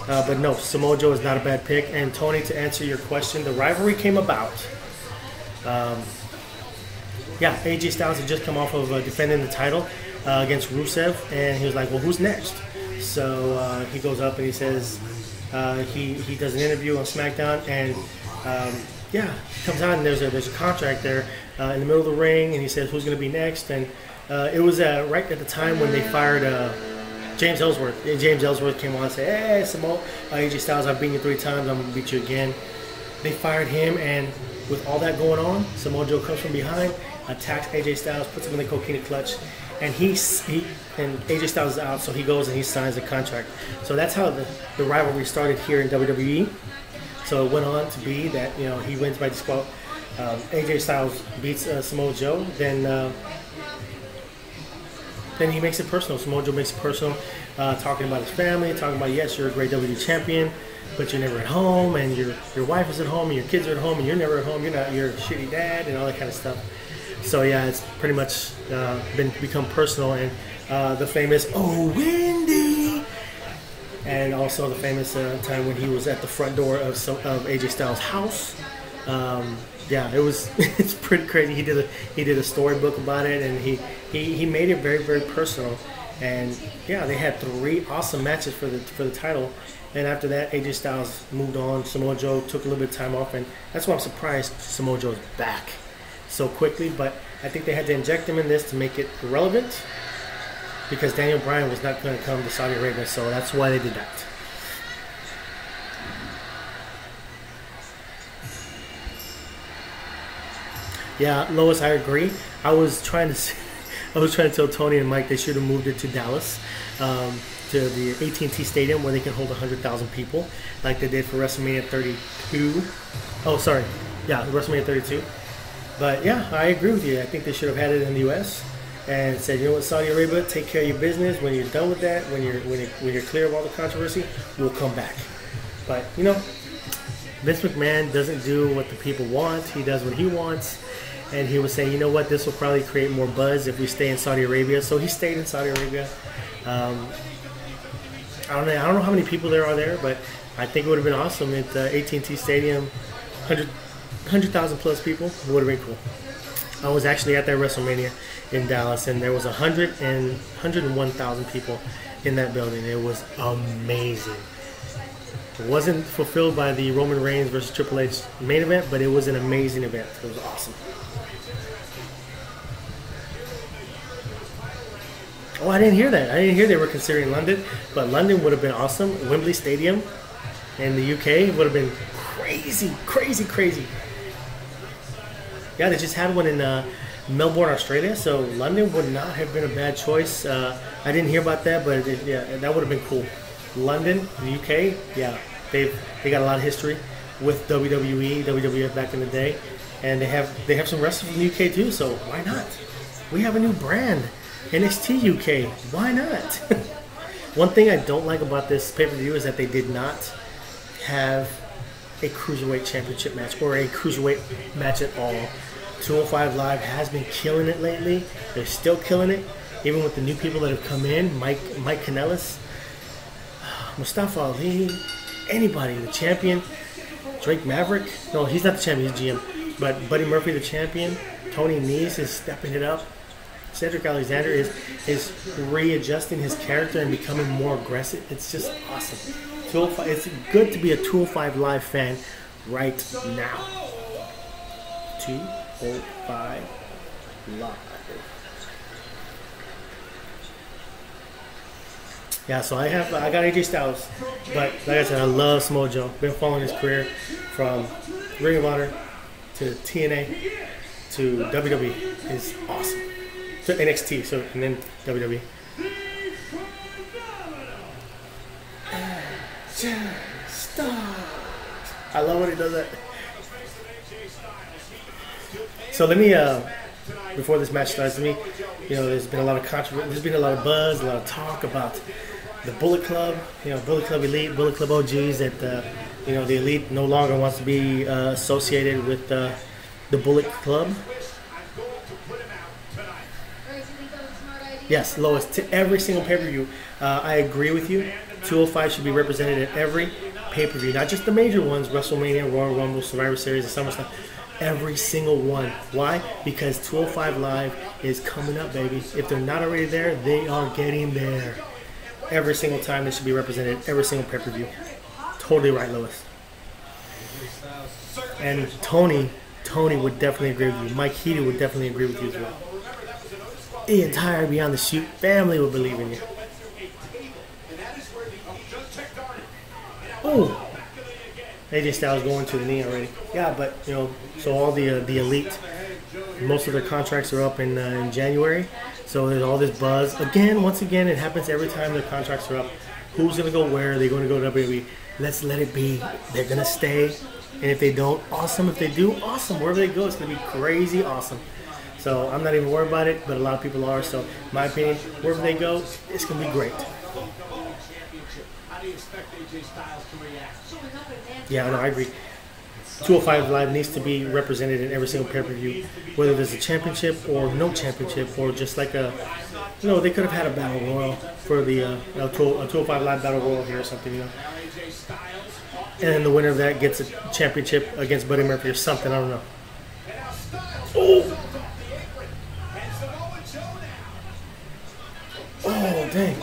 But no, Samoa Joe is not a bad pick. And Tony, to answer your question, the rivalry came about. Yeah, AJ Styles had just come off of defending the title against Rusev, and he was like, well, who's next? So he goes up and he says, he does an interview on SmackDown, and yeah, he comes out and there's a contract there in the middle of the ring, and he says, who's going to be next? And it was right at the time when they fired James Ellsworth. And James Ellsworth came on and said, hey, Samoa, AJ Styles, I've beaten you 3 times, I'm going to beat you again. They fired him, and with all that going on, Samoa Joe comes from behind, attacks AJ Styles, puts him in the coquina clutch, and AJ Styles is out, so he goes and he signs the contract. So that's how the rivalry started here in WWE. So it went on to be that, you know, he wins by disqual. AJ Styles beats Samoa Joe, then he makes it personal. Samoa Joe makes it personal, talking about his family, talking about, yes, you're a great WWE champion, but you're never at home, and your wife is at home, and your kids are at home, and you're never at home. You're a shitty dad, and all that kind of stuff. So yeah, it's pretty much become personal, and the famous "Oh Wendy," and also the famous time when he was at the front door of AJ Styles' house. Yeah, it's pretty crazy. He did a storybook about it, and he made it very, very personal. And yeah, they had 3 awesome matches for the title. And after that, AJ Styles moved on. Samoa Joe took a little bit of time off, and that's why I'm surprised Samoa Joe's back so quickly. But I think they had to inject him in this to make it relevant, because Daniel Bryan was not going to come to Saudi Arabia, so that's why they did that. Yeah, Lois, I agree. I was trying to tell Tony and Mike they should have moved it to Dallas, to the AT&T Stadium, where they can hold 100,000 people, like they did for WrestleMania 32. Oh, sorry. Yeah, WrestleMania 32. But yeah, I agree with you. I think they should have had it in the U.S. and said, you know what, Saudi Arabia, take care of your business. When you're done with that, when you're clear of all the controversy, we'll come back. But you know, Vince McMahon doesn't do what the people want. He does what he wants, and he was saying, you know what, this will probably create more buzz if we stay in Saudi Arabia. So he stayed in Saudi Arabia. I don't know how many people there are there, but I think it would have been awesome at AT&T Stadium, 100,000 plus people. It would have been cool. I was actually at that WrestleMania in Dallas, and there was 101,000 people in that building. It was amazing. It wasn't fulfilled by the Roman Reigns versus Triple H main event, but it was an amazing event. It was awesome. Oh, I didn't hear that. I didn't hear they were considering London, but London would have been awesome. Wembley Stadium in the UK would have been crazy, crazy, crazy. Yeah, they just had one in Melbourne, Australia, so London would not have been a bad choice. I didn't hear about that, but yeah, that would have been cool. London, the UK, yeah, they got a lot of history with WWE, WWF back in the day, and they have some wrestlers from the UK too. So why not? We have a new brand, NXT UK. Why not? One thing I don't like about this pay-per-view is that they did not have a Cruiserweight Championship match or a Cruiserweight match at all. 205 Live has been killing it lately. They're still killing it, even with the new people that have come in. Mike Kanellis, Mustafa Ali, anybody, the champion, Drake Maverick. No, he's not the champion, he's GM. But Buddy Murphy, the champion. Tony Nese is stepping it up. Cedric Alexander is readjusting his character and becoming more aggressive. It's just awesome. 205, it's good to be a 205 Live fan right now. 205 Live. Yeah, so I got AJ Styles, but like I said, I love Samoa Joe. Been following his career from Ring of Honor to TNA to WWE. It's awesome. To NXT, so and then WWE. I love when he does that. So let me, before this match starts, there's been a lot of controversy, there's been a lot of buzz, a lot of talk about the Bullet Club, Bullet Club Elite, Bullet Club OGs, that, the Elite no longer wants to be associated with the Bullet Club. Yes, Lois, to every single pay-per-view. I agree with you. 205 should be represented at every pay-per-view, not just the major ones, WrestleMania, Royal Rumble, Survivor Series, and SummerSlam. Every single one. Why? Because 205 Live is coming up, baby. If they're not already there, they are getting there. Every single time they should be represented at every single pay-per-view. Totally right, Lois. And Tony would definitely agree with you. Mike Heaton would definitely agree with you as well. The entire Beyond the Shoot family will believe in you. Oh, AJ Styles going to the knee already. Yeah, but so all the Elite, most of their contracts are up in January. So there's all this buzz. Once again, it happens every time their contracts are up. Who's gonna go where? Are they going to go to WWE? Let's let it be. They're gonna stay, and if they don't, awesome. If they do, awesome. Wherever they go, it's gonna be crazy awesome. So I'm not even worried about it, but a lot of people are. So my opinion, wherever they go, it's going to be great. Yeah, no, I agree. 205 Live needs to be represented in every single pay-per-view, whether there's a championship or no championship, or just like they could have had a battle royal for the a 205 Live battle royal here or something, And then the winner of that gets a championship against Buddy Murphy or something. I don't know. Oh. Oh, dang.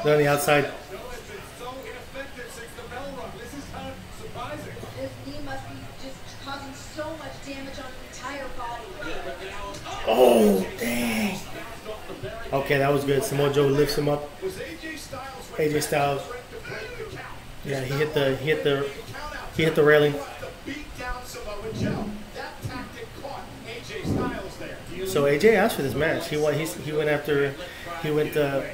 They're on the outside. This knee must be just causing so much damage on the entire body. Oh, dang. Okay, that was good. Samoa Joe lifts him up. AJ Styles. Yeah, he hit the railing. So AJ asked for this match. He went to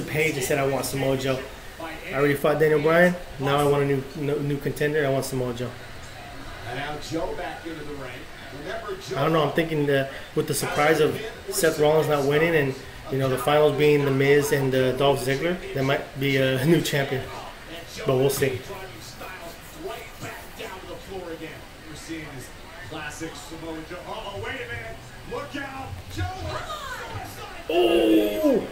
Paige and said, "I want Samoa Joe. I already fought Daniel Bryan. Now I want a new contender. I want Samoa Joe." I don't know. I'm thinking with the surprise of Seth Rollins not winning, and the finals being The Miz and Dolph Ziggler, that might be a new champion. But we'll see. Classic 6 Samoa Joe. Uh-oh, wait a minute. Look out. Joe. Oh!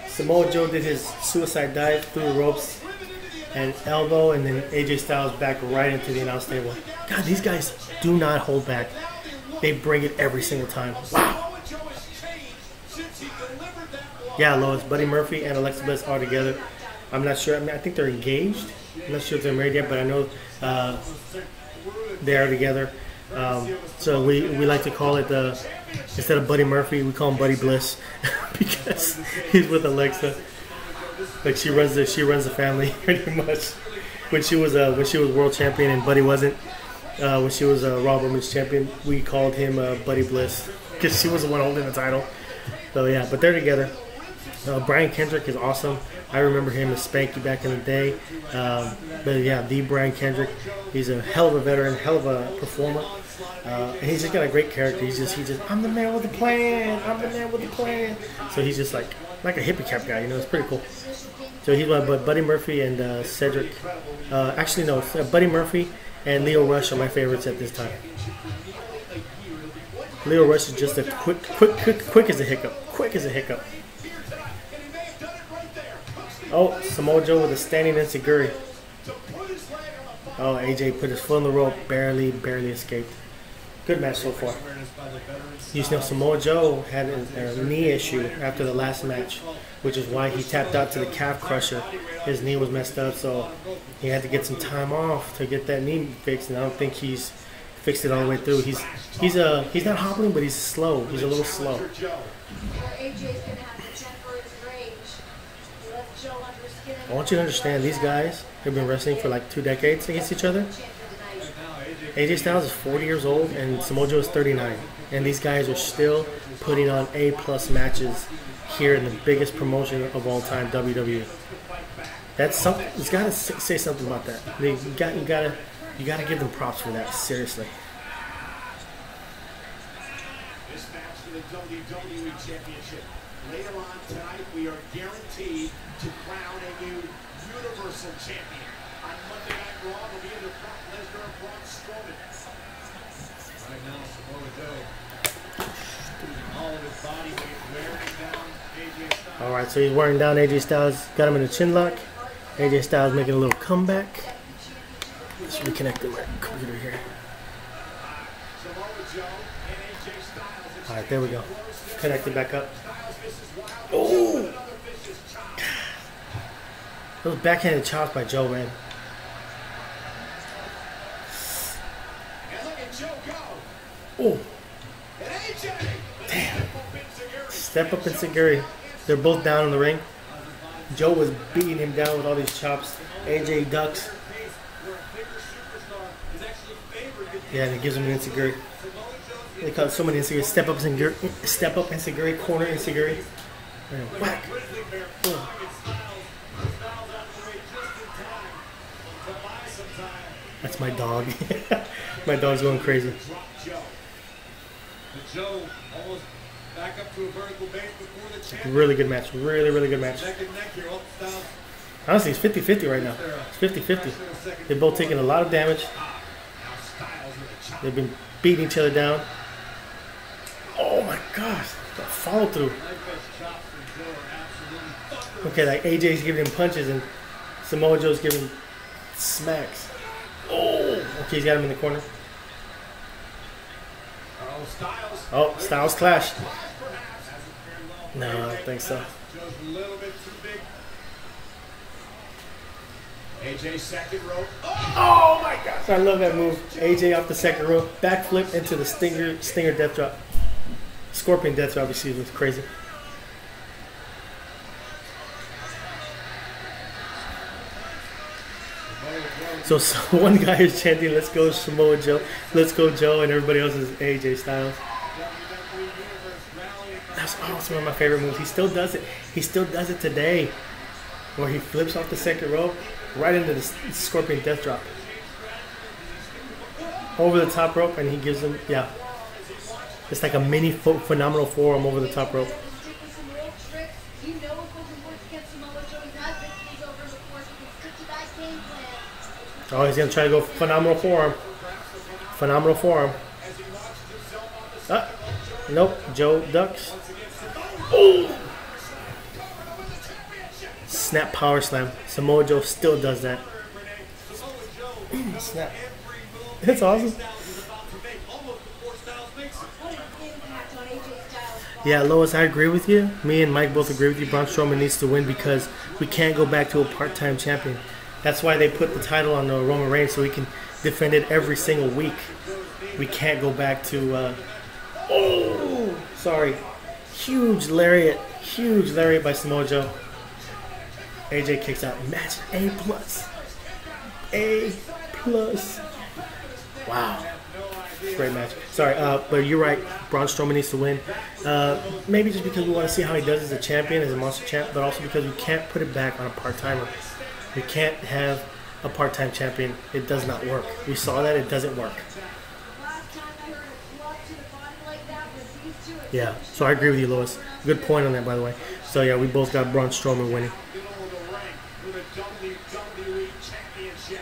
Samoa Joe did his suicide dive through the ropes and elbow, and then AJ Styles back right into the announce table. God, these guys do not hold back. They bring it every single time. Wow. Yeah, Lois, Buddy Murphy and Alexa Bliss are together. I'm not sure. I mean, I think they're engaged. I'm not sure if they're married yet, but I know they are together. So we like to call it instead of Buddy Murphy, we call him Buddy Bliss because he's with Alexa. Like she runs the family pretty much. When she was world champion and Buddy wasn't, when she was Raw Women's champion, we called him Buddy Bliss because she was the one holding the title. So yeah, but they're together. Brian Kendrick is awesome. I remember him as Spanky back in the day. But yeah, the Brian Kendrick, he's a hell of a veteran, hell of a performer. And he's just got a great character. He's just, I'm the man with the plan. I'm the man with the plan. So he's just like a hippie cap guy, you know. It's pretty cool. So he's but Buddy Murphy and Cedric. Actually, no, Buddy Murphy and Leo Rush are my favorites at this time. Leo Rush is just a quick as a hiccup. Quick as a hiccup. Oh, Samoa Joe with a standing enziguri. Oh, AJ put his foot on the rope, barely escaped. Good match so far. You know, Samoa Joe had a knee issue after the last match, which is why he tapped out to the calf crusher. His knee was messed up, so he had to get some time off to get that knee fixed. And I don't think he's fixed it all the way through. He's not hobbling, but he's slow. He's a little slow. I want you to understand, these guys have been wrestling for like 2 decades against each other. AJ Styles is 40 years old and Samoa Joe is 39. And these guys are still putting on A+ matches here in the biggest promotion of all time, WWE. That's something. It's got to say something about that. You gotta give them props for that. Seriously. This match for the WWE Championship. Later on tonight, we are guaranteed to crown a new Universal Champion. On Monday Night Raw, will be either Brock Lesnar or Braun Strowman. Right now, Samoa Joe, all of his body weight wearing down AJ Styles. All right, so he's wearing down AJ Styles. Got him in a chin lock. AJ Styles making a little comeback. Let's reconnect the computer here. Samoa Joe and AJ Styles. All right, there we go. Connected back up. Oh! Those backhanded chops by Joe, man. Oh! Damn. Step up enziguri. They're both down in the ring. Joe was beating him down with all these chops. AJ ducks. Yeah, and it gives him an enziguri. They call it so many enziguri. Step up enziguri, corner enziguri. Whack. Oh. That's my dog. My dog's going crazy. Joe almost back up to a vertical base before the champion. Really good match. Really good match. Honestly, it's 50-50 right now. It's 50-50. They're both taking a lot of damage. They've been beating each other down. Oh my gosh. That follow through. Okay, like AJ's giving him punches and Samoa Joe's giving smacks. Oh, okay, he's got him in the corner. Oh, Styles clash. No, I don't think so. AJ second rope. Oh my gosh, I love that move. AJ off the second rope, backflip into the Stinger death drop. Scorpion death drop, excuse me, it's crazy. So one guy is chanting, "Let's go Samoa Joe, let's go Joe," and everybody else is AJ Styles. That's also one of my favorite moves. He still does it. He still does it today, where he flips off the second rope, right into the Scorpion Death Drop, over the top rope, and he gives him, yeah, it's like a mini phenomenal forearm over the top rope. Oh, he's gonna try to go phenomenal forearm. Phenomenal forearm. Nope. Joe ducks. Oh! Snap power slam. Samoa Joe still does that. Snap. It's awesome. Yeah, Lois, I agree with you. Me and Mike both agree with you. Braun Strowman needs to win because we can't go back to a part-time champion. That's why they put the title on Roman Reigns so he can defend it every single week. We can't go back to... oh! Sorry. Huge lariat by Samoa Joe. AJ kicks out. Match A+. A+. Wow. Great match. Sorry, but you're right. Braun Strowman needs to win. Maybe just because we want to see how he does as a champion, as a monster champ, but also because we can't put it back on a part-timer. We can't have a part-time champion. It does not work. We saw that. It doesn't work. Yeah, so I agree with you, Lois. Good point on that, by the way. So, yeah, we both got Braun Strowman winning.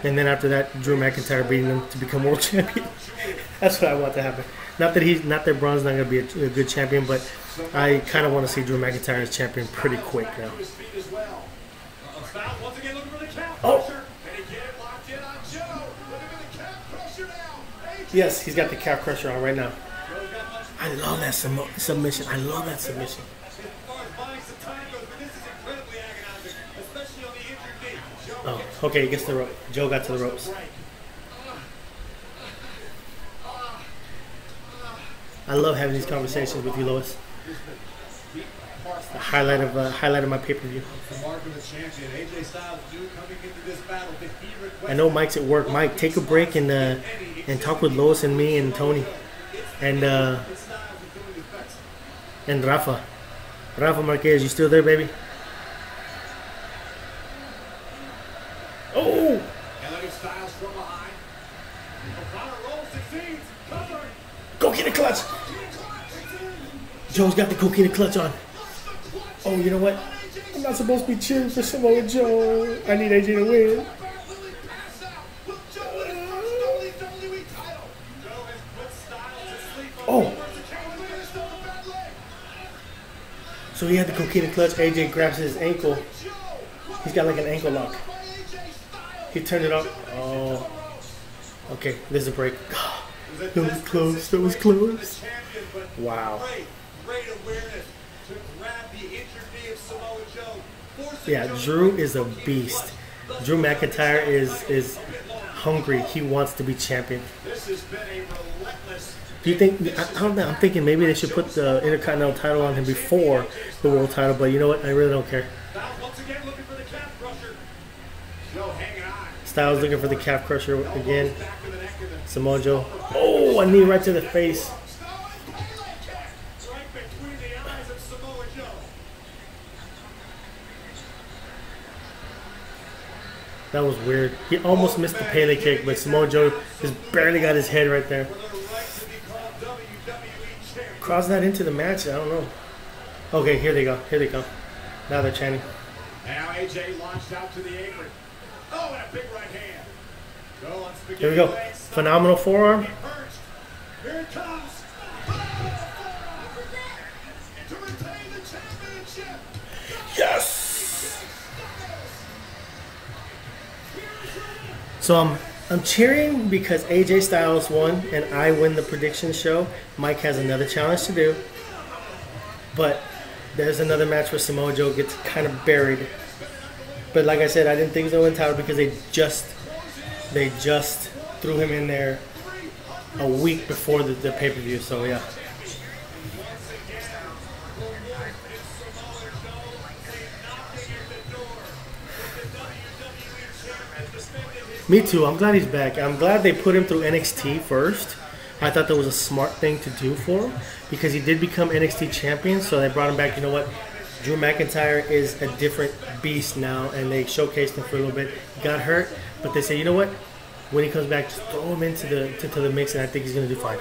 And then after that, Drew McIntyre beating him to become world champion. That's what I want to happen. Not that Braun's not going to be a good champion, but I kind of want to see Drew McIntyre as champion pretty quick now. Oh! Yes, he's got the calf crusher on right now. I love that submission. I love that submission. Oh, okay, he gets the rope. Joe got to the ropes. I love having these conversations with you, Lois. It's the highlight of my pay-per-view. I know Mike's at work. Mike, take a break and talk with Lois and me and Tony and Rafa. Rafa Marquez, you still there, baby? Oh! Coquina clutch. Joe's got the coquina clutch on. Oh, you know what? I'm not supposed to be cheering for Samoa Joe. I need AJ to win. Oh. So he had the coquina clutch. AJ grabs his ankle. He's got like an ankle lock. He turned it up. Oh. Okay, there's a break. That was close. That was close. Wow. Yeah, Drew is a beast. Drew McIntyre is hungry. He wants to be champion. Do you think? I don't know. I'm thinking maybe they should put the Intercontinental title on him before the world title. But you know what? I really don't care. Styles looking for the calf crusher again. Samoa Joe. Oh, a knee right to the face. That was weird. He almost missed the Pele kick, but Samoa Joe just barely got his head right there. Cross that into the match? I don't know. Okay, here they go. Here they come. Now they're chanting. Now AJ launched out to the apron. Oh, and a big right hand. Here we go. Phenomenal forearm. Here it comes. To retain the championship. Yes. So I'm cheering because AJ Styles won and I win the prediction show. Mike has another challenge to do. But there's another match where Samoa Joe gets kind of buried. But like I said, I didn't think it was win title because they just threw him in there a week before the pay-per-view. So yeah. Me too. I'm glad he's back. I'm glad they put him through NXT first. I thought that was a smart thing to do for him because he did become NXT champion. So they brought him back. You know what? Drew McIntyre is a different beast now, and they showcased him for a little bit. He got hurt, but they say, you know what? When he comes back, just throw him into the mix, and I think he's going to do fine.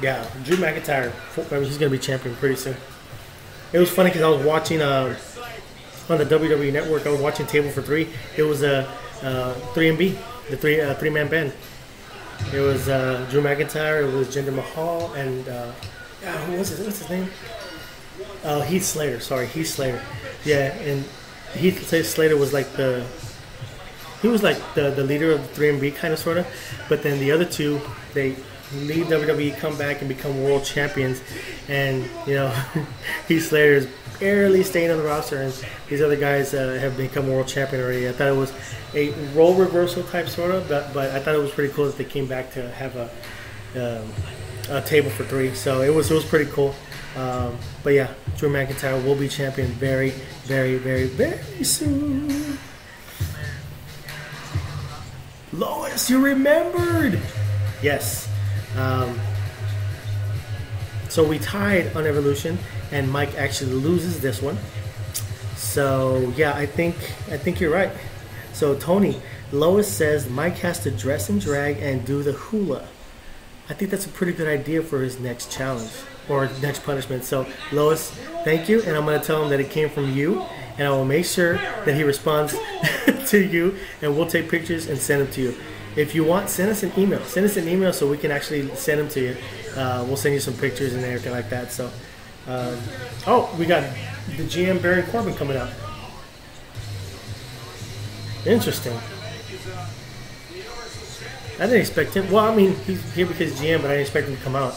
Yeah, Drew McIntyre, he's going to be champion pretty soon. It was funny because I was watching on the WWE Network. I was watching Table for Three. It was 3MB, the three-man band. It was Drew McIntyre, it was Jinder Mahal, and who was it? What's his name? Heath Slater. Sorry, Heath Slater. Yeah, and Heath Slater was like the leader of the 3MB, kind of, sort of. But then the other two, they leave WWE, come back, and become world champions. And you know, Heath Slater is barely staying on the roster, and these other guys have become world champion already. I thought it was a role reversal type, sort of, but I thought it was pretty cool that they came back to have a table for three. So it was pretty cool. But yeah, Drew McIntyre will be champion very, very, very, very soon. Lois, you remembered? Yes. So we tied on Evolution, and Mike actually loses this one. So yeah, I think you're right. So Tony, Lois says Mike has to dress in drag and do the hula. I think that's a pretty good idea for his next challenge or next punishment. So Lois, thank you, and I'm going to tell him that it came from you, and I will make sure that he responds to you, and we'll take pictures and send them to you. If you want, send us an email. Send us an email so we can actually send them to you. We'll send you some pictures and everything like that. So, oh, we got the GM Baron Corbin coming out. Interesting. I didn't expect him. Well, I mean, he's here because GM, but I didn't expect him to come out.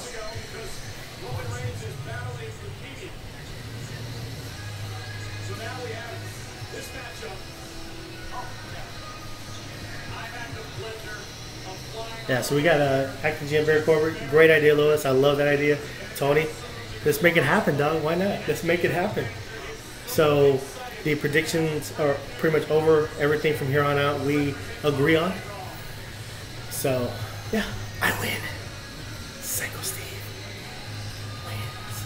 Yeah, so we got acting GM Baron Corbin. Great idea, Lewis. I love that idea. Tony, let's make it happen, dog. Why not? Let's make it happen. So the predictions are pretty much over. Everything from here on out we agree on. So, yeah, I win. Psycho Steve wins.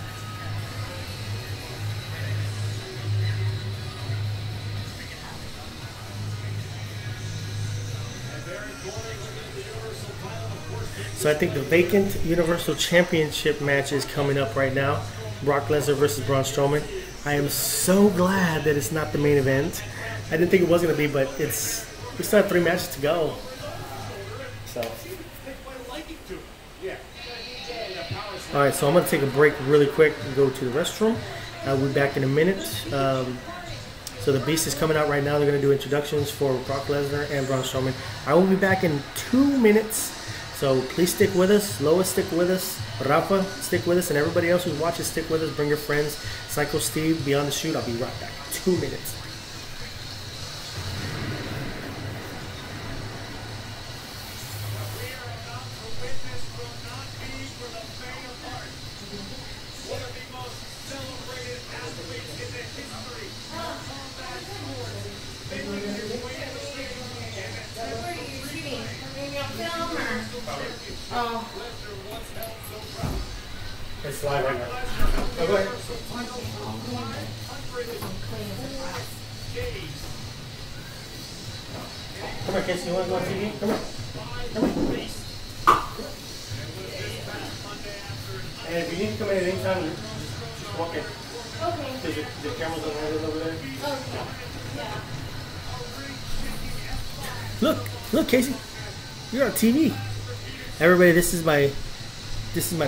So I think the vacant Universal Championship match is coming up right now. Brock Lesnar versus Braun Strowman. I am so glad that it's not the main event. I didn't think it was going to be, but we still have 3 matches to go. So. Alright, so I'm going to take a break really quick and go to the restroom. I'll be back in a minute. So the Beast is coming out right now. They're going to do introductions for Brock Lesnar and Braun Strowman. I will be back in 2 minutes. So please stick with us. Lois, stick with us. Rafa, stick with us. And everybody else who watches, stick with us. Bring your friends. Psycho Steve, Beyond the Shoot. I'll be right back. 2 minutes. Oh. It's live right now. Oh, go ahead. Come here, Casey. You want to go on TV? Come here. Come here. And if you need to come in at any time, just walk in. Okay. The camera's on hand over there. Okay. Yeah. Look, Casey. You're on TV. Everybody, this is my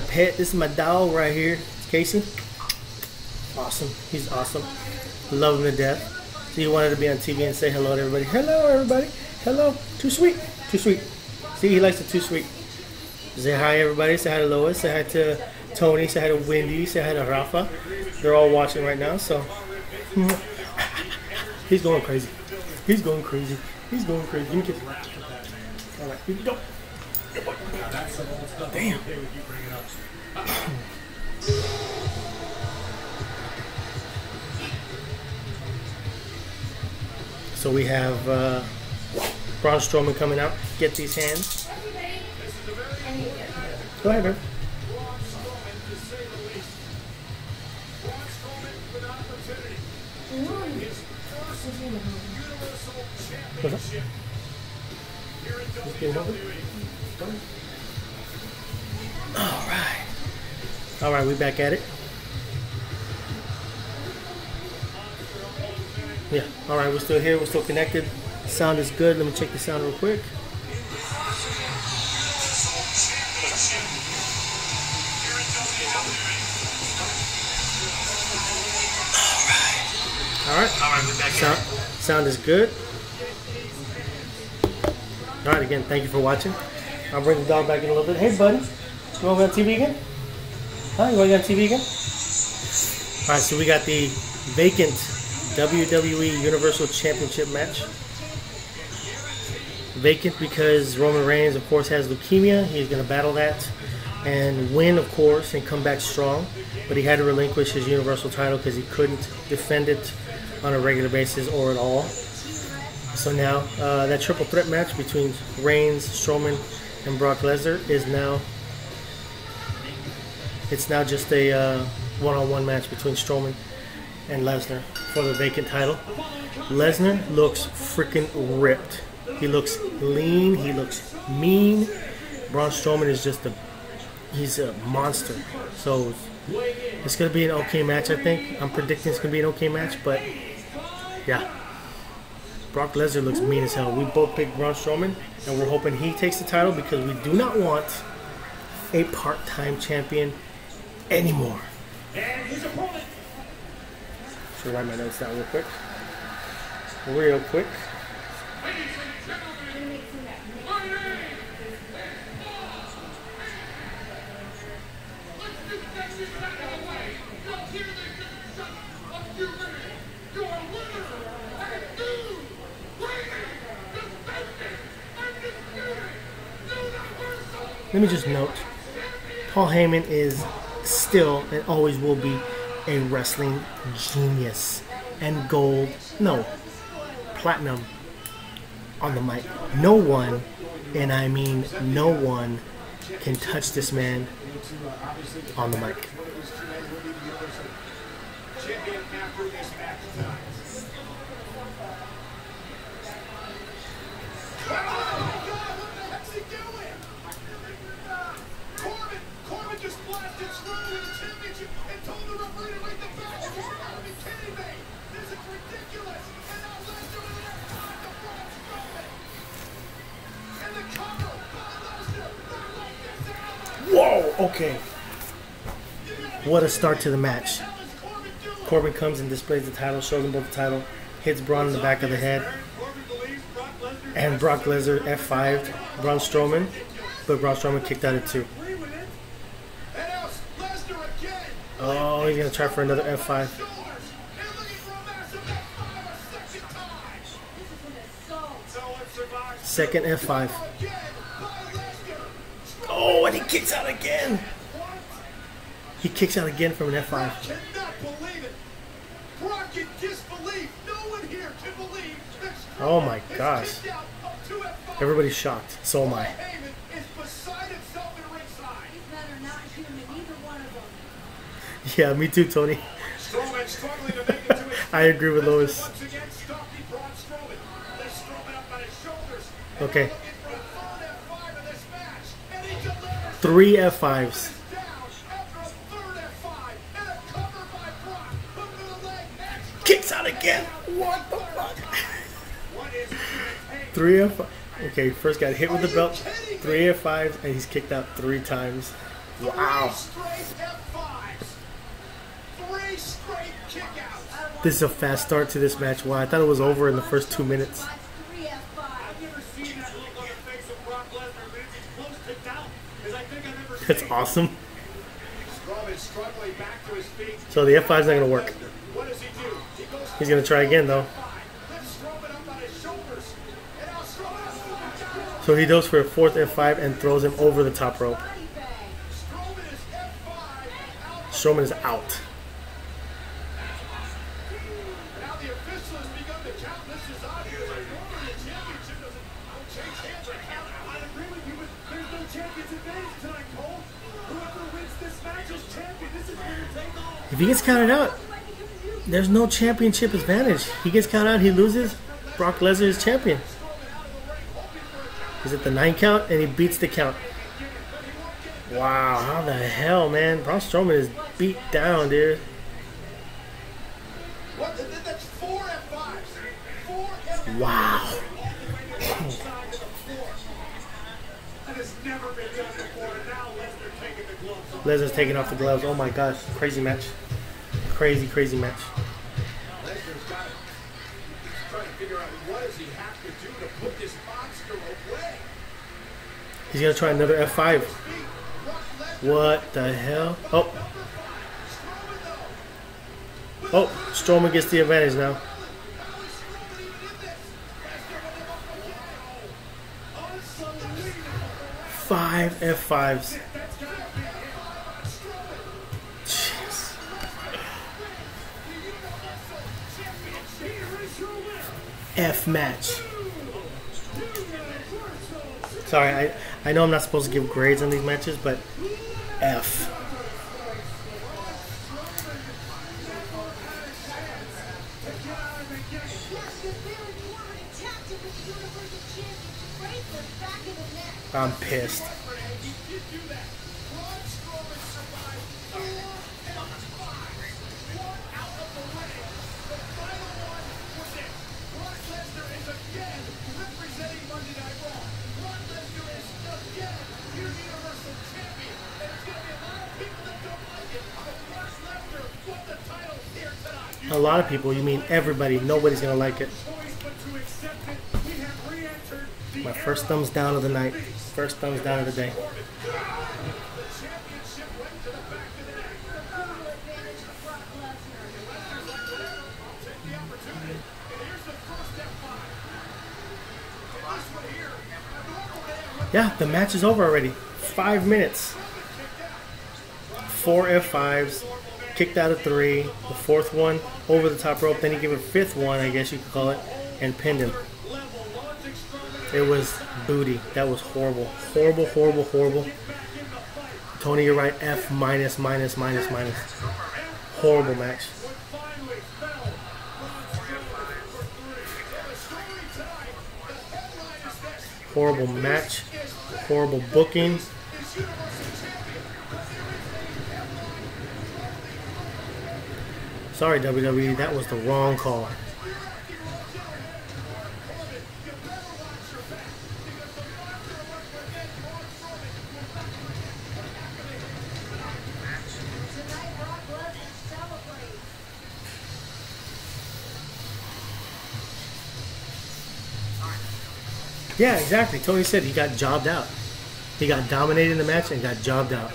pet. This is my dog right here. It's Casey. Awesome. He's awesome. Love him to death. So he wanted to be on TV and say hello to everybody. Hello, everybody. Hello. Too sweet. Too sweet. See, he likes it too sweet. Say hi, everybody. Say hi to Lois. Say hi to Tony. Say hi to Wendy. Say hi to Rafa. They're all watching right now, so he's going crazy. He's going crazy. He's going crazy. Give me a kiss. All right, here we go. Damn. So we have Braun Strowman coming out. Get these hands. Go ahead, man. What's up? Just get over. All right, we back at it. Yeah, all right, we're still here, we're still connected. Sound is good. Let me check the sound real quick. Alright. Sound is good. Alright, again, thank you for watching. I'll bring the dog back in a little bit. Hey, buddy. You want to be on TV again? Huh? You want to get on TV again? Alright, so we got the vacant WWE Universal Championship match. Vacant because Roman Reigns, of course, has leukemia. He's going to battle that and win, of course, and come back strong. But he had to relinquish his Universal title because he couldn't defend it on a regular basis or at all. So now that triple threat match between Reigns, Strowman, and Brock Lesnar is now just a one-on-one match between Strowman and Lesnar for the vacant title. Lesnar looks freaking ripped. He looks lean. He looks mean. Braun Strowman is just he's a monster. So it's going to be an okay match, I think. I'm predicting it's going to be an okay match, but yeah. Brock Lesnar looks mean as hell. We both picked Braun Strowman, and we're hoping he takes the title because we do not want a part-time champion anymore. Should write my notes down real quick. Real quick. Let me just note, Paul Heyman is still and always will be a wrestling genius and platinum on the mic. No one, and I mean no one, can touch this man on the mic. Whoa, okay. What a start to the match. Corbin comes and displays the title, shows them both the title, hits Braun in the back of the head, and Brock Lesnar F5'd Braun Strowman, but Braun Strowman kicked out at 2. Oh, he's going to try for another F5. Second F5. Oh, and he kicks out again. He kicks out again from an F5. Oh my gosh. Everybody's shocked. So am I. Yeah, me too, Tony. I agree with Lois. Okay. 3 F5s. Kicks out again. What the fuck? 3 F5s. Okay, first got hit with the belt. 3 F5s, and he's kicked out 3 times. Wow. This is a fast start to this match. Wow, I thought it was over in the first 2 minutes. That's awesome. So the F5's not going to work. He's going to try again, though. So he goes for a 4th F5 and throws him over the top rope. Strowman is out. If he gets counted out, there's no championship advantage. He gets counted out, he loses. Brock Lesnar is champion. He's at the 9 count, and he beats the count. Wow, how the hell, man? Braun Strowman is beat down, dude. Wow. outside of the floor. That has never been done before, and now Lesnar taking the gloves off. Lesnar's taking off the gloves. Oh my gosh, crazy match. Crazy, crazy match. Lesnar's got to try to figure out what does he have to do to put this monster away. He's gonna try another F5. What the hell? Oh. Oh, Strowman gets the advantage now. 5 F5s. Jeez. F match. Sorry, I know I'm not supposed to give grades on these matches, but F. I'm pissed. A lot of people, you mean everybody, nobody's gonna like it. My first thumbs down of the night. First thumbs down of the day. Yeah, the match is over already. 5 minutes. 4 F5s. Kicked out of 3. The 4th one over the top rope. Then he gave a 5th one, I guess you could call it, and pinned him. It was booty. That was horrible. Horrible, horrible, horrible. Tony, you're right. F minus, minus, minus, minus. Horrible match. Horrible match. Horrible booking. Sorry, WWE. That was the wrong call. Yeah, exactly. Tony said he got jobbed out. He got dominated in the match and got jobbed out.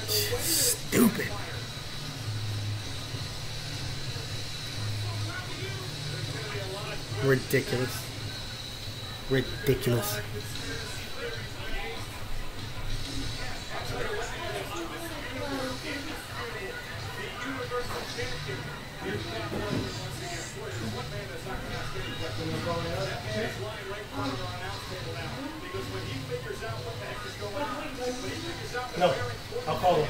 Stupid. Ridiculous. Ridiculous. No, I'll call him.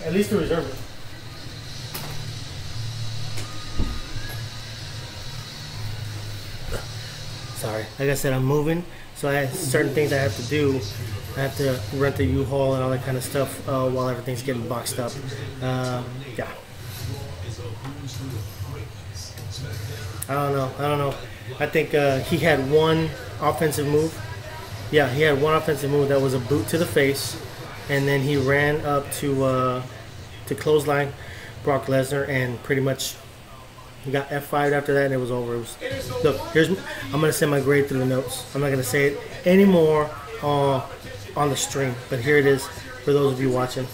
At least to reserve it. Sorry, like I said, I'm moving, so I have certain things I have to do. I have to rent the U-Haul and all that kind of stuff while everything's getting boxed up. Yeah. I don't know. I think he had one offensive move. Yeah, he had one offensive move that was a boot to the face, and then he ran up to clothesline Brock Lesnar and pretty much he got F5'd after that, and it was over. Look, I'm gonna send my grade through the notes. I'm not gonna say it anymore on the stream, but here it is for those of you watching.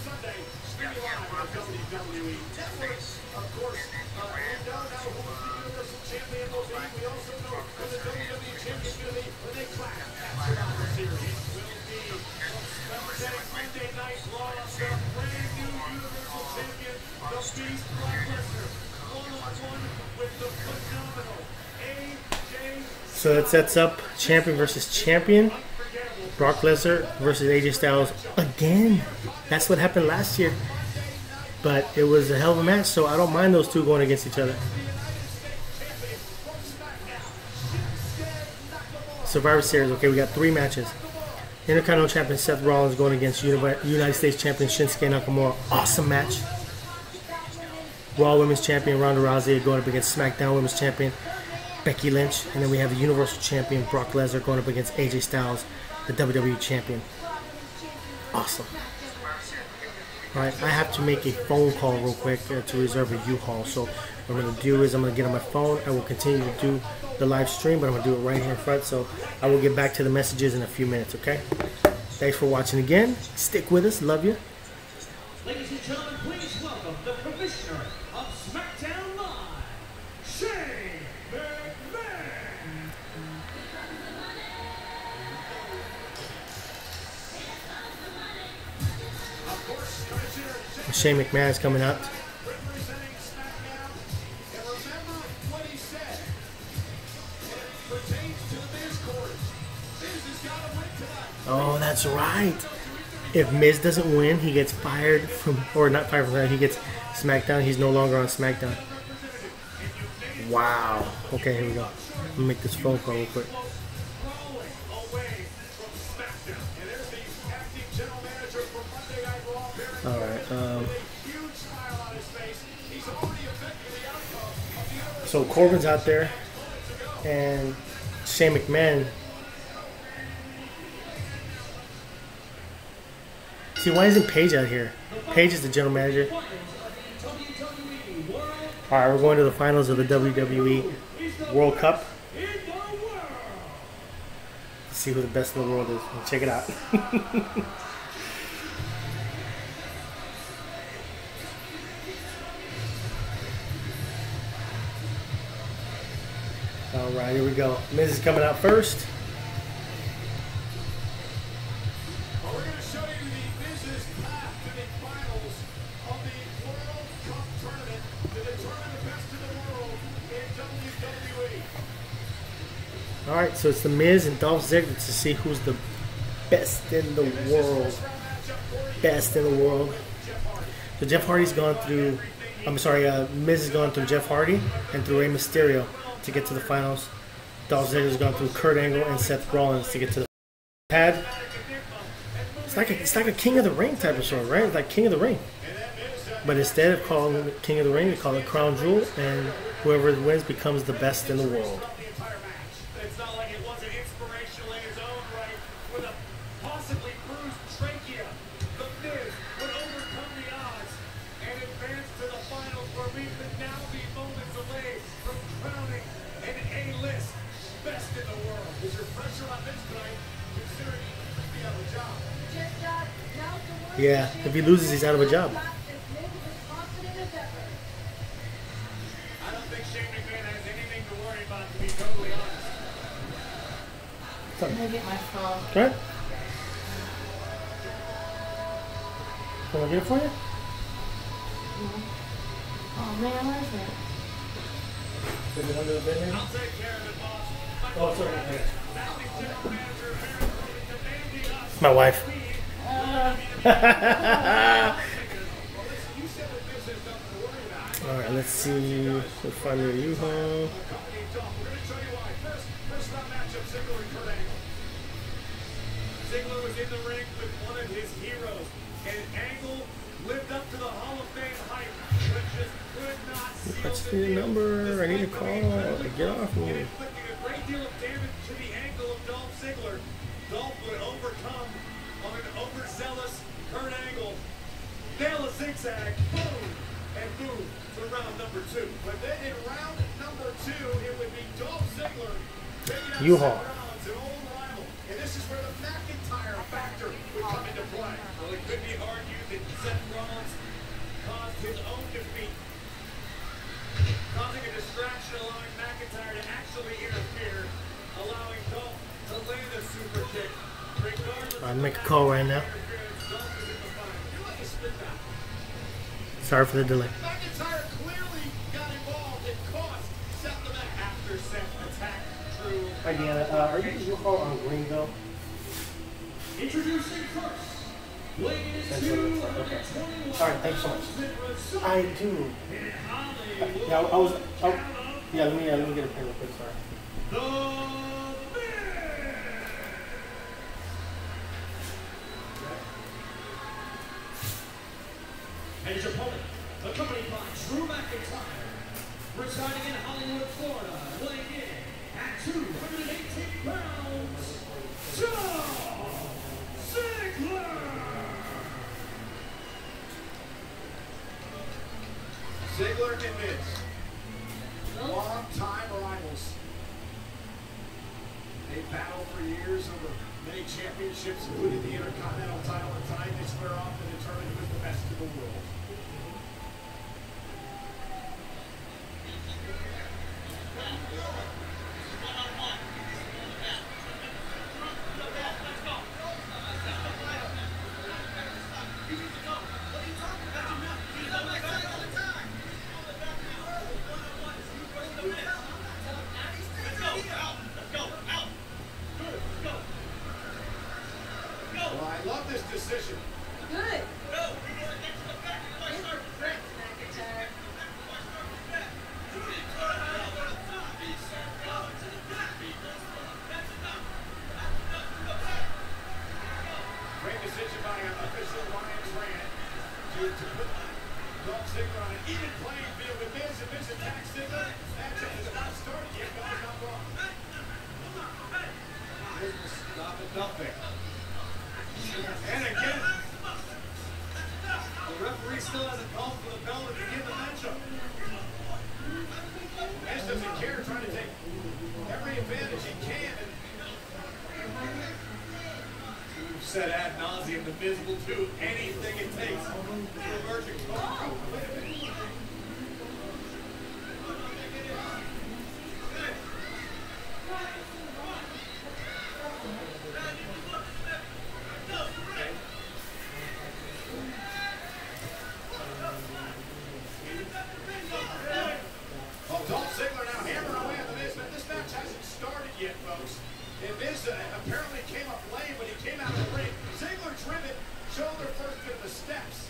So it sets up champion versus champion. Brock Lesnar versus AJ Styles again. That's what happened last year. But it was a hell of a match, so I don't mind those two going against each other. Survivor Series. Okay, we got 3 matches. Intercontinental Champion Seth Rollins going against United States Champion Shinsuke Nakamura. Awesome match. Raw Women's Champion Ronda Rousey going up against SmackDown Women's Champion Becky Lynch. And then we have the Universal Champion Brock Lesnar going up against AJ Styles, the WWE Champion. Awesome. Alright, I have to make a phone call real quick to reserve a U-Haul. So what I'm going to do is I'm going to get on my phone. I will continue to do the live stream, but I'm going to do it right here in front. So I will get back to the messages in a few minutes, okay? Thanks for watching again. Stick with us. Love you. Ladies and gentlemen, please welcome the Commissioner of SmackDown Live, Shane McMahon. Shane McMahon is coming out. Representing SmackDown. And remember what he said. When it pertains to the Miz court, Miz has got to win tonight. Oh, that's right. If Miz doesn't win, he gets fired from, or not fired from, he gets SmackDown. He's no longer on SmackDown. Wow. Okay, here we go. I'm gonna make this phone call real quick. Alright, so Corbin's out there, and Shane McMahon. See, why isn't Paige out here? Paige is the general manager. Alright, we're going to the finals of the WWE World Cup. Let's see who the best in the world is. Let's check it out. Alright, here we go. Miz is coming out first. We're going to show you the Miz's path to the finals of the World Cup tournament to determine the best in the world in WWE. Alright, so it's the Miz and Dolph Ziggler to see who's the best in the world. Best in the world. So Jeff Hardy's gone through, Miz has gone through Jeff Hardy and through Rey Mysterio to get to the finals. Dolph Ziggler's gone through Kurt Angle and Seth Rollins to get to the pad. It's like a King of the Ring type of show, right? It's like King of the Ring. But instead of calling it King of the Ring, they call it Crown Jewel, and whoever wins becomes the best in the world. It's not like it wasn't inspirational in its own right with a possibly bruised trachea. The Miz would overcome the odds and advance to the finals where we could now be moments away from crowning an A-list best in the world. Is your pressure on Miz tonight, considering he have a job? Yeah, if he loses, he's out of a job. I don't think Shane McMahon has anything to worry about, to be totally honest. I'm gonna get my phone. Okay. Can I get it for you? Oh man, where is it? Is it under the bed here? I'll take care of it, boss. Oh, sorry. Okay. Acting general manager apparently demanding us. It's my wife. Alright, let's see. We'll find me a U-Haul. We're going to show you why. First round matchup, Ziggler and Kurt Angle. Ziggler was in the ring with one of his heroes, and Angle lived up to the Hall of Fame hype, but just could not seal What's the the deal. number? I need a call. Get off me. Inflicting a great deal of damage to the ankle of Dolph Ziggler. Dolph would overcome on an overzealous Kurt Angle. Nail a zigzag, boom, and move to round number 2. But then in round number 2, it would be Dolph Ziggler taking out U-Haul. Seth Rollins, an old rival. And this is where the McIntyre factor would come into play. Well, it could be argued that Seth Rollins caused his own defeat, causing a distraction, allowing McIntyre to actually interfere, allowing Dolph to land a super kick. Regardless I'll make a call right now. Dolph is in the final. You're like a spin back. Sorry for the delay. McIntyre clearly got involved and cost Seth the match after Seth attacked Drew. Hi, Deanna. Are you using your call on Greenville? Introducing first, weighing in That's what it looks like. Okay. 221 All right, thanks so much. I do. Yeah, I was. Oh, yeah, let me get a pen real quick. Sorry. The and his opponent accompanied by Drew McIntyre, residing in Hollywood, Florida, weighing in at 218 pounds, Dolph Ziggler! Ziggler and Miz, long-time rivals. They battled for years over many championships, including the Intercontinental title, and tonight they square off to determine who is the best in the world. Well, I love this decision. Good. Great decision by official Lions Rand to put Dolph Ziggler on an even playing field with Miz, and Miz attacks Ziggler. That has not started yet, but it's not wrong. Miz will stop it nothing. And again, the referee still hasn't called for the bell to begin the matchup. Miz doesn't care, trying to take every advantage he can. We've said ad nauseum, the Miz will do anything it takes to emerge victorious. Oh, wait a minute. Well, Dolph Ziggler now hammering away on the Miz, but this match hasn't started yet, folks. And Miz apparently came up lame, but he came out of the ring. Ziggler driven, shoulder first into the steps.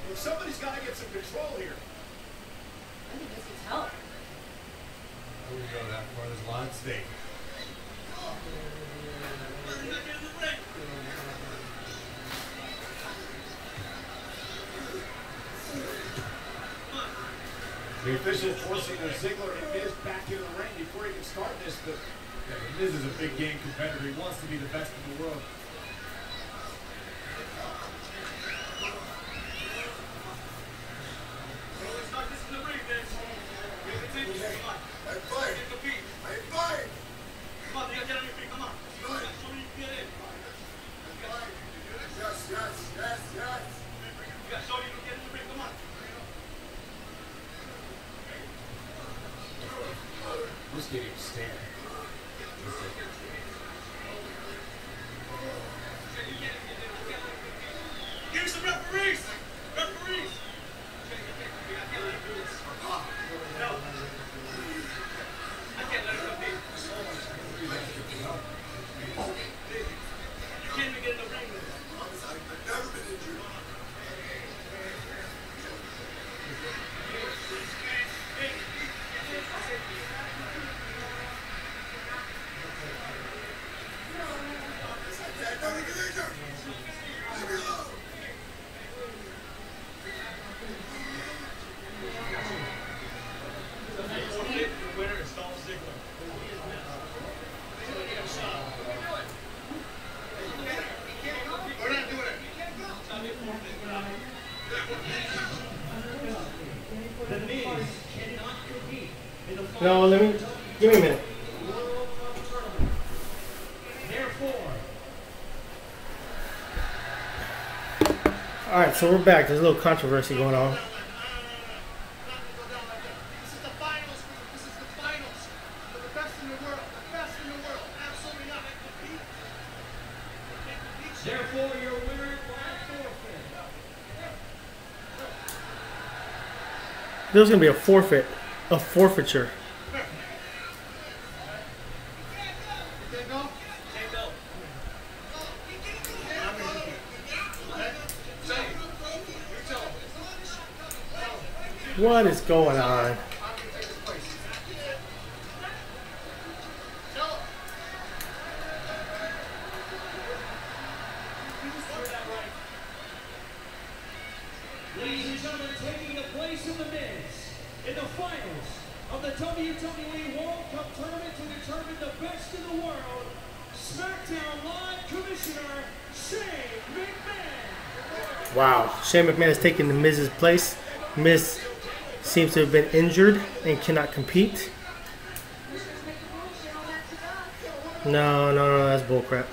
And somebody's got to get some control here. I think this needs help. I wouldn't go that far. There's a lot at stake. The official forcing Ziggler and Miz back into the ring before he can start this, but Miz is a big game competitor. He wants to be the best in the world. This game is stand. Give me some referees! Referees! No. I can't let it go deep. You can't even get in the ring with it. I've never been injured. No, give me a minute. All right, so we're back. There's a little controversy going on. This is the finals. This is the finals. For the best in the world. The best in the world. Absolutely not. Therefore, your winner by forfeit. There's gonna be a forfeit, a forfeiture. What is going on? Ladies and gentlemen, taking the place facing The Miz in the finals of the WWE World Cup tournament to determine the best in the world, SmackDown Live Commissioner Shane McMahon. Wow, Shane McMahon has taken The Miz's place. Miz seems to have been injured and cannot compete. No, that's bullcrap.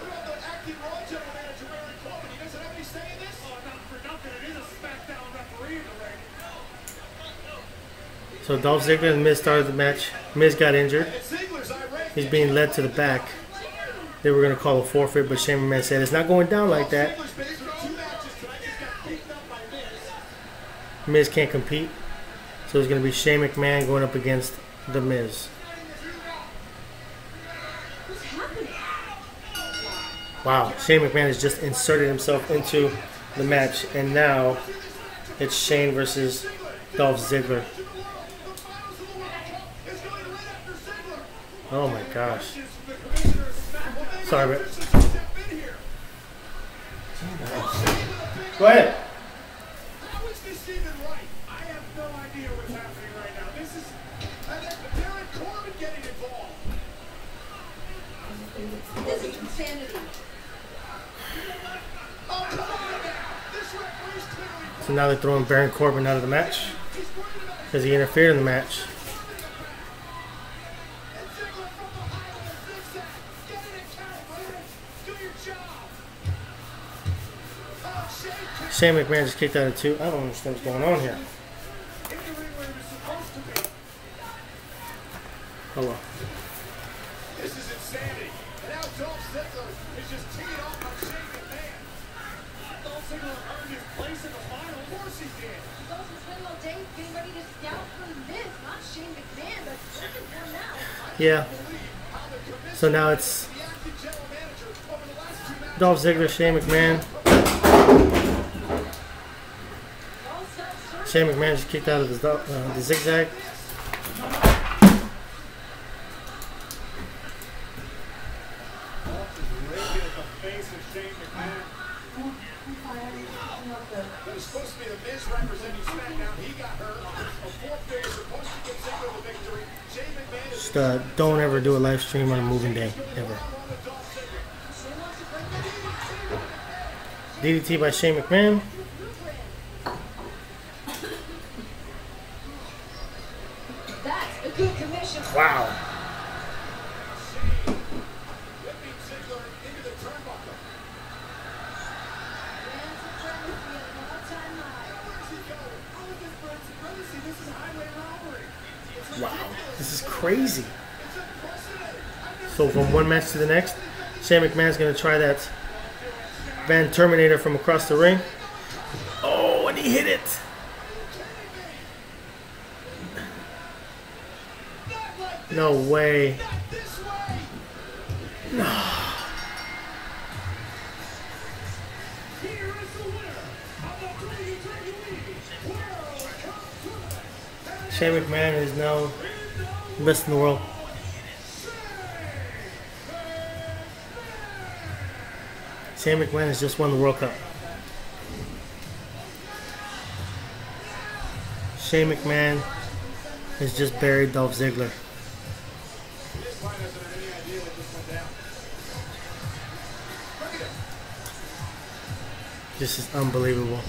So Dolph Ziggler and Miz started the match. Miz got injured. He's being led to the back. They were going to call a forfeit, but Shane McMahon said it's not going down like that. Miz can't compete. So it's going to be Shane McMahon going up against The Miz. Wow, Shane McMahon has just inserted himself into the match, and now it's Shane versus Dolph Ziggler. Oh my gosh. Sorry, but go ahead. How is this even right? I have no idea what's happening right now. This is Baron Corbin getting involved. This is insanity. Oh, come on now. This referee's clearly. So now they're throwing Baron Corbin out of the match because he interfered in the match. Shane McMahon just kicked out of 2. I don't understand what's going on here. Oh well. This is insanity. And now Dolph Ziggler is just teeing off on Shane McMahon. Dolph Ziggler earned his place in the final. Of course he did. Dolph was spending all day getting ready to scout for The Miz, not Shane McMahon, but looking for him now. Yeah. So now it's Dolph Ziggler, Shane McMahon. Shane McMahon just kicked out of the zigzag. There's supposed to be The Miz representing SmackDown. He got hurt. A fourth day is supposed to give Ziggler the victory. Shane McMahon is Just don't ever do a live stream on a moving day, ever. DDT by Shane McMahon. That's a good commission. Wow. whipping Ziggler into the turnbuckle. Grand supremacy at an all-time high. Where's he going? Oh, this brand supremacy. This is highway robbery. It's Wow. ridiculous. This is crazy. It's unprecedented. I've never So from one match to the next, Shane McMahon's going to try that Van Terminator from across the ring. Oh, and he hit it. No way. this way. Here is the winner of the WWE World Cup tournament. Shane McMahon is now the best in the world. Shane McMahon has just won the World Cup. Shane McMahon has just buried Dolph Ziggler. This fight doesn't have any idea what just went down. Look at it. This is unbelievable.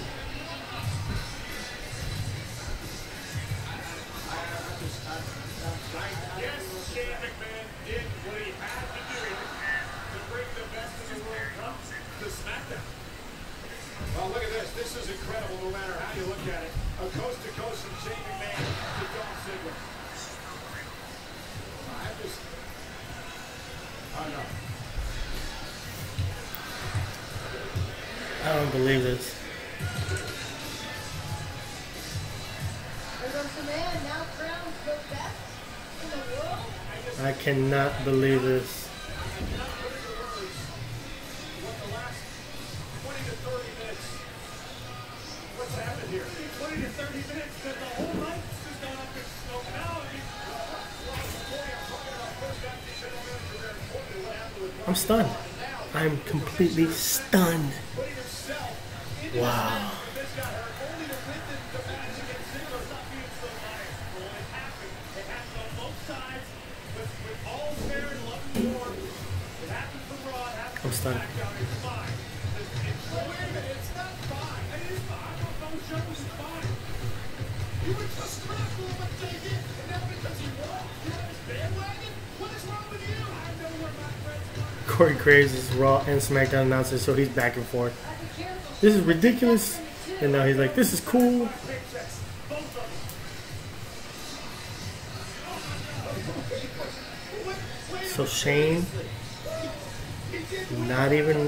Yes, Shane McMahon did what he had to do to bring the best of the World Cup to SmackDown. Well, look at this. This is incredible no matter how you look at it. A coast-to-coast from Shane McMahon to Dolph Ziggler. I don't believe this. There goes the man now crowned the best in the world. I cannot believe this. What the last 20 to 30 minutes, what's happened here? 20 to 30 minutes, that the whole night has gone up in smoke. Now, I'm stunned. I'm completely stunned. Wow. Corey Graves is Raw and SmackDown announcer, so he's back and forth. This is ridiculous. And now he's like, this is cool. So Shane, not even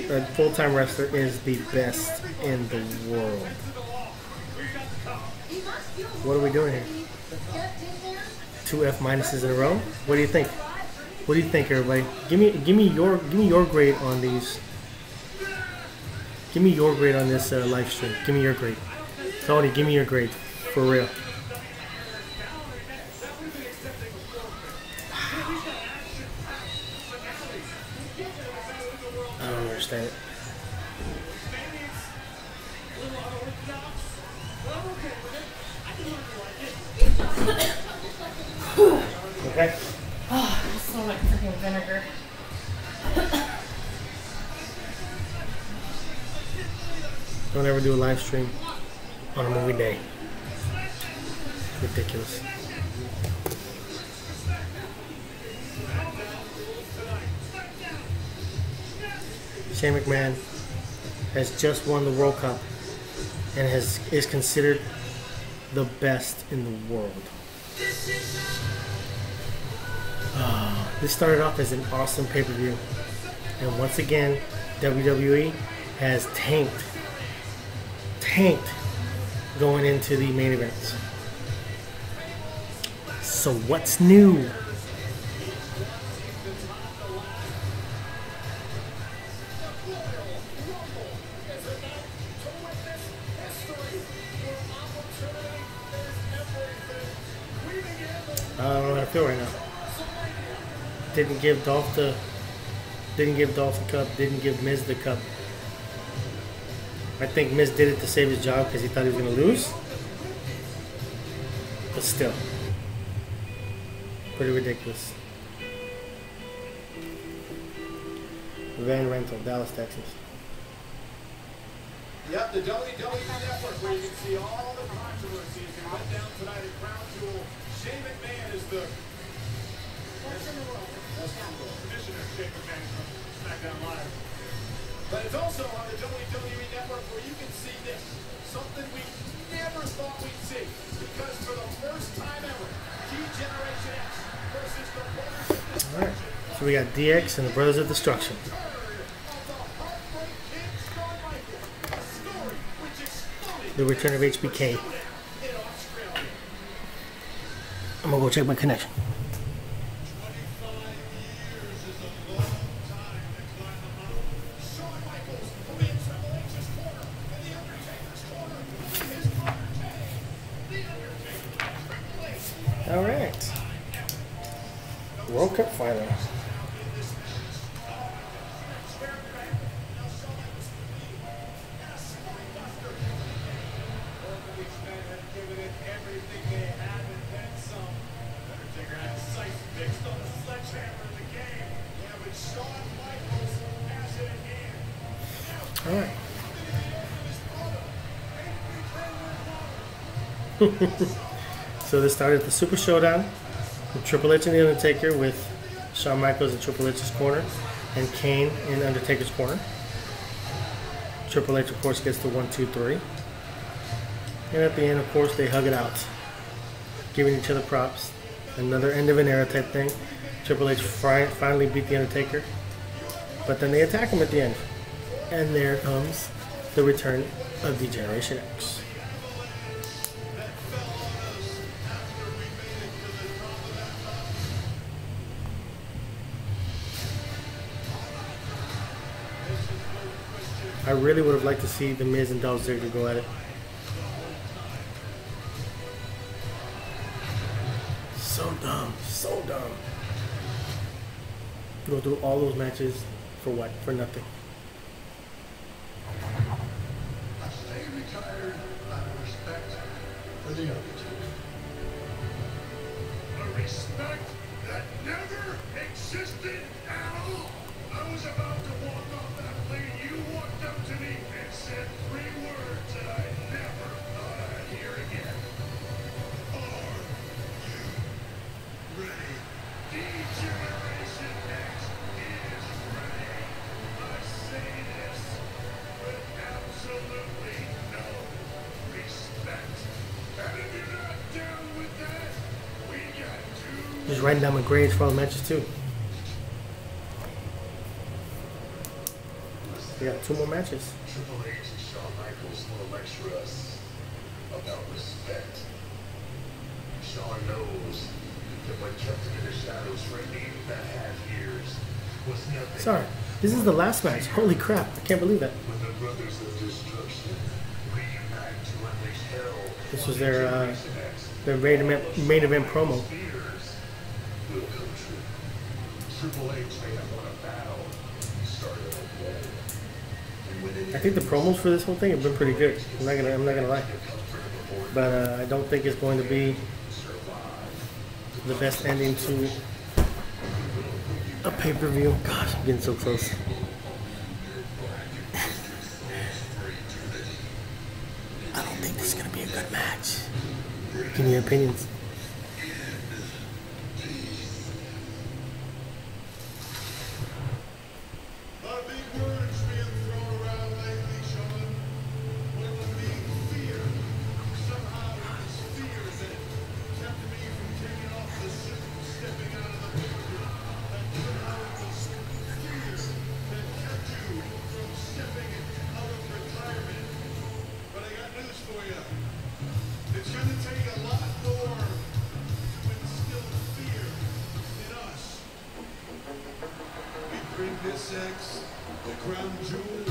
a full-time wrestler, is the best in the world. What are we doing here? 2 F minuses in a row? What do you think? What do you think, everybody? Give me your grade on these. Give me your grade on this live stream. Give me your grade. Tony, give me your grade. For real. I don't understand it. Okay. Oh, I smell like freaking vinegar. Don't ever do a live stream on a movie day. Ridiculous. Shane McMahon has just won the World Cup and is considered the best in the world. This started off as an awesome pay-per-view, and once again, WWE has tanked going into the main events. So what's new? I don't know how I feel right now. Didn't give Dolph the cup. Didn't give Miz the cup. I think Miz did it to save his job because he thought he was going to lose. But still, pretty ridiculous. Van Rental, Dallas, Texas. Yep, the WWE Network, where you can see all the controversies that went down tonight at Crown Jewel. Shane McMahon is the commissioner, Shane McMahon from SmackDown Live. But it's also on the WWE Network where you can see this, something we never thought we'd see. Because for the first time ever, DeGeneration X versus the Brothers of Destruction. All right, so we got DX and the Brothers of Destruction. The return of HBK. I'm gonna go check my connection. All right. World Cup final. All right. So this started the Super Showdown with Triple H and The Undertaker, with Shawn Michaels in Triple H's corner and Kane in Undertaker's corner. Triple H, of course, gets the 1, 2, 3. And at the end, of course, they hug it out, giving each other props. Another end of an era type thing. Triple H finally beat The Undertaker, but then they attack him at the end. And there comes the return of DeGeneration X. I really would have liked to see The Miz and Dolph Ziggler go at it. So dumb, so dumb. Go through all those matches for what? For nothing. I stay retired out of respect for the Undertaker. A respect that never existed at all. I was about to walk off that plane. You walked up to me and said 3 words that I never thought I'd hear again. Are you ready? DeGeneration X is ready. was writing down my grades for all the matches too. We got 2 more matches. Triple H and Shawn Michaels want to lecture us about respect. Shawn knows that what kept him in the shadows for 8.5 years was nothing. Sorry, this is the last match. Holy crap, I can't believe that. When the Brothers of Destruction reunite to unleash hell. This was their main event promo. Fears will come true. Triple H may have won a battle and started a war. And when it I think the promos for this whole thing have been pretty good. I'm not gonna lie, but I don't think it's going to be the best ending to a pay-per-view. Gosh, I'm getting so close. I don't think this is gonna be a good match. Give me your opinions. A lot of big words being thrown around lately, Sean. One of them being fear. Somehow it was fear that kept me from taking off the suit and stepping out of the picture. And somehow it was fear that kept you from stepping out of retirement. But I got news for you. It's going to take a lot more to instill fear in us. We bring this X, the crown jewel.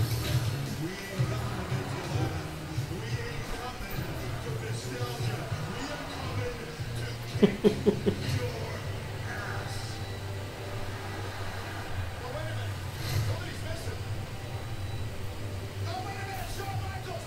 We ain't coming if you let it. We ain't coming to nostalgia. We are coming to kick your ass. Oh, wait a minute. Somebody's missing. Oh, wait a minute. Shawn Michaels.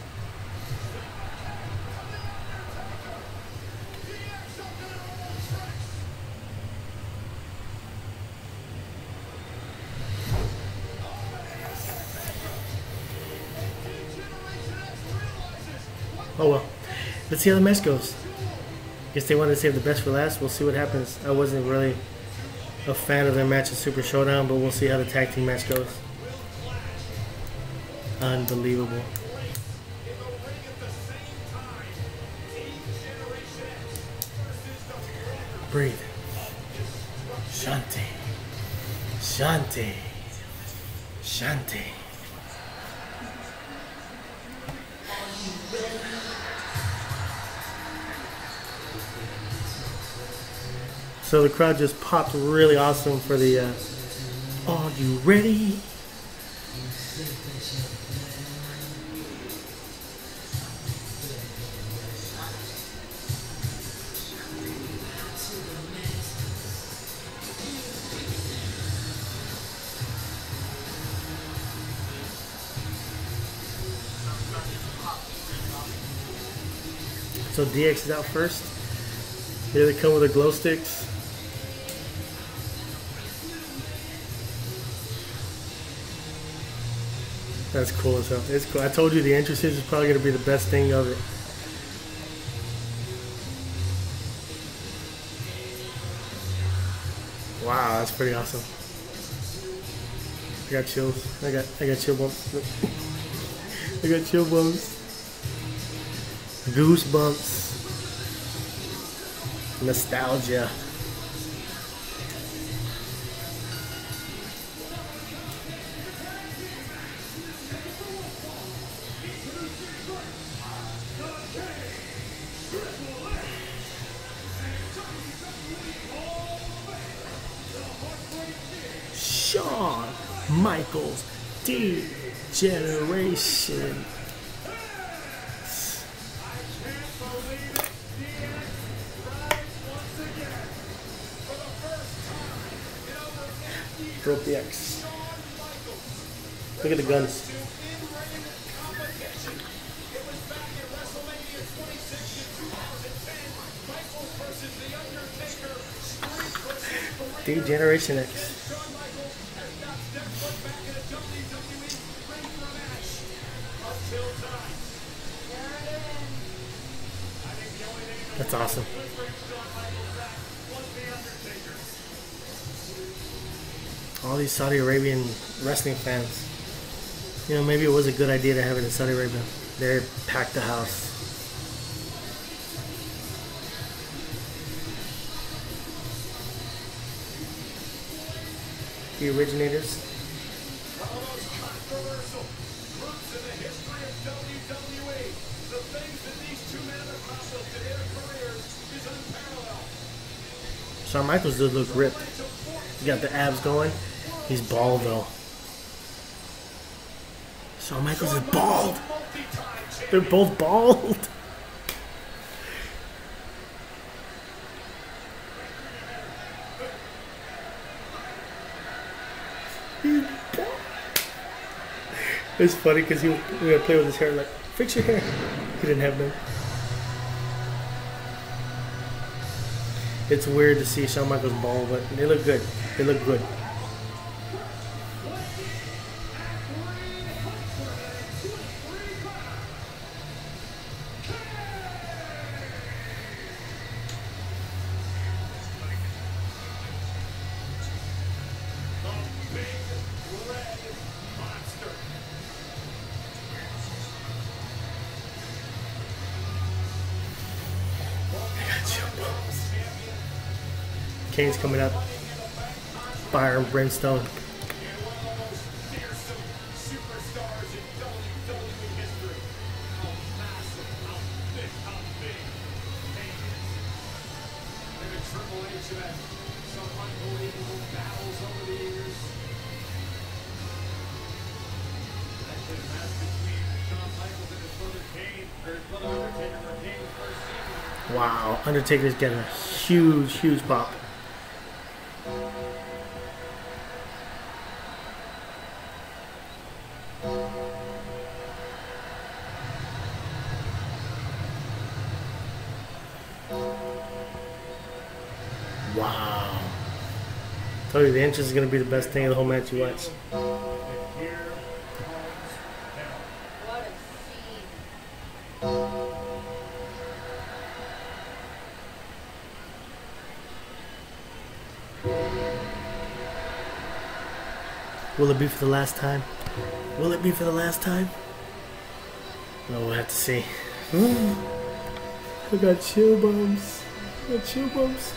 Oh well, let's see how the match goes. Guess they wanted to save the best for last. We'll see what happens. I wasn't really a fan of their match at Super Showdown, but we'll see how the tag team match goes. Unbelievable. Breathe. Shanti. Shanti. Shanti. So the crowd just popped really awesome for the Are You Ready? So DX is out first. Here they come with the glow sticks. That's cool as hell. It's cool. I told you the entrances is probably going to be the best thing of it. Wow, that's pretty awesome. I got chills. I got chill bumps. I got chill bumps. Goosebumps. Nostalgia. Shawn Michaels, DeGeneration. Broke the X. Look at the guns. DeGeneration X. That's awesome. All these Saudi Arabian wrestling fans. You know, maybe it was a good idea to have it in Saudi Arabia. They packed the house. the originators. One of the most controversial groups in the history of WWE. The things that these two men have accomplished in their careers is unparalleled. Shawn Michaels does look ripped. He got the abs going. He's bald though. Shawn Michaels is bald. They're both bald. It's funny because we gotta play with his hair like, fix your hair. He didn't have none. It's weird to see Shawn Michaels bald, but they look good. They look good. Kane's coming up. Fire and brimstone. Wow, Undertaker's getting a huge, huge pop. Wow. I told you the entrance is going to be the best thing of the whole match you watch. Will it be for the last time? Will it be for the last time? No, we'll have to see. I got chill bumps. I got chill bumps.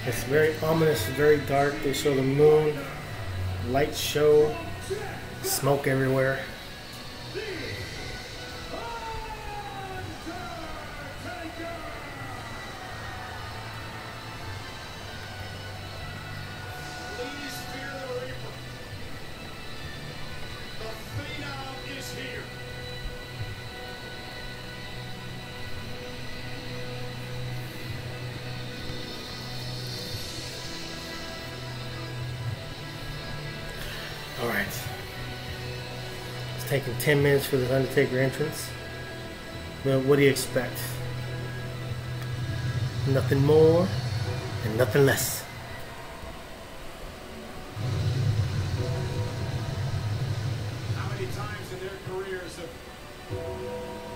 It's very ominous, very dark. They show the moon, light show, smoke everywhere. Please fear the Reaper. The Phenom is here. Alright. It's taking 10 minutes for the Undertaker entrance. Well, what do you expect? Nothing more and nothing less. How many times in their careers have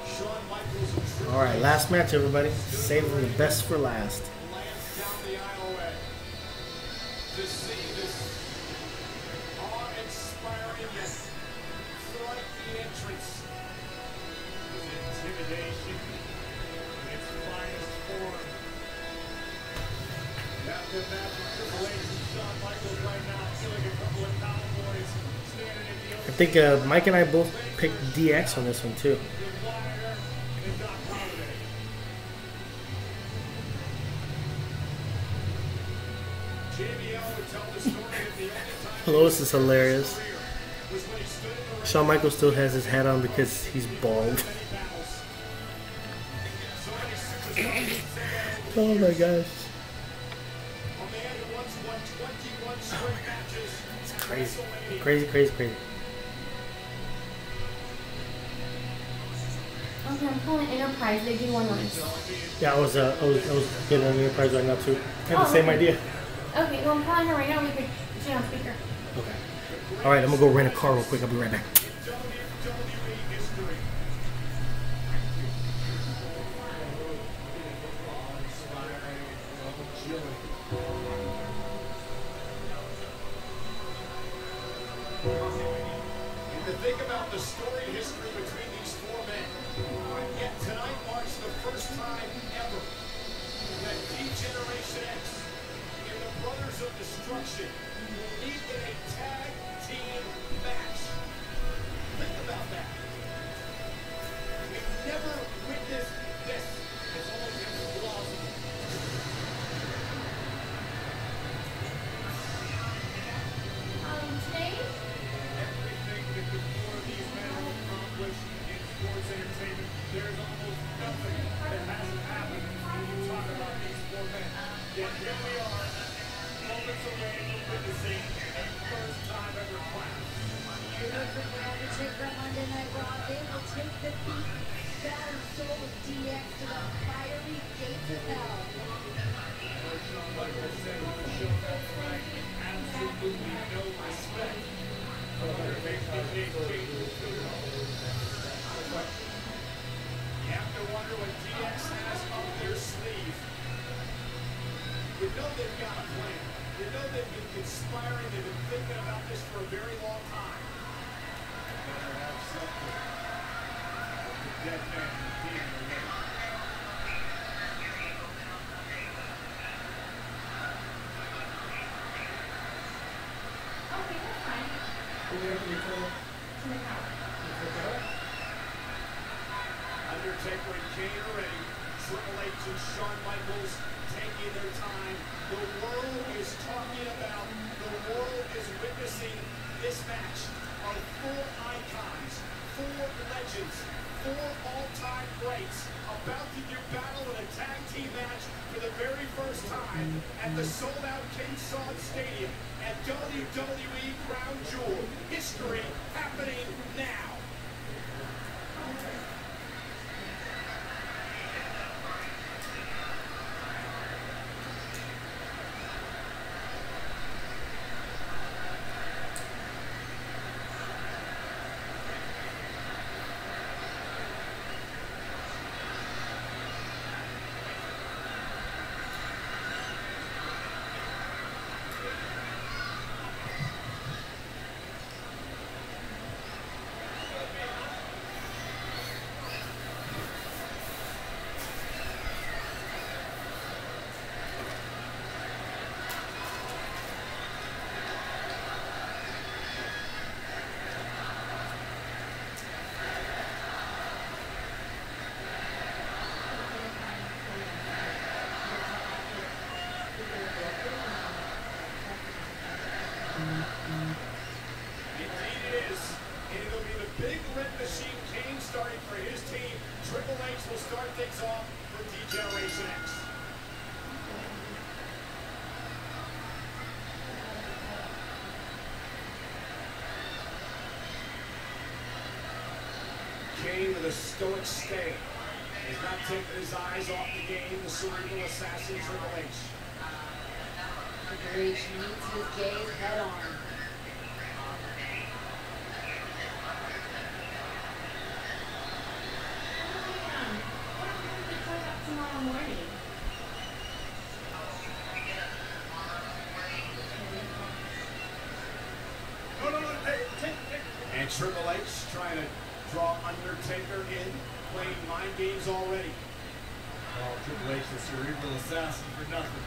Shawn Michaels and Triple Alright, last match, everybody. Saving the best for last. Lance down the aisleway to see this awe-inspiring yet frightening entrance with intimidation in its finest form. After that, Triple H and Shawn Michaels right now killing a couple of cowboys standing in the I think Mike and I both picked DX on this one too. Lois is hilarious. Shawn Michaels still has his hat on because he's bald. Oh my gosh. It's crazy. Crazy, crazy, crazy. Okay, I'm calling Enterprise. They do one race. Yeah, I was getting on the Enterprise right now too. I had the same idea. Okay, well I'm calling her right now. We could stay on speaker. Okay. All right, I'm gonna go rent a car real quick. I'll be right back. WWE history. And to think about the story history between these four men, yet tonight marks the first time ever that DeGeneration X and the Brothers of Destruction will meet in a tag team match. Think about that. We've never witnessed this. It's always been plausible. Today? Everything that the four of these men have accomplished in sports entertainment, there's almost nothing that hasn't happened when you talk about these four men. Yet here we are, moments away from witnessing a first time ever clash. You heard from the Undertaker on Monday Night Raw. They will take the beat, battered soul of DX to the fiery gates of hell. Shawn Michaels said he was shown that tonight absolutely no respect for Undertaker being changed. You have to wonder what DX has up their sleeve. You know they've got a plan. You know they've been conspiring. They've been thinking about this for a very long time. Better have something. The dead man redeeming the ring. Okay, that's fine. Undertaker and Kane are ready. Triple H and Shawn Michaels taking their time. The world is talking about, the world is witnessing this match of four icons, four legends, four all-time greats about to do battle in a tag team match for the very first time at the sold-out King Saud Stadium at WWE Crown Jewel. History happening now. Indeed it is. And it'll be the big red machine Kane starting for his team. Triple H will start things off for DeGeneration X. Kane with a stoic stare. He's not taking his eyes off the game. The cerebral assassin Triple H. DeGeneration meets his gaze head on. Tomorrow morning. And Triple H trying to draw Undertaker in, playing mind games already. Oh, Triple H, the cerebral assassin for nothing.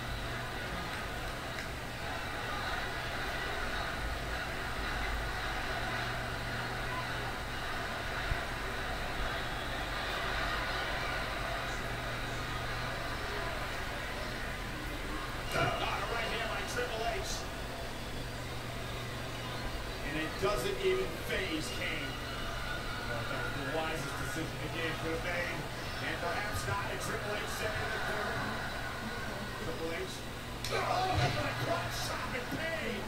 Right here by Triple H. And it doesn't even faze Kane. Well, that was the wisest decision the game could have made. And perhaps not a Triple H set in the corner. Triple H. Oh, what a cross shot and Kane.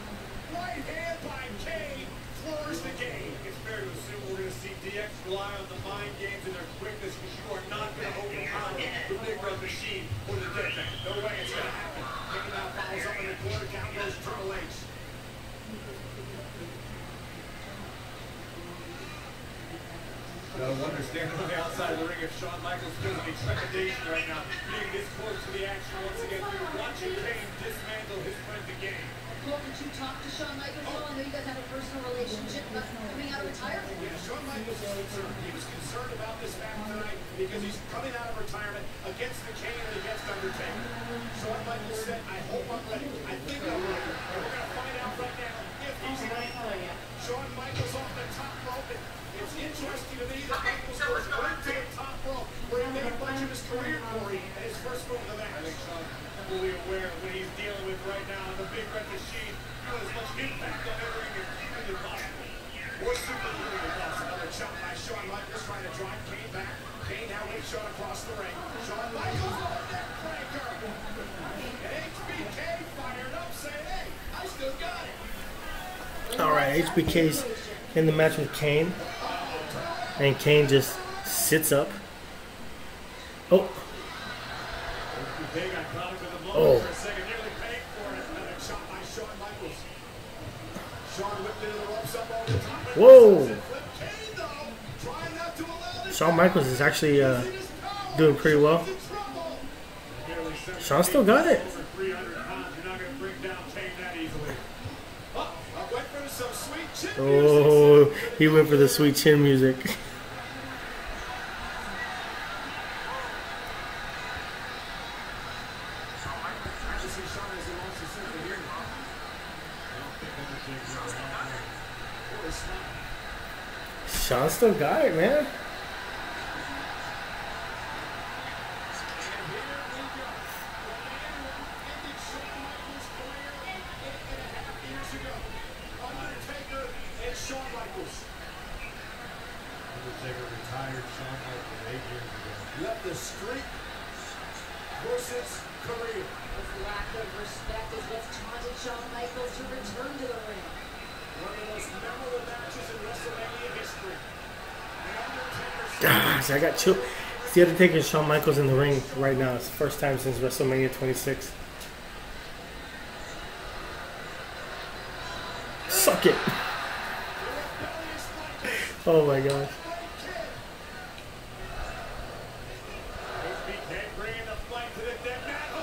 Right hand by Kane floors the game. It's fair to assume we're going to see DX rely on the mind games and their quickness, because you are not going to overpower the big red machine or the dead man. No way it's going to happen. Kane now follows up in the corner. Down goes Triple H. No wonder standing on the outside of the ring if Shawn Michaels feels any trepidation right now, being this close to the action once again, watching Kane dismantle his friend again. Well, did you talk to Shawn Michaels? I know you guys have a personal relationship coming out of retirement. Yeah, Shawn Michaels was concerned. He was concerned about this match tonight because he's coming out of retirement against the Kane and against Undertaker. Shawn Michaels said, I hope I'm ready. I think I'm ready. And we're going to find out right now if he's ready. Shawn Michaels off the top rope. It's interesting to me that Michaels goes right to the top rope where he made much of his career, Corey, and his first move of the match. I think Shawn's fully aware of what he's dealing with right now in the big red machine. Feel as much impact on every ring as humanly possible. Or superhumanly possible. Another chop by Shawn Michaels trying to drive Kane back. Kane now with Shawn across the ring. Shawn Michaels on that breaker. And HBK fired up saying, hey, I still got it. Alright, HBK's in the match with Kane. And Kane just sits up. Oh. Oh. Whoa. Shawn Michaels is actually doing pretty well. Shawn still got it. Oh, he went for the sweet chin music. Shawn still got it, man. Left the streak versus career. His lack of respect is what's taunted Shawn Michaels to return to the ring. One of the most memorable matches in WrestleMania history. Gosh, I got chill. It's the Undertaker and Shawn Michaels in the ring right now. It's the first time since WrestleMania 26. Suck it. Oh my gosh.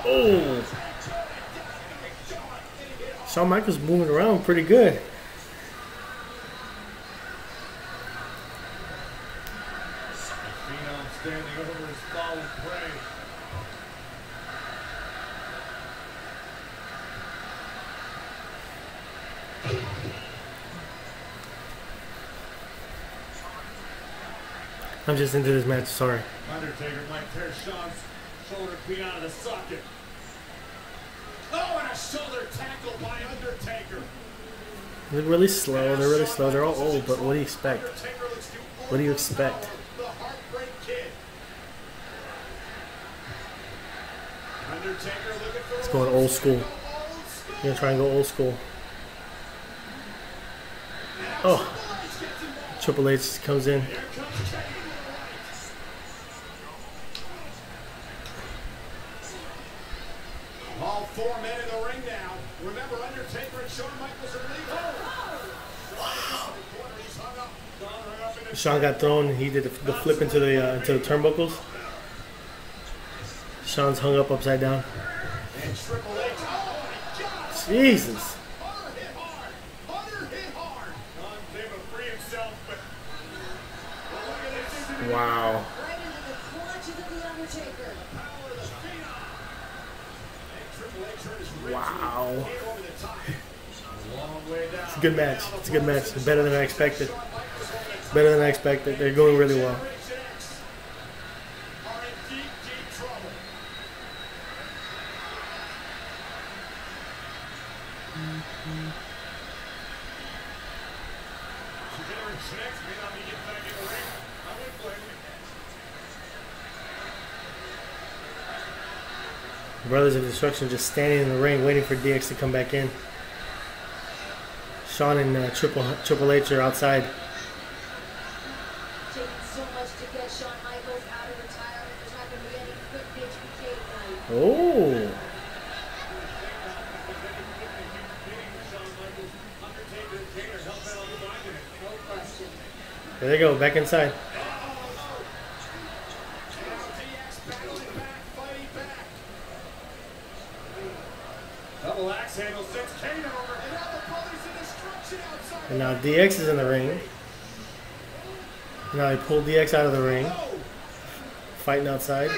Oh. Shawn Michaels moving around pretty good. Standing over his fallen prey. I'm just into this match, sorry. Undertaker might tear Shawn's shoulder clean out of the socket. Oh, and a shoulder tackle by Undertaker. They're really slow. They're really slow. They're all old, but what do you expect? What do you expect? The Heartbreak Kid. Undertaker looking for It's going old school. You're gonna try and go old school. Oh, Triple H comes in. Here comes Kane. All four men in the ring now. Remember, Undertaker and Shawn Michaels are leaving. Shawn got thrown. He did the flip into the turnbuckles. Shawn's hung up upside down. And Triple H. Oh my God! Jesus. Hunter hit hard. Hunter hit hard. Shawn's able to free himself, but look at this. Wow. Right into the clutches of the Undertaker. Power of the Phenom. And Triple H hurt his ribs. Wow. Hit over the top. A long way down. It's a good match. It's a good match. It's better than I expected. Better than I expected. They're going really well. Brothers of Destruction just standing in the ring waiting for DX to come back in. Shawn and Triple H are outside. Taking so much to get Shawn Michaels out of retirement. There's not going to be any quick HBK tonight. Oh. No question. There they go, back inside. Axe handle sends Kane over. And now the brothers in destruction outside. And now DX is in the ring. Now he pulled DX out of the ring. Fighting outside.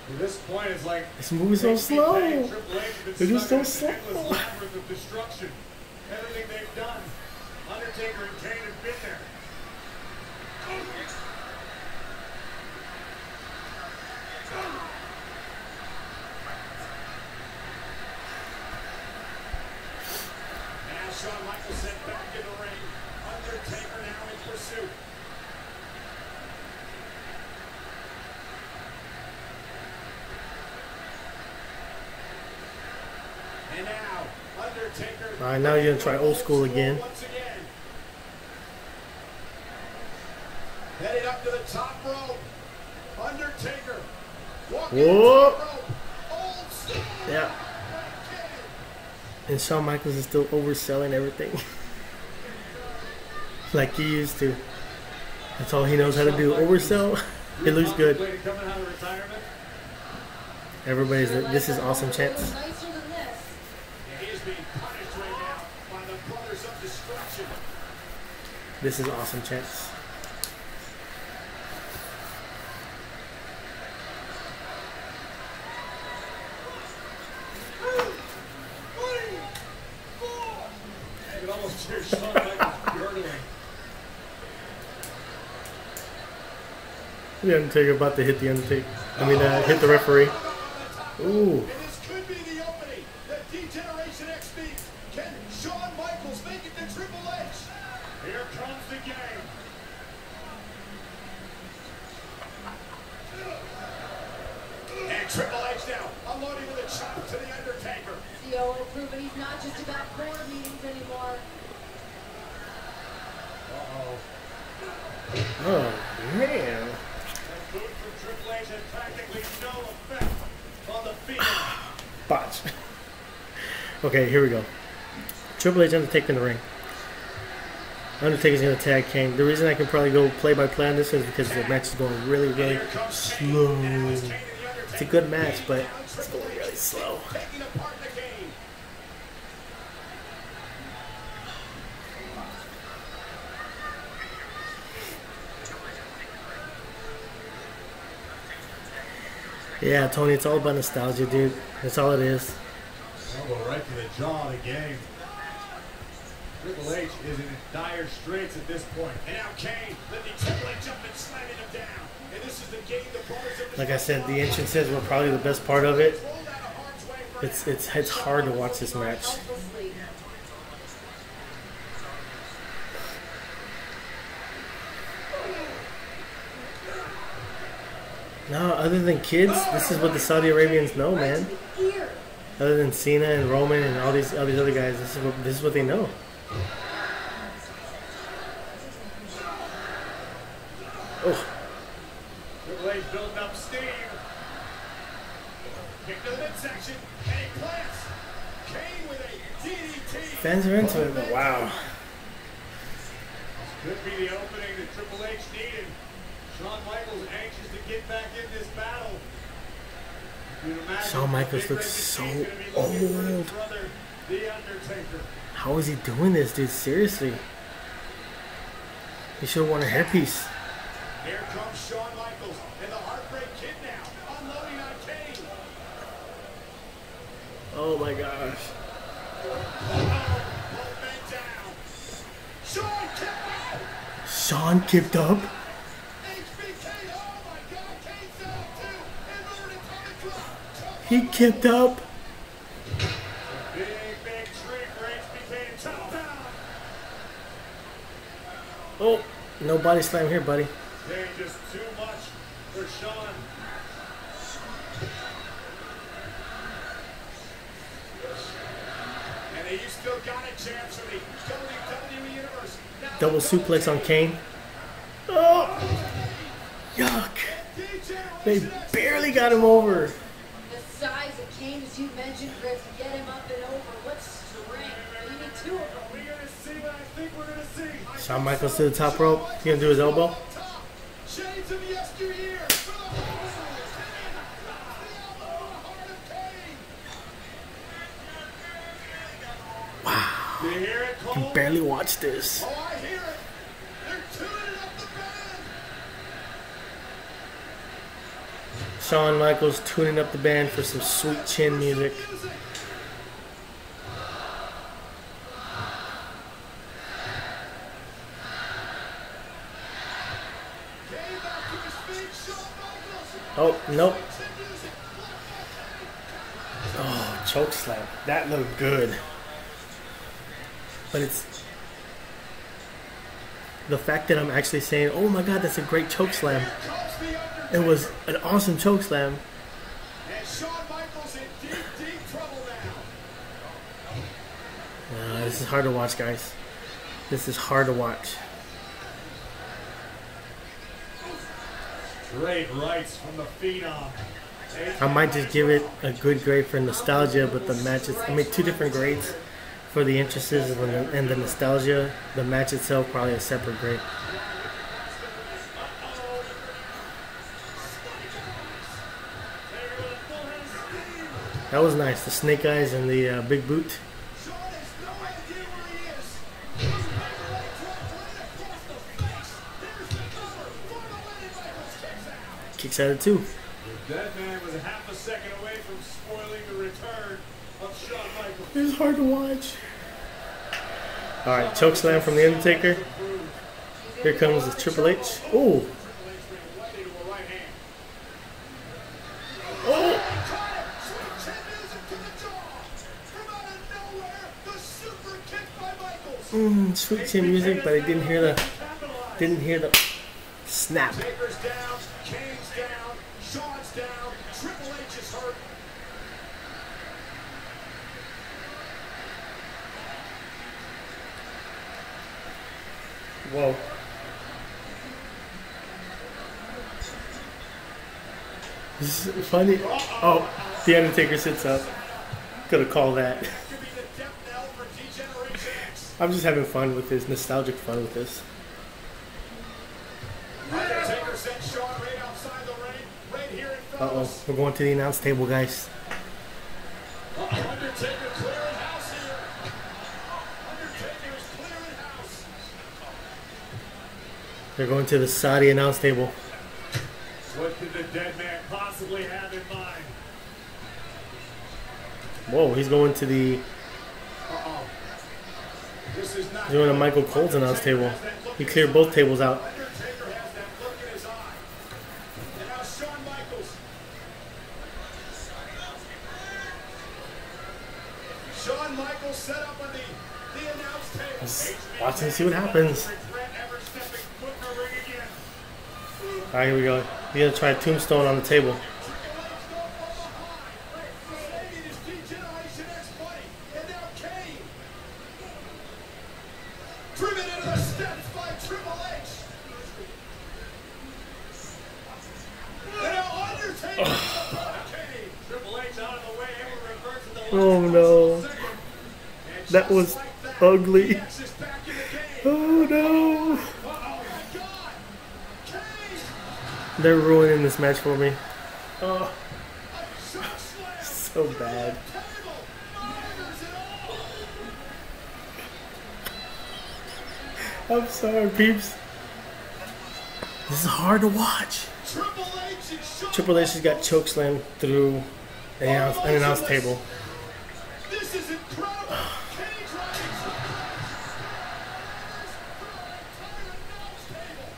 At this point, it's like It's moving so slow. It is so slow. Labyrinth of destruction. Everything they've done, Undertaker and Kane have been there. Now Shawn Michaels sent back in the ring. Undertaker now in pursuit. And now, Undertaker. Alright, now you're gonna try old school again. Once again. Headed up to the top rope. Undertaker. Walking Whoa. the top rope. Old school. Yeah. And Shawn Michaels is still overselling everything. Like he used to. That's all he knows how to do. Oversell. It looks good. Coming out of retirement. Everybody's like, this is awesome chance. Nicer than this. And he is being punished right now by the brothers of destruction. This is awesome chance. You can almost hear Shawn Michaels gurgling. The Undertaker about to hit the Undertaker. I mean, hit the referee. Ooh. And this could be the opening. The DeGeneration XP. Can Shawn Michaels make it to Triple H? Here comes the game. And Triple H now unloading with a chop to the Undertaker. CEO will prove that he's not just about board meetings anymore. Uh-oh. Oh, man. That boot from Triple H had practically no effect on the field. Botch. Okay, here we go. Triple H, Undertaker in the ring. Undertaker's going to tag Kane. The reason I can probably go play-by-play on this is because the match is going really, really slow. It's a good match, but it's going really slow. Taking apart the game. Yeah, Tony, it's all about nostalgia, dude. That's all it is. Elbow right to the jaw of the game. Triple H is in dire straits at this point. And now Kane, letting Triple H up and slamming him down. And this is the game the brothers of Like I said, the entrances were probably the best part of it. It's hard to watch this match. Helplessly. No, other than kids, this is what the Saudi Arabians know, man. Ear. Other than Cena and Roman and all these other guys, this is what they know. Oh, Triple H building up steam. Kick to the midsection. And he plants. Kane with a DDT. fans are into it, but wow. Could be the opening that Triple H needed. Shawn Michaels anxious to get back in this battle. Shawn Michaels looks so old. The Undertaker. How is he doing this, dude? Seriously. He should have worn a hairpiece. Here comes Shawn Michaels and the Heartbreak Kid now, unloading on Kane. Oh my gosh. Both men down. Shawn kicked out. Sean kicked up. HBK, oh my God, Kane's down too. Inverted atomic drop. He kicked up. Big tree for HBK and top down. Oh, no body slam here, buddy. Kane just too much for Shawn. And you still got a chance for the WWE Universe. Now Double suplex on Kane. Oh, yuck. They barely got him over. The size of Kane, as you mentioned, Chris, to get him up and over. What strength. You need two of them. We're going to see what I think we're going to see. Shawn Michaels to the top rope. He gonna do his elbow. Shades of yesteryear. For the elbow to the heart of Kane. Wow. Do you hear it, I Cole? can barely watch this. Oh, I hear it. They're tuning up the band. Shawn Michaels tuning up the band for some sweet chin music. Oh, nope. Oh, choke slam. That looked good. But it's the fact that I'm actually saying, oh my god, that's a great choke slam. It was an awesome choke slam. And Shawn Michaels in deep, deep trouble now. This is hard to watch, guys. This is hard to watch. Great rights from the Phenom. I might just give it a good grade for nostalgia, but the matches, I mean, 2 different grades for the entrances and the nostalgia. The match itself, probably a separate grade. That was nice. The snake eyes and the big boot. Shawn has no idea where he is. There's the cover for the win, and Michaels kicks out. Kicks out of 2. The dead man was a half a second away from spoiling the return of Shawn Michaels. It's hard to watch. Alright, choke slam from The Undertaker. Here comes the Triple H. Ooh. Oh! Sweet chin music, but I didn't hear the snap. Taker's down, Kane's down, Shawn's down, Triple H is hurt. Whoa. This is funny. Oh, The Undertaker sits up. Could have called that. Could be the death knell for DeGeneration X. I'm just having fun with this, nostalgic fun with this. Undertaker sent Shawn right outside the ring, right here in front of us. We're going to the announce table, guys. Undertaker clearing house here. Undertaker is clearing house. They're going to the Saudi announce table. What could the dead man possibly have in mind? Whoa, he's going to the... This is not He's going to Michael Cole's announce table. He cleared both tables out. Undertaker has that look in his eye. And now Shawn Michaels. Shawn Michaels set up on the announce table. Just watching to see what happens. Alright, here we go. He's going to try a tombstone on the table. Driven into the steps by Triple H. And now Undertaker. Triple H out of the way. Oh no. That was ugly. Oh no. They're ruining this match for me. Oh. So bad. I'm sorry, peeps. This is hard to watch. Triple H has got chokeslammed through an announce table. This is incredible.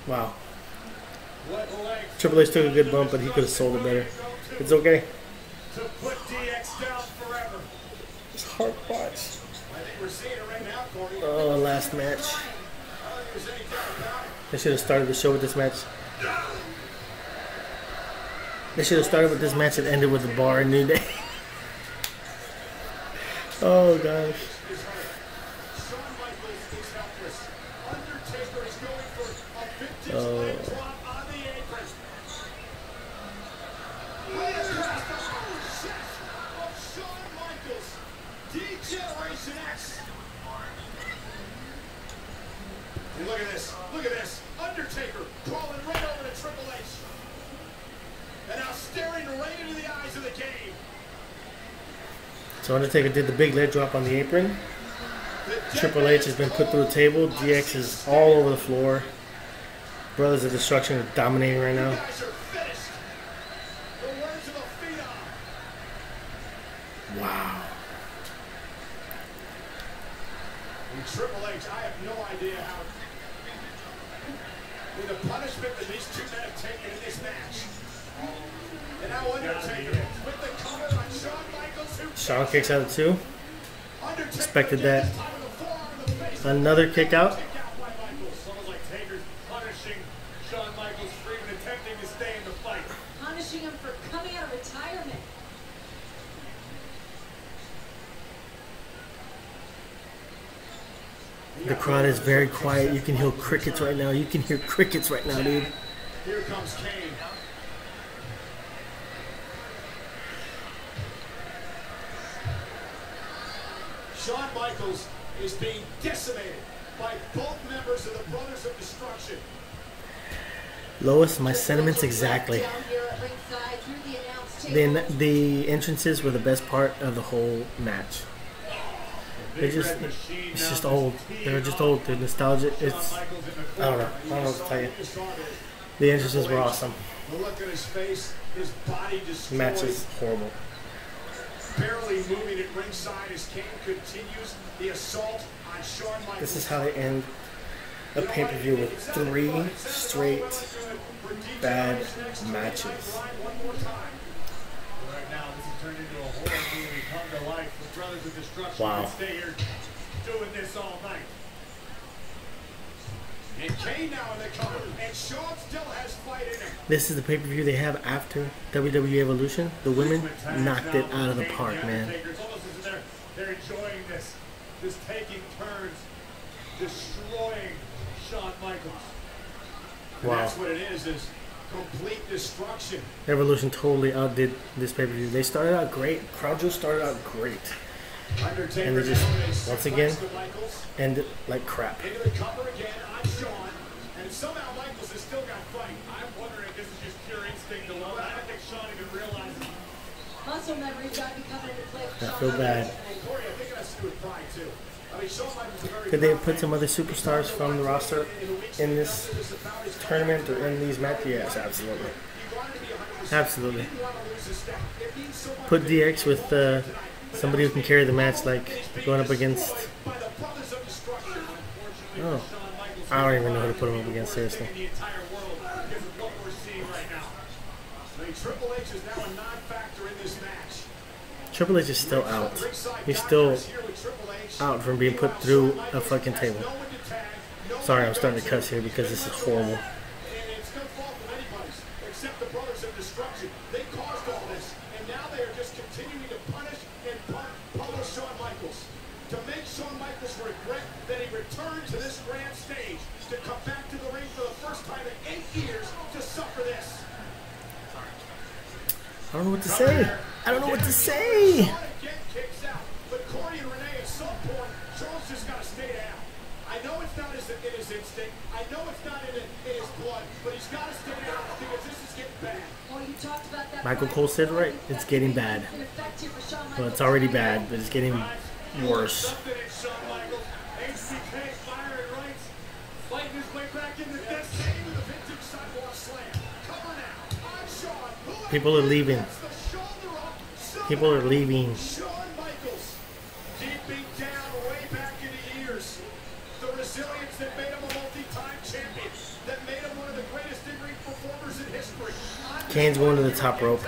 Wow. Triple H took a good bump, but he could have sold it better. It's okay. To put DX down forever. It's hard to watch. I think we're seeing it right now, Corey. Oh, last match. They should have started the show with this match. They should have started with this match and ended with the bar in New Day. Oh gosh. Oh. DeGeneration X. Look at this. Look at this. Undertaker crawling right over to Triple H. And now staring right into the eyes of the game. So Undertaker did the big leg drop on the apron. Triple H has been put through a table. DX is all over the floor. Brothers of Destruction are dominating right now. You guys are finished. The words of a phenom. Wow. And Triple H, I have no idea how. With the punishment that these two men have taken in this match. And now Undertaker with the cover on Shawn Michaels. Shawn kicks out of 2. Expected that. Another kick out. Almost like Taker's punishing Shawn Michaels for even attempting to stay in the fight. Punishing him for coming out of retirement. The crowd is very quiet. You can hear crickets right now. You can hear crickets right now, dude. Here comes Kane. Shawn Michaels is being decimated by both members of the Brothers of Destruction. Lois, my sentiments exactly. Down here at ringside through the announce Then table. the entrances were the best part of the whole match. It's just old. They're just old. They're nostalgic. It's, I don't know. I don't know what to tell you. The entrances were awesome. The look at his face, his body The destroyed. match is horrible. Barely moving at ringside as Kane continues the assault on Shawn Michaels. This is how they end a pay-per-view with 3 straight bad matches. One more time. Right now, this has turned into a horror movie come to life. The Brothers of Destruction Wow. can stay here doing this all night. And Kane now in the cover, and Shawn still has fight in him. This is the pay-per-view they have after WWE Evolution. The women knocked it out of the park, man. It's almost as if they're enjoying this, just taking turns, destroying Shawn Michaels. And Wow. that's what it is complete destruction. Evolution totally outdid this pay-per-view. They started out great. Crowd started out great. Undertaker And they just, now with a once suplex again, to Michaels. ended like crap. Into the cover again on Shawn. And somehow Michaels has still got fight. I'm wondering if this is just pure instinct alone. I don't think Shawn even realizes. Muscle memory's got to be coming into play for I Shawn feel bad. And Corey, I think it has to do with pride too. I mean, Shawn Michaels is a very Could they have proud put man. some other superstars from the roster in this tournament or in these matches? Yes, absolutely. Absolutely. Put DX with somebody who can carry the match, like going up against. Oh, I don't even know who to put him up against, seriously. The entire world because of what we're seeing right now. I mean, Triple H is now a non-factor in this match. Triple H is still out. He's still out from being put through a fucking table. Sorry, I'm starting to cuss here because this is horrible. And it's no fault of anybody's except the Brothers of Destruction. They caused all this, and now they are just continuing to punish and pummel Shawn Michaels. To make Shawn Michaels regret that he returned to this grand stage to come back to the ring for the first time in 8 years to suffer this. I don't know what to say. I don't know what to say. Shawn again kicks out, but Corey and Renee at some point, Shawn's just got to stay down. I know it's not in his instinct. I know it's not in his blood, but he's got to stay down because this is getting bad. Well, you talked about that. Michael Cole said right. It's getting bad. Well, it's already bad, but it's getting worse. Something in Shawn Michaels. HBK firing rights, fighting his way back into this. Same with the vintage sidewalk slam. Cover now on Shawn. People are leaving. Gets the shoulder up. People are leaving. Shawn Michaels keeping down way back in the years. The resilience that made him a multi-time champion, that made him one of the greatest in-ring performers in history. Kane's going to the top rope.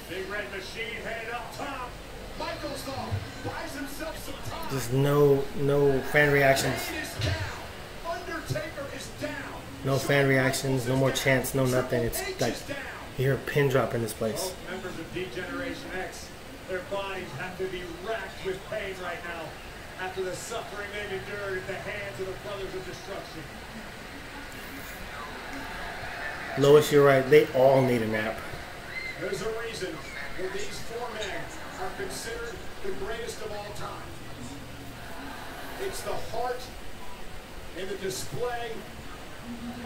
Big red machine headed up top. Michaels though buys himself some time. Just no fan reactions. Kane is down. Undertaker is down. No fan reactions. No more chants. No nothing. It's like you hear a pin drop in this place. Both members of DeGeneration X, their bodies have to be racked with pain right now after the suffering they've endured at the hands of the Brothers of Destruction. Lois, you're right. They all need a nap. There's a reason that these 4 men are considered the greatest of all time. It's the heart and the display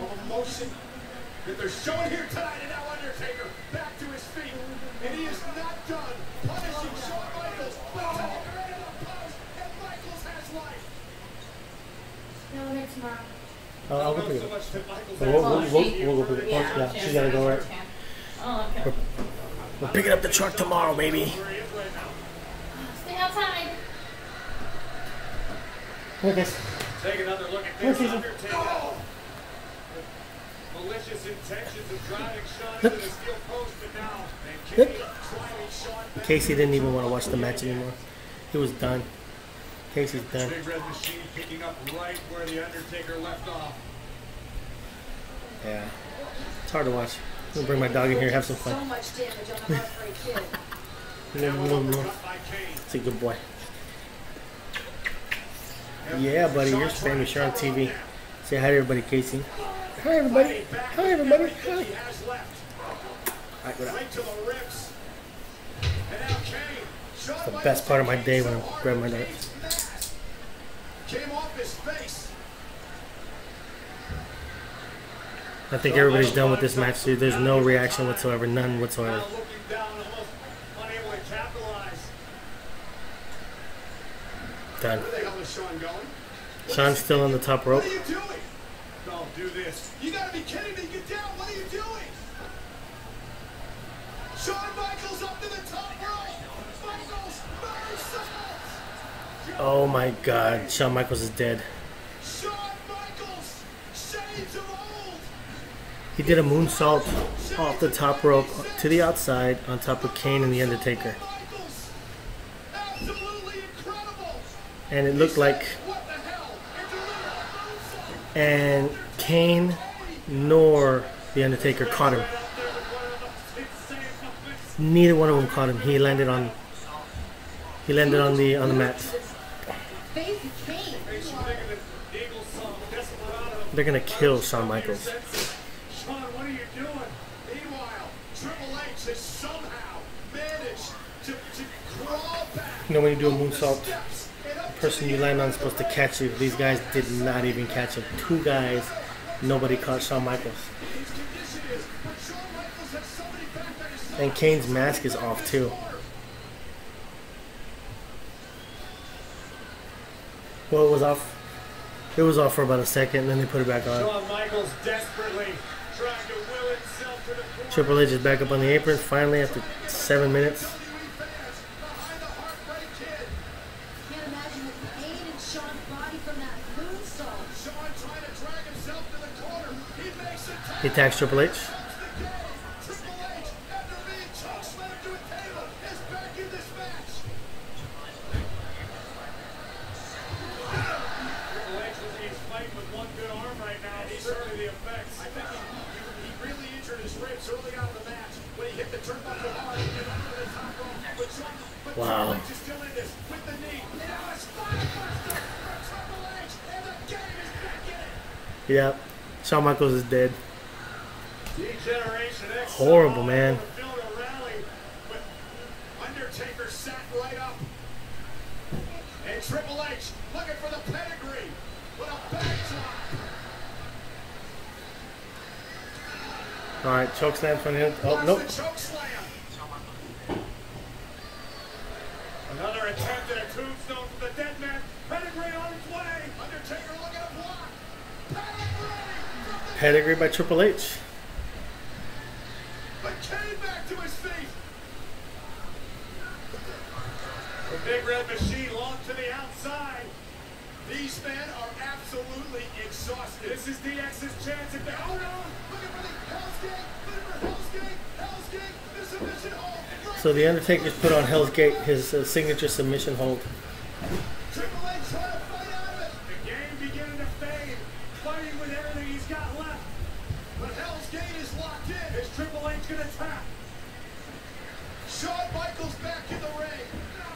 of emotion that they're showing here tonight. And now Undertaker back to his feet. And he is not done punishing Shawn Michaels. But Undertaker into the post, and Michaels has life. No, next tomorrow. I'll go pick it So up. much that Michael's We'll go pick it up. Yeah, she's gotta go, right? Oh, okay. We're picking up the truck tomorrow, baby. Stay outside. Look at this. Take another look at Look, this he's a- Undertaker. Malicious intentions of driving Shawn to the steel post, but now and Look. Kane driving Shawn back. Casey didn't even want to watch the match anymore. He was done. Casey's done. Big Red Machine picking up right where the Undertaker left off. Yeah. It's hard to watch. I'm gonna bring my dog in here, have some So fun. much damage on the heart for a kid. It's a good boy. Yeah, buddy, you're famous. You're on TV. Say hi to everybody, Casey. Hi, everybody. Hi, everybody. Hi. All right, what up? Right to the ribs. And now Kane. Shawn The best part of my day when I grab my dog. Came off his face. I think everybody's done with this match, dude. There's no reaction whatsoever. None whatsoever. Now looking down, almost unable to capitalize. Done. Where the hell is Shawn going? Sean's still on the top rope. What are you doing? Don't do this. You gotta be kidding me. Get down. What are you doing? Shawn Michaels up to the top rope. Michaels moonsaults. Oh my God, Shawn Michaels is dead. Shawn Michaels, shades of old. He did a moonsault off the top rope to the outside on top of Kane and the Undertaker. Michaels, absolutely incredible. And it looked like, What the hell? and Kane nor the Undertaker caught him. Neither one of them caught him. He landed on the mat. Face Kane. They're gonna kill Shawn Michaels. Shawn, what are you doing? Meanwhile, Triple H has somehow managed to crawl back. You know when you do a moonsault, Steps and up the person you land on is supposed to catch you. These guys did not even catch him. Two guys, nobody caught Shawn Michaels. his condition is, but Shawn Michaels has somebody back on his side. And Kane's mask is off too. Well, it was off. It was off for about a second, and then they put it back on. Shawn Michaels desperately trying to will himself to the corner. Triple H is back up on the apron finally after 7 minutes. WWE fans behind the Heartbreak Kid. Can't imagine the pain in Shawn's body from that moonsault. Shawn trying to drag himself to the corner. He makes it. He attacks Triple H. Triple H, after being chokeslammed to a table, is back in this match. Triple H is fighting with one good arm right now. He's certainly the effects. I think he really injured his ribs early on in the match when he hit the turnbuckle bar and get under the top rope. But Wow. Triple H is still in this with the knee. Now it's Spinebuster for Triple H, and the game is back in it. Yep. Shawn Michaels is dead. DeGeneration X. Horrible, man. Build a rally, but Undertaker sat right up. And Triple H looking for the pedigree. What a backdrop. All right, chokeslam from him. Oh, Watch nope. the choke slam. Another attempt at a tombstone from the dead man. Pedigree on its way. Undertaker looking to block. Pedigree. Pedigree by Triple H. But Kane back to his feet. The Big Red Machine launched to the outside. These men are absolutely exhausted. This is DX's chance. If they hold on, looking for the Hell's Gate, looking for Hell's Gate, the submission hold. So the Undertaker's put on Hell's Gate, his signature submission hold. Triple H trying to fight out of it. The game beginning to fade, fighting with everything he's got left. But Hell's Gate is locked in. Is Triple H gonna tap? Shawn Michaels back in the ring.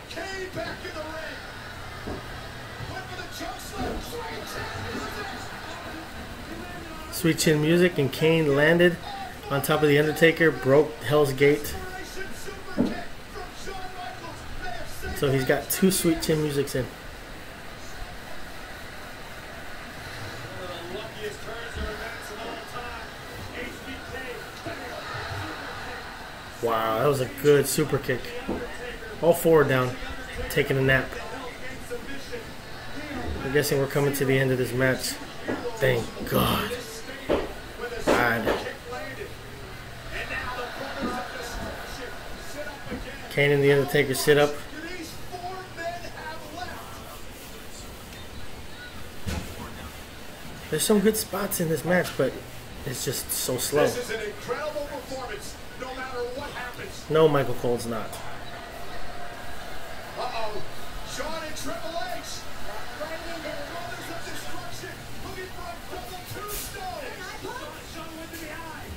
Kane back in the ring. Went for the choke slam. Sweet Chin Music, and Kane landed on top of the Undertaker, broke Hell's Gate. So he's got two Sweet Chin Musics in. Wow, that was a good super kick. All four down, taking a nap. I'm guessing we're coming to the end of this match. Thank God. Kane and the Undertaker sit up. There's some good spots in this match, but it's just so slow. This is an incredible performance, no matter what happens. No, Michael Cole's not. Uh-oh. Shawn and Triple H. Brothers of Destruction. Looking for a double tombstone. Shawn went to the eye.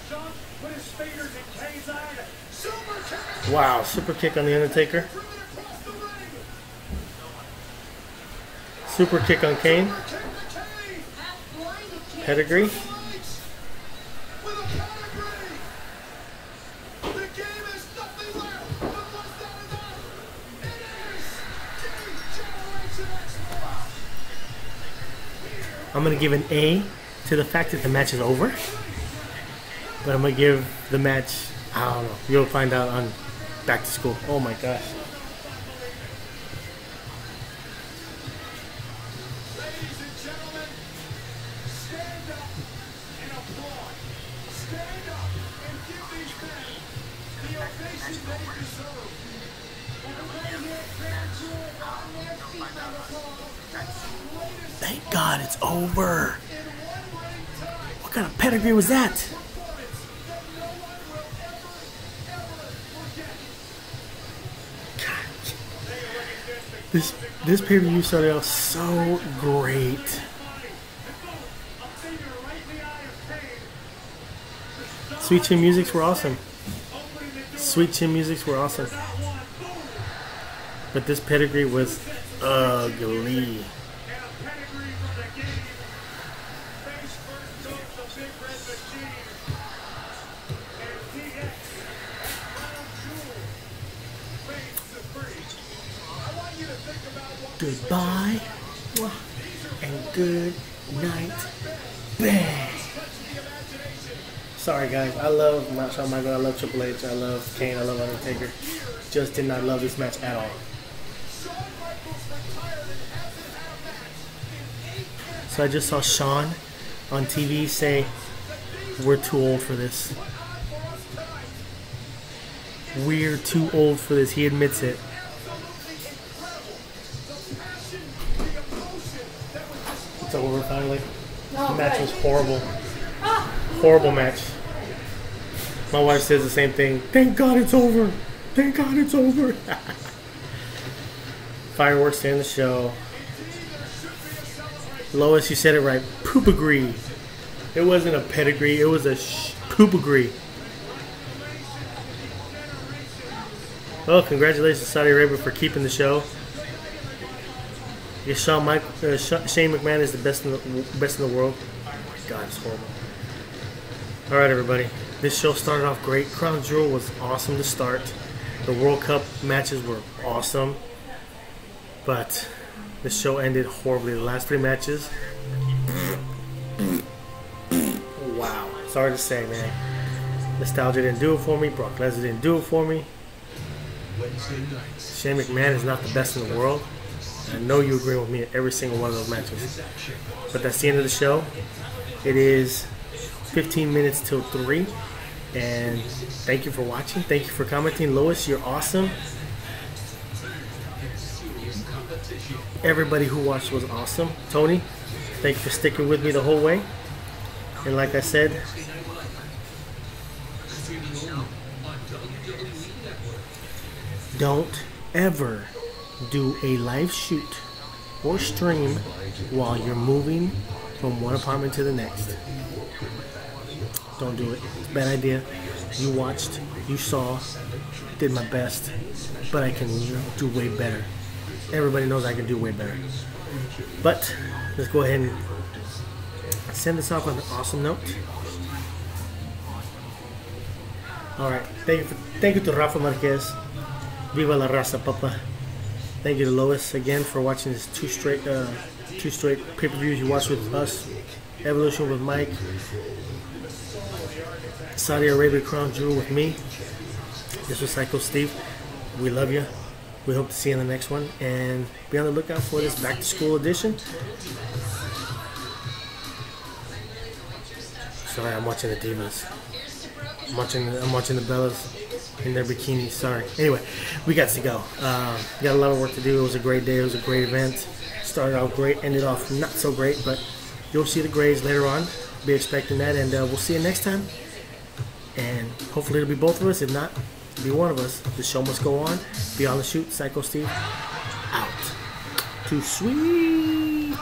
Shawn put his fingers in Kane's eye. Super kick. Wow, super kick on the Undertaker. Super kick on Kane. Pedigree. I'm going to give an A to the fact that the match is over. But I'm going to give the match, I don't know, you'll find out on Back to School. Oh my gosh. Ladies and gentlemen, stand up and applaud. Stand up and give these men the ovation they deserve. Thank God it's over. What kind of pedigree was that? This pay-per-view started out so great. Sweet Chin Musics were awesome. Sweet Chin Musics were awesome. But this pedigree was ugly. Goodbye and good night. Bang. Sorry guys, I love Shawn Michaels, I love Triple H, I love Kane, I love Undertaker. Just did not love this match at all. So I just saw Shawn on TV say, "We're too old for this. We're too old for this." He admits it. It's over finally. The match was horrible. Horrible match. My wife says the same thing. Thank God it's over. Thank God it's over. Fireworks to end the show. Lois, you said it right. Poopagree. It wasn't a pedigree. It was a poopagree. Well, congratulations Saudi Arabia for keeping the show. Yes, Shane McMahon is the best in the world. God, it's horrible. All right, everybody. This show started off great. Crown Jewel was awesome to start. The World Cup matches were awesome, but the show ended horribly. The last 3 matches. Wow. Sorry to say, man. Nostalgia didn't do it for me. Brock Lesnar didn't do it for me. Shane McMahon is not the best in the world. I know you agree with me at every single one of those matches. But that's the end of the show. It is 15 minutes till 3. And thank you for watching. Thank you for commenting. Lois, you're awesome. Everybody who watched was awesome. Tony, thank you for sticking with me the whole way. And like I said, don't ever do a live shoot or stream while you're moving from one apartment to the next. Don't do it. It's a bad idea. You watched, you saw, did my best, but I can do way better. Everybody knows I can do way better. But let's go ahead and send this off on an awesome note. Alright, thank you to Rafa Marquez. Viva la raza, papa. Thank you to Lois again for watching this two straight pay-per-views you watched with us. Evolution with Mike. Saudi Arabia Crown Jewel with me. This was Psycho Steve. We love you. We hope to see you in the next one, and be on the lookout for this back to school edition. Sorry, I'm watching the Divas. I'm watching the Bellas in their bikinis. Sorry. Anyway, we got to go. We got a lot of work to do. It was a great day. It was a great event. Started out great, ended off not so great, but you'll see the Grays later on. Be expecting that, and we'll see you next time. And hopefully it'll be both of us. If not, it'll be one of us. The show must go on. Beyond the Shoot, Psycho Steve, out. Too sweet.